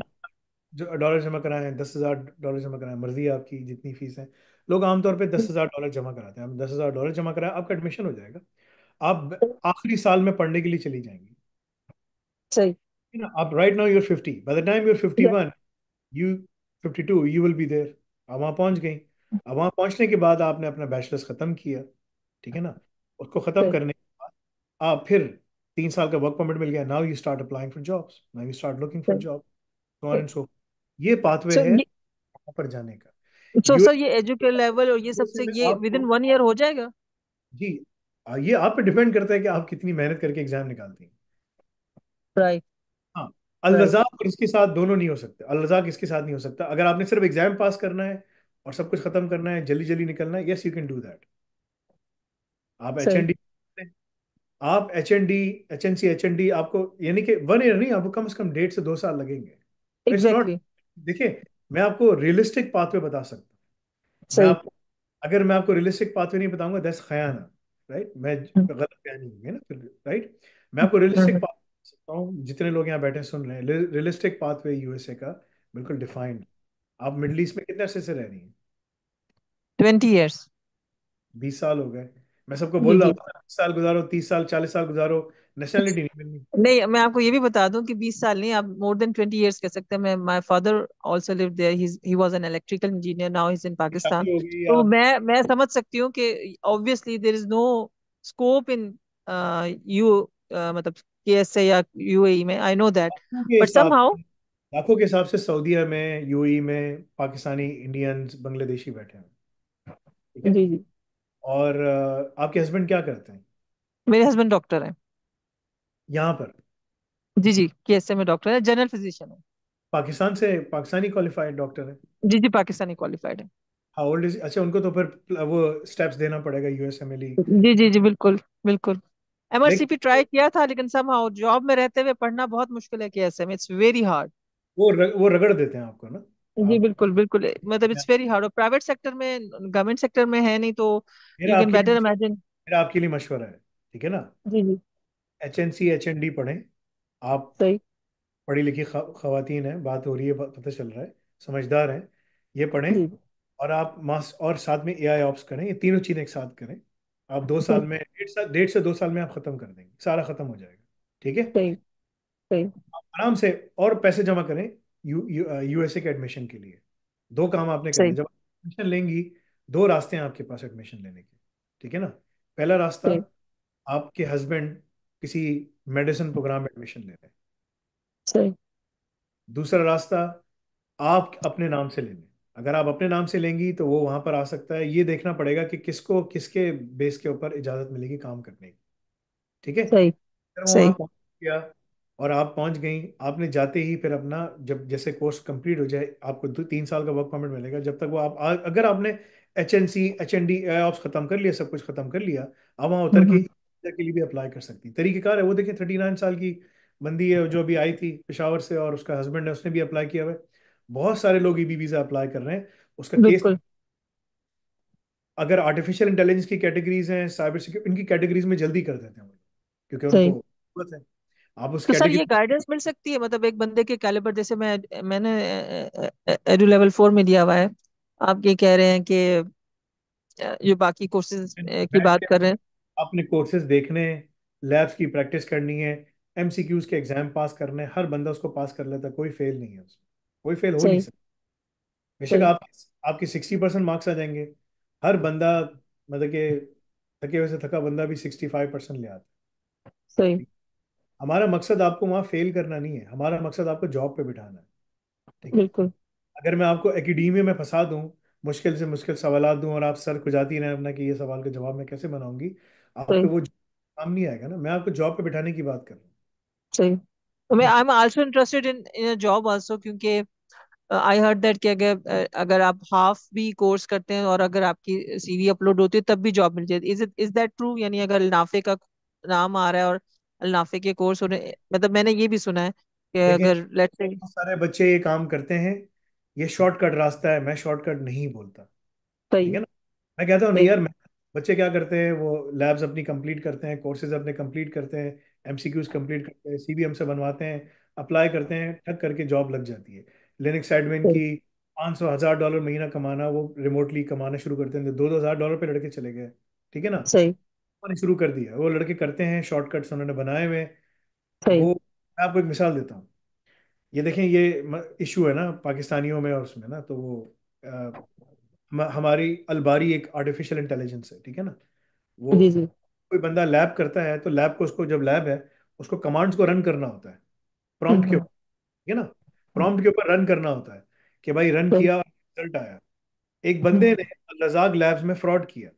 $5 जमा कराएं, $10,000 जमा कराएं, मर्जी है आपकी, जितनी फीस है। लोग आमतौर पे $10,000 जमा कराते हैं, आप $10,000 जमा कराएं, आपका एडमिशन हो जाएगा। आप आखिरी साल में पढ़ने के लिए चली जाएंगी। सही। You know, up right now you're 50. By the time you're 51, you 52, you will be there. आप वहाँ पहुँच गई। अब वहाँ पहुँचने के बाद आपने अपना बैचलर्स ख़त्म किया, ठीक है ना। उसको ख़त्म सही करने के बाद आप फिर 3 साल का वर्क परमिट मिल गया, now you start applying for jobs, now you start looking for सही जॉब, सो ऑन सही। And so. ये पाथवे सो है वहाँ पर जाने का। सो यूएस सर, ये एजुकेशन लेवल और ये सब से में ये विद इन आपको, 1 ईयर हो जाएगा? जी, ये आप पे डिपेंड करता है कि आप कितनी मेहनत करके एग्जाम निकालती हैं। राइट हाँ, राइट। अल-रज़ाक और इसके साथ दोनों नहीं हो सकते, अल-रज़ाक इसके साथ नहीं हो सकता। अगर आपने सिर्फ एग्जाम पास करना है और सब कुछ खत्म करना है, जल्दी जल्दी निकलना है, yes you can do that. आप एच एन सही, डी, आप H N D, H N C, H N D आपको, यानी कि 1 ईयर नहीं, आपको कम से कम 1.5 से 2 साल लगेंगे। It's not, exactly. देखिए, मैं आपको रियलिस्टिक पाथवे बता सकता हूँ। मैं सही आप, अगर मैं आपको रियलिस्टिक पाथवे नहीं बताऊंगा दैट्स खयाना। राइट, मैं गलत बयान नहीं होंगे ना फिर, राइट। मैं आपको रियलिस्टिक हम्म। पाथ सकता हूँ, जितने लोग यहाँ बैठे सुन रहे हैं, रियलिस्टिक पाथवे यूएसए का बिल्कुल डिफाइंड। आप मिडिल ईस्ट में कितने अरसे से रह रही हैं? 20 years। 20 साल हो गए। मैं सबको जी बोल रहा जी। होता था 20 साल गुजारो, 30 साल, 40 साल गुजारो, नेशनलिटी नहीं मिलनी। नहीं, मैं आपको ये भी बता दूं कि 20 साल नहीं, आप more than 20 years कह सकते हैं। मैं my father also live there, he was an electrical engineer, now he is in Pakistan. शादी हो गई तो आप। मैं समझ सकती हूँ कि obviously there is no scope in you मतलब केएसए या यूएई में, आई नो दैट, लाखों के बट हिसाब समहाउ। से, लाखों के हिसाब से सऊदीया में, यूएई में पाकिस्तानी, इंडियंस, बांग्लादेशी बैठे हैं, ठीक है। जी जी। और आपके हस्बैंड क्या करते हैं मेरे हस्बैंड डॉक्टर हैं। यहाँ पर? जी जी, केएसए में डॉक्टर है, जनरल फिजिशियन है। पाकिस्तान से, पाकिस्तानी क्वालिफाइड डॉक्टर है। जी जी, पाकिस्तानी क्वालिफाइड है। हाउ ओल्ड इज, अच्छा, उनको तो फिर वो स्टेप्स देना पड़ेगा यूएसएमएलई। जी जी जी, बिल्कुल बिल्कुल। एमआरसीपी लेकिन ट्राई किया था, लेकिन समहाउ जॉब में रहते हुए पढ़ना बहुत मुश्किल है केएसए में, इट्स वेरी हार्ड। वो रगड़ देते हैं आपको ना। जी आप, बिल्कुल बिल्कुल, मतलब इट्स वेरी हार्ड। और प्राइवेट सेक्टर में, गवर्नमेंट सेक्टर में है नहीं, तो यू मेरा कैन आपके लिए बेटर इमेजिन। मेरा आपके लिए मशवरा है, ठीक है ना। जी जी। HNC HND पढ़ें आप। सही। पढ़ी लिखी खवातीन हैं, बात हो रही है, पता चल रहा है, समझदार हैं, ये पढ़ें। जी। और आप मास और साथ में AI ऑप्स करें, ये तीनों चीज़ें एक साथ करें। आप 2 साल सही। में, 1.5 से 2 साल में आप खत्म कर देंगे, सारा खत्म हो जाएगा, ठीक है। सही। सही। आप आराम से और पैसे जमा करें यूएसए के एडमिशन के लिए। दो काम आपने करने, सही। जब एडमिशन लेंगी, दो रास्ते हैं आपके पास एडमिशन लेने के, ठीक है ना। पहला रास्ता, सही। आपके हस्बैंड किसी मेडिसिन प्रोग्राम में एडमिशन ले रहे हैं। सही। दूसरा रास्ता, आप अपने नाम से ले लें। अगर आप अपने नाम से लेंगी तो वो वहां पर आ सकता है, ये देखना पड़ेगा कि किसको किसके बेस के ऊपर इजाजत मिलेगी काम करने की, ठीक है। सही। फिर वो वहां सही। पहुंच गया, और आप पहुंच गई, आपने जाते ही फिर अपना, जब जैसे कोर्स कंप्लीट हो जाए, आपको 3 साल का वर्क परमिट मिलेगा। जब तक वो आप अगर आपने HNC HND ऑप्स खत्म कर लिया, सब कुछ खत्म कर लिया, आप वहां उतर के हम्म। वीजा के लिए भी अप्लाई कर सकती। तरीकेकार है वो, देखिए 39 साल की बंदी है जो अभी आई थी पेशावर से, और उसका हस्बैंड है, उसने भी अप्लाई किया हुआ है। बहुत सारे लोग EB वीजा अप्लाई कर रहे हैं। उसका केस, बिल्कुल। अगर आर्टिफिशियल इंटेलिजेंस की कैटेगरीज हैं, साइबर सिक्योरिटी, इनकी कैटेगरीज में जल्दी कर देते हैं वो लोग, क्योंकि सही। उनको जरूरत है। आप उस तो सर कैटेगरी, ये गाइडेंस मिल सकती है, मतलब एक बंदे के कैलिबर, जैसे मैंने एडू लेवल 4 में लिया हुआ है, आप ये कह रहे हैं कि जो बाकी कोर्सेज की बैठ बात के कर रहे हैं। आपने कोर्सेज देखने हैं, लैब्स की प्रैक्टिस करनी है, MCQs के एग्जाम पास करने हैं। हर बंदा उसको पास कर लेता है, कोई फेल नहीं है उसमें, कोई फेल हो नहीं सही। सकता। बेशक सही। आपके 60% मार्क्स आ जाएंगे, हर बंदा, मतलब कि थके हुए से थका बंदा भी 65% ले आता सही। है। हमारा मकसद आपको वहाँ फेल करना नहीं है, हमारा मकसद आपको जॉब पे बिठाना है, ठीक है। बिल्कुल। अगर मैं आपको एकेडमिया में फंसा दूं, मुश्किल से मुश्किल सवाल दूं, और आप सर खुजाती रहें अपना कि ये सवाल का जवाब मैं कैसे बनाऊंगी, सही। आपको वो काम नहीं आएगा ना। मैं आपको जॉब पे बिठाने की बात कर रहा हूँ। सही। तो मैं आई मुश्किल, am also interested in a job also, क्योंकि आई हर्ड दैट कि अगर आप हाफ भी कोर्स करते हैं और अगर आपकी सीवी अपलोड होती है तब भी जॉब मिल जाती है। Is that true? यानी अगर अल्नाफे का नाम आ रहा है और अल्नाफे के कोर्स होने, मतलब मैंने ये भी सुना है कि देखें, अगर लेट्स से। बहुत सारे बच्चे ये काम करते हैं, ये शॉर्टकट रास्ता है, मैं शॉर्टकट नहीं बोलता, ठीक सही। है ना। मैं कहता हूँ नहीं सही। यार, बच्चे क्या करते हैं, वो लैब्स अपनी कंप्लीट करते हैं, कोर्सेज अपने कंप्लीट करते हैं, MCQs कंप्लीट करते हैं, CV हमसे बनवाते हैं, अप्लाई करते हैं, ठक करके जॉब लग जाती है। लिनक्स एडमिन सही। की 500 1000 डॉलर महीना कमाना, वो रिमोटली कमाना शुरू करते हैं, 2-2 हज़ार डॉलर पे लड़के चले गए, ठीक है ना। सही। उन्होंने शुरू कर दिया, वो लड़के करते हैं, शॉर्टकट्स उन्होंने बनाए हुए हैं। सही। वो, मैं आपको एक मिसाल देता हूँ। ये देखें, ये इशू है ना पाकिस्तानियों में और उसमें ना, तो वो हमारी अलबारी एक आर्टिफिशियल इंटेलिजेंस है, ठीक है ना। वो जी जी। कोई बंदा लैब करता है, तो लैब को, उसको जब लैब है, उसको कमांड्स को रन करना होता है, प्रॉम्प्ट के ऊपर, हम्म। ठीक है ना। प्रॉम्प्ट के ऊपर रन करना होता है, कि भाई रन सही। किया, रिजल्ट आया। एक बंदे हम्म। ने लजाक लैब्स में फ्रॉड किया,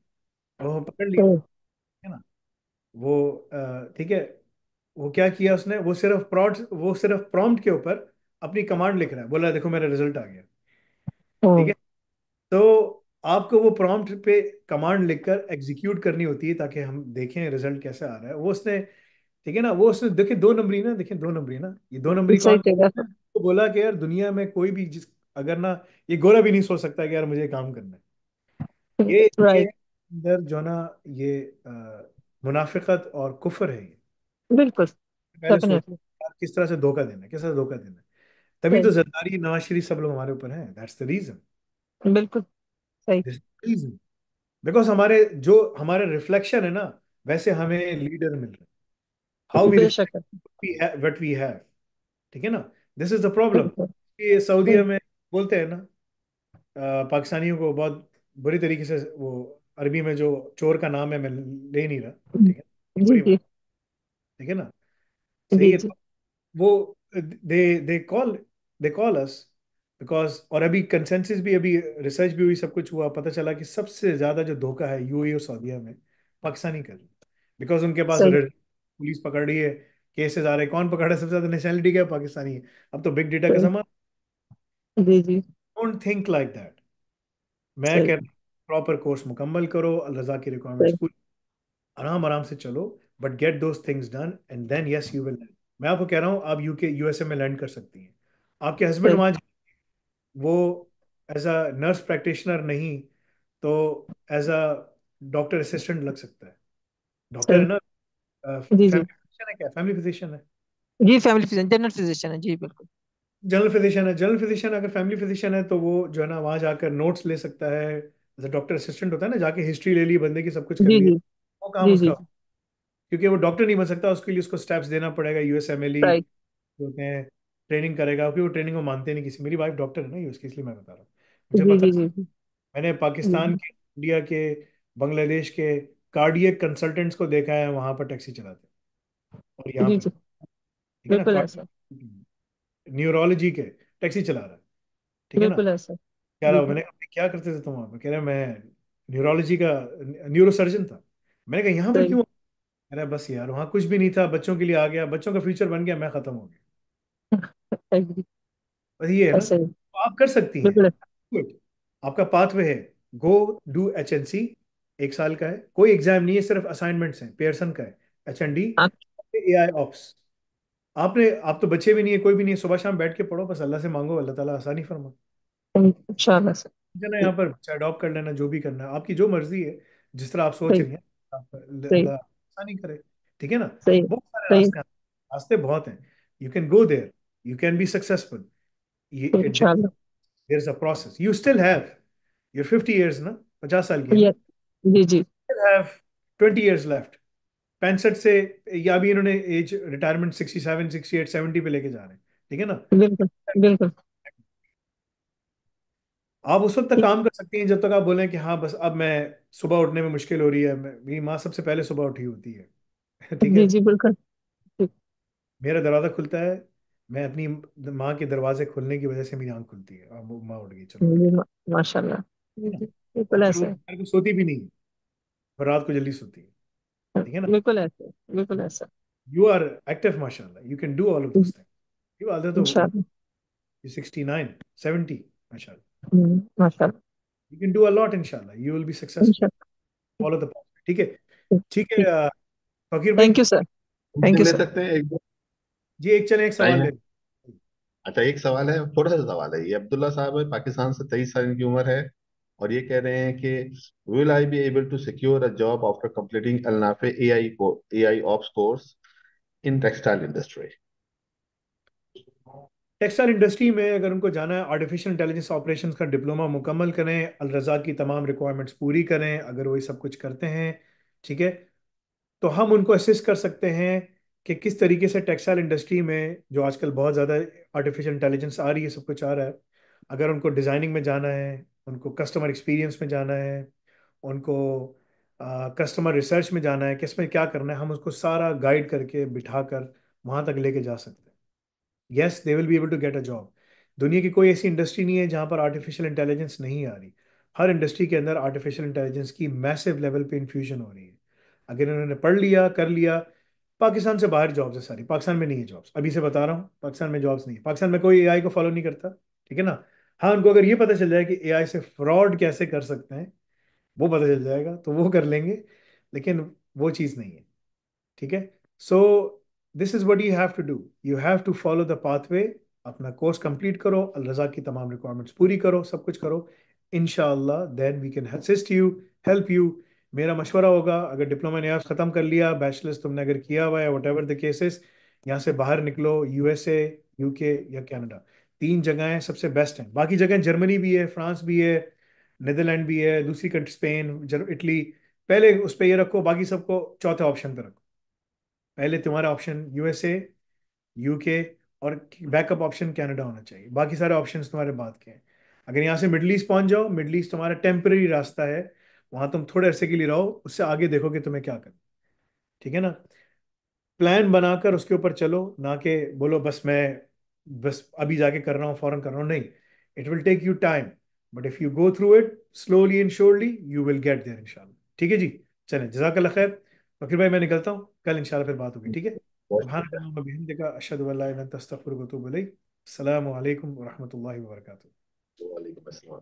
वो पकड़ लिया, सही। ठीक है ना। वो ठीक है, वो क्या किया उसने, वो सिर्फ प्रॉम्प्ट के ऊपर अपनी कमांड लिख रहा है, बोला देखो मेरा रिजल्ट आ गया, ठीक हम्म। है। तो आपको वो प्रॉम्प्ट पे कमांड लिखकर एग्जीक्यूट करनी होती है, ताकि हम देखें रिजल्ट कैसे आ रहा है। वो उसने, ठीक है ना, वो उसने देखे 2 नंबरी ना, देखे 2 नंबरी ना, ये 2 नंबरी सही कौन कह है? तो बोला कि यार दुनिया में कोई भी अगर ना, ये गोरा भी नहीं सोच सकता कि यार मुझे काम करना है। रहा। ये राइट। अंदर जो ना ये मुनाफिकत और कुफर है ये। बिल्कुल। पहले सोचो डेफिनेटली। यार किस तरह से धोखा देना है, किस तरह से धोखा देना है। तभी तो सही। जरदारी, नवाज शरीफ सब लोग हमारे ऊपर हैं। That's the reason. बिल्कुल सही। दिस रीजन बिकॉज हमारे जो हमारे रिफ्लेक्शन है ना, वैसे हमें लीडर मिल रहे हैं। हाउ वी बेशक है। Reflect what we have. ठीक है ना। This is the problem. बिल्कुल। ये सऊदीया सही। में बोलते हैं ना, पाकिस्तानियों को बहुत बुरी तरीके से, वो अरबी में जो चोर का नाम है मैं ले नहीं रहा। ठीक है। जी बुरी बात। जी। ठीक है ना। सही जी है। जी। वो they call they call us because, और अभी कंसेंसस भी, अभी रिसर्च भी हुई, सब कुछ हुआ, पता चला कि सबसे ज्यादा जो धोखा है यूएई और सऊदीया में पाकिस्तानी कर रहे हैं। बिकॉज उनके पास सही। पुलिस पकड़ रही है, केसेस आ रहे हैं। कौन पकड़ा है सबसे ज्यादा? नेशनलिटी क्या है? पाकिस्तानी है। अब तो बिग डेटा का सही। जमाना। जी जी। Don't think like that. मैं सही। कह रहा हूँ प्रॉपर कोर्स मुकम्मल करो, अल रजा की रिक्वायरमेंट्स सही। पूरी, आराम आराम से चलो, but get those things done and then yes you will learn. मैं आपको कह रहा हूँ आप यूके यूएसए में लर्न कर सकती हैं। आपके हस्बैंड सही। वहाँ, वो एज अ नर्स प्रैक्टिशनर नहीं तो एज अ डॉक्टर असिस्टेंट लग सकता है। डॉक्टर है सही। ना, जी जी। फैमिली फिजिशियन है, क्या फैमिली फिजिशियन है? जी फैमिली फिजिशियन, जनरल फिजिशियन है जी, बिल्कुल। जनरल फिजिशियन है। जनरल फिजिशियन अगर फैमिली फिजिशियन है तो वो जो है ना वहाँ जाकर नोट्स ले सकता है। जैसे डॉक्टर असिस्टेंट होता है ना, जाके हिस्ट्री ले ली बंदे की, सब कुछ कर जी लिया। जी। वो काम जी उसका, जी। क्योंकि वो डॉक्टर नहीं बन सकता, उसके लिए उसको स्टेप्स देना पड़ेगा। USMLE right. होते हैं, ट्रेनिंग करेगा, क्योंकि वो ट्रेनिंग को मानते नहीं किसी। मेरी वाइफ डॉक्टर है ना यूएस की, इसलिए मैं बता रहा हूँ, मुझे जी पता जी है। जी जी। मैंने पाकिस्तान जी के, इंडिया के, बांग्लादेश के कार्डियक कंसल्टेंट्स को देखा है वहां पर टैक्सी चलाते, और यहाँ जी पे जी। भी। ठीक है ना। बिल्कुल ऐसा। न्यूरोलॉजी के टैक्सी चला रहा है। ठीक है ना। बिल्कुल ऐसा। कह रहा जी हूँ, जी। मैंने कहा क्या करते थे तुम वहाँ पे? कह रहे मैं न्यूरोलॉजी का न्यूरो सर्जन था। मैंने कहा यहाँ पर सही। क्यों? कह रहा बस यार वहाँ कुछ भी नहीं था, बच्चों के लिए आ गया, बच्चों का फ्यूचर बन गया, मैं खत्म हो गया। एग्री। बस ये है ना, ऐसा ही। तो आप कर सकती हैं। बिल्कुल। गुड। आपका पाथवे है, गो डू एचएनसी। 1 साल का है, कोई एग्जाम नहीं है, सिर्फ असाइनमेंट्स हैं। पेयरसन का है, एचएनडी, आप। AI ops. आप तो बच्चे भी नहीं है, कोई भी नहीं है, सुबह शाम बैठ के पढ़ो, बस अल्लाह से मांगो, अल्लाह ताला आसानी फरमा। इंशाल्लाह से। है ना। जी। यहाँ पर बच्चा अडॉप्ट कर लेना, जो भी करना है आपकी जो मर्जी है, जिस तरह आप सोच सही। रही हैं, आप सही। अल्लाह आसानी करे। ठीक है ना। सही। बहुत सारे सही। रास्ते हैं, रास्ते बहुत हैं। You can go there, you can be successful. There इंशाल्लाह। Is a process, you still have your 50 years ना, 50 साल की है ये। ना, जी जी। Have 20 years left. 65 से, या अभी इन्होंने एज रिटायरमेंट 67, 68, 70 पे लेके जा रहे हैं। ठीक है ना। बिल्कुल। बिल्कुल। आप उस वक्त तक काम कर सकती हैं जब तक आप बोलें कि हाँ बस अब मैं, सुबह उठने में मुश्किल हो रही है, मेरी माँ सबसे पहले सुबह उठी होती है। ठीक है। जी जी। बिल्कुल। ठीक। मेरा दरवाजा खुलता है, मैं अपनी माँ के दरवाजे खुलने की वजह से मेरी आंख खुलती है, अब माँ उठ गई, चलो उठ। जी माशाल्लाह। है जी ना। जी। और बिल्कुल फिर वो ऐसा है। दोपहर को सोती भी नहीं है, और रात को जल्दी सोती है। ठीक है ना। बिल्कुल ऐसा है। बिल्कुल ऐसा। यू आर एक्टिव माशाल्लाह, you can do all of those things. You आदत तो इंशाल्लाह। 69, 70 माशाल्लाह। माशाल्लाह। You can do a lot इंशाल्लाह, यू विल बी सक्सेसफुल। इंशाल्लाह। Follow the path. ठीक है। ठीक है। ठीक। फकीर भाई, थैंक यू सर। थैंक हम यू ले सर। सकते हैं एक दो? जी एक चले, एक सवाल टाइम है? ले। अच्छा, एक सवाल है, छोटा सा सवाल है। ये अब्दुल्ला साहब है, पाकिस्तान से, 23 साल इनकी उम्र है, और ये कह रहे हैं कि will I be able to secure a job after completing अल-नाफे AI ops course in textile industry? Textile industry में अगर उनको जाना है, आर्टिफिशियल इंटेलिजेंस ऑपरेशंस का डिप्लोमा मुकम्मल करें, अल रज़ा की तमाम रिक्वायरमेंट्स पूरी करें, अगर वो ये सब कुछ करते हैं, ठीक है, तो हम उनको असिस्ट कर सकते हैं कि किस तरीके से टेक्सटाइल इंडस्ट्री में, जो आजकल बहुत ज़्यादा आर्टिफिशियल इंटेलिजेंस आ रही है, सब कुछ आ रहा है, अगर उनको डिज़ाइनिंग में जाना है, उनको कस्टमर एक्सपीरियंस में जाना है, उनको कस्टमर रिसर्च में जाना है, किस में क्या करना है, हम उसको सारा गाइड करके बिठाकर वहाँ तक लेके जा सकते हैं। Yes they will be able to get a job. दुनिया की कोई ऐसी इंडस्ट्री नहीं है जहां पर आर्टिफिशियल इंटेलिजेंस नहीं आ रही। हर इंडस्ट्री के अंदर आर्टिफिशियल इंटेलिजेंस की मैसिव लेवल पे इन्फ्यूजन हो रही है। अगर इन्होंने पढ़ लिया, कर लिया, पाकिस्तान से बाहर जॉब्स है सारी, पाकिस्तान में नहीं है जॉब्स, अभी से बता रहा हूँ, पाकिस्तान में जॉब्स नहीं है। पाकिस्तान में कोई एआई को फॉलो नहीं करता। ठीक है ना। हाँ, उनको अगर ये पता चल जाए कि एआई से फ्रॉड कैसे कर सकते हैं, वो पता चल जाएगा तो वो कर लेंगे, लेकिन वो चीज़ नहीं है। ठीक है। So this is what you have to do, you have to follow the pathway. अपना कोर्स कंप्लीट करो, अल रज़ा की तमाम रिक्वायरमेंट्स पूरी करो, सब कुछ करो, इंशाल्लाह then we can assist you, help you मेरा मशवरा होगा, अगर डिप्लोमा ने आप ख़त्म कर लिया, बैचलर्स तुमने अगर किया हुआ है, वट एवर द केसेस, यहाँ से बाहर निकलो, यूएसए, यूके या कनाडा, 3 जगहें सबसे बेस्ट हैं। बाकी जगह जर्मनी भी है, फ्रांस भी है, नीदरलैंड भी है, दूसरी कंट्री स्पेन, इटली, पहले उस पर ये रखो, बाकी सबको चौथे ऑप्शन पे रखो। पहले तुम्हारा ऑप्शन यूएसए, यूके, और बैकअप ऑप्शन कनाडा होना चाहिए, बाकी सारे ऑप्शंस तुम्हारे बाद के हैं। अगर यहाँ से मिडल ईस्ट पहुंच जाओ, मिडल ईस्ट तुम्हारा टेम्पररी रास्ता है, वहां तुम थोड़े अरसे के लिए रहो, उससे आगे देखो कि तुम्हें क्या करना। ठीक है ना? प्लान बनाकर उसके ऊपर चलो, ना कि बोलो बस अभी जाके कर रहा हूँ, फौरन कर रहा हूँ, नहीं। It will take you time, but if you go through it slowly and surely, you will get there इंशाल्लाह। ठीक है जी? चलें, जज़ाकल्लाह खैर। फकीर भाई मैं निकलता हूँ, कल इंशाल्लाह फिर बात होगी, ठीक है? बहुत सुभानक शुक्रिया। अल्लाहुम्मा व बिहम्दिका अशहदु अल्ला इलाहा इल्ला अंता अस्तगफिरुका व अतूबु इलैक। अस्सलामु अलैकुम व रहमतुल्लाहि व बरकातुहू। वालेकुम अस्सलाम।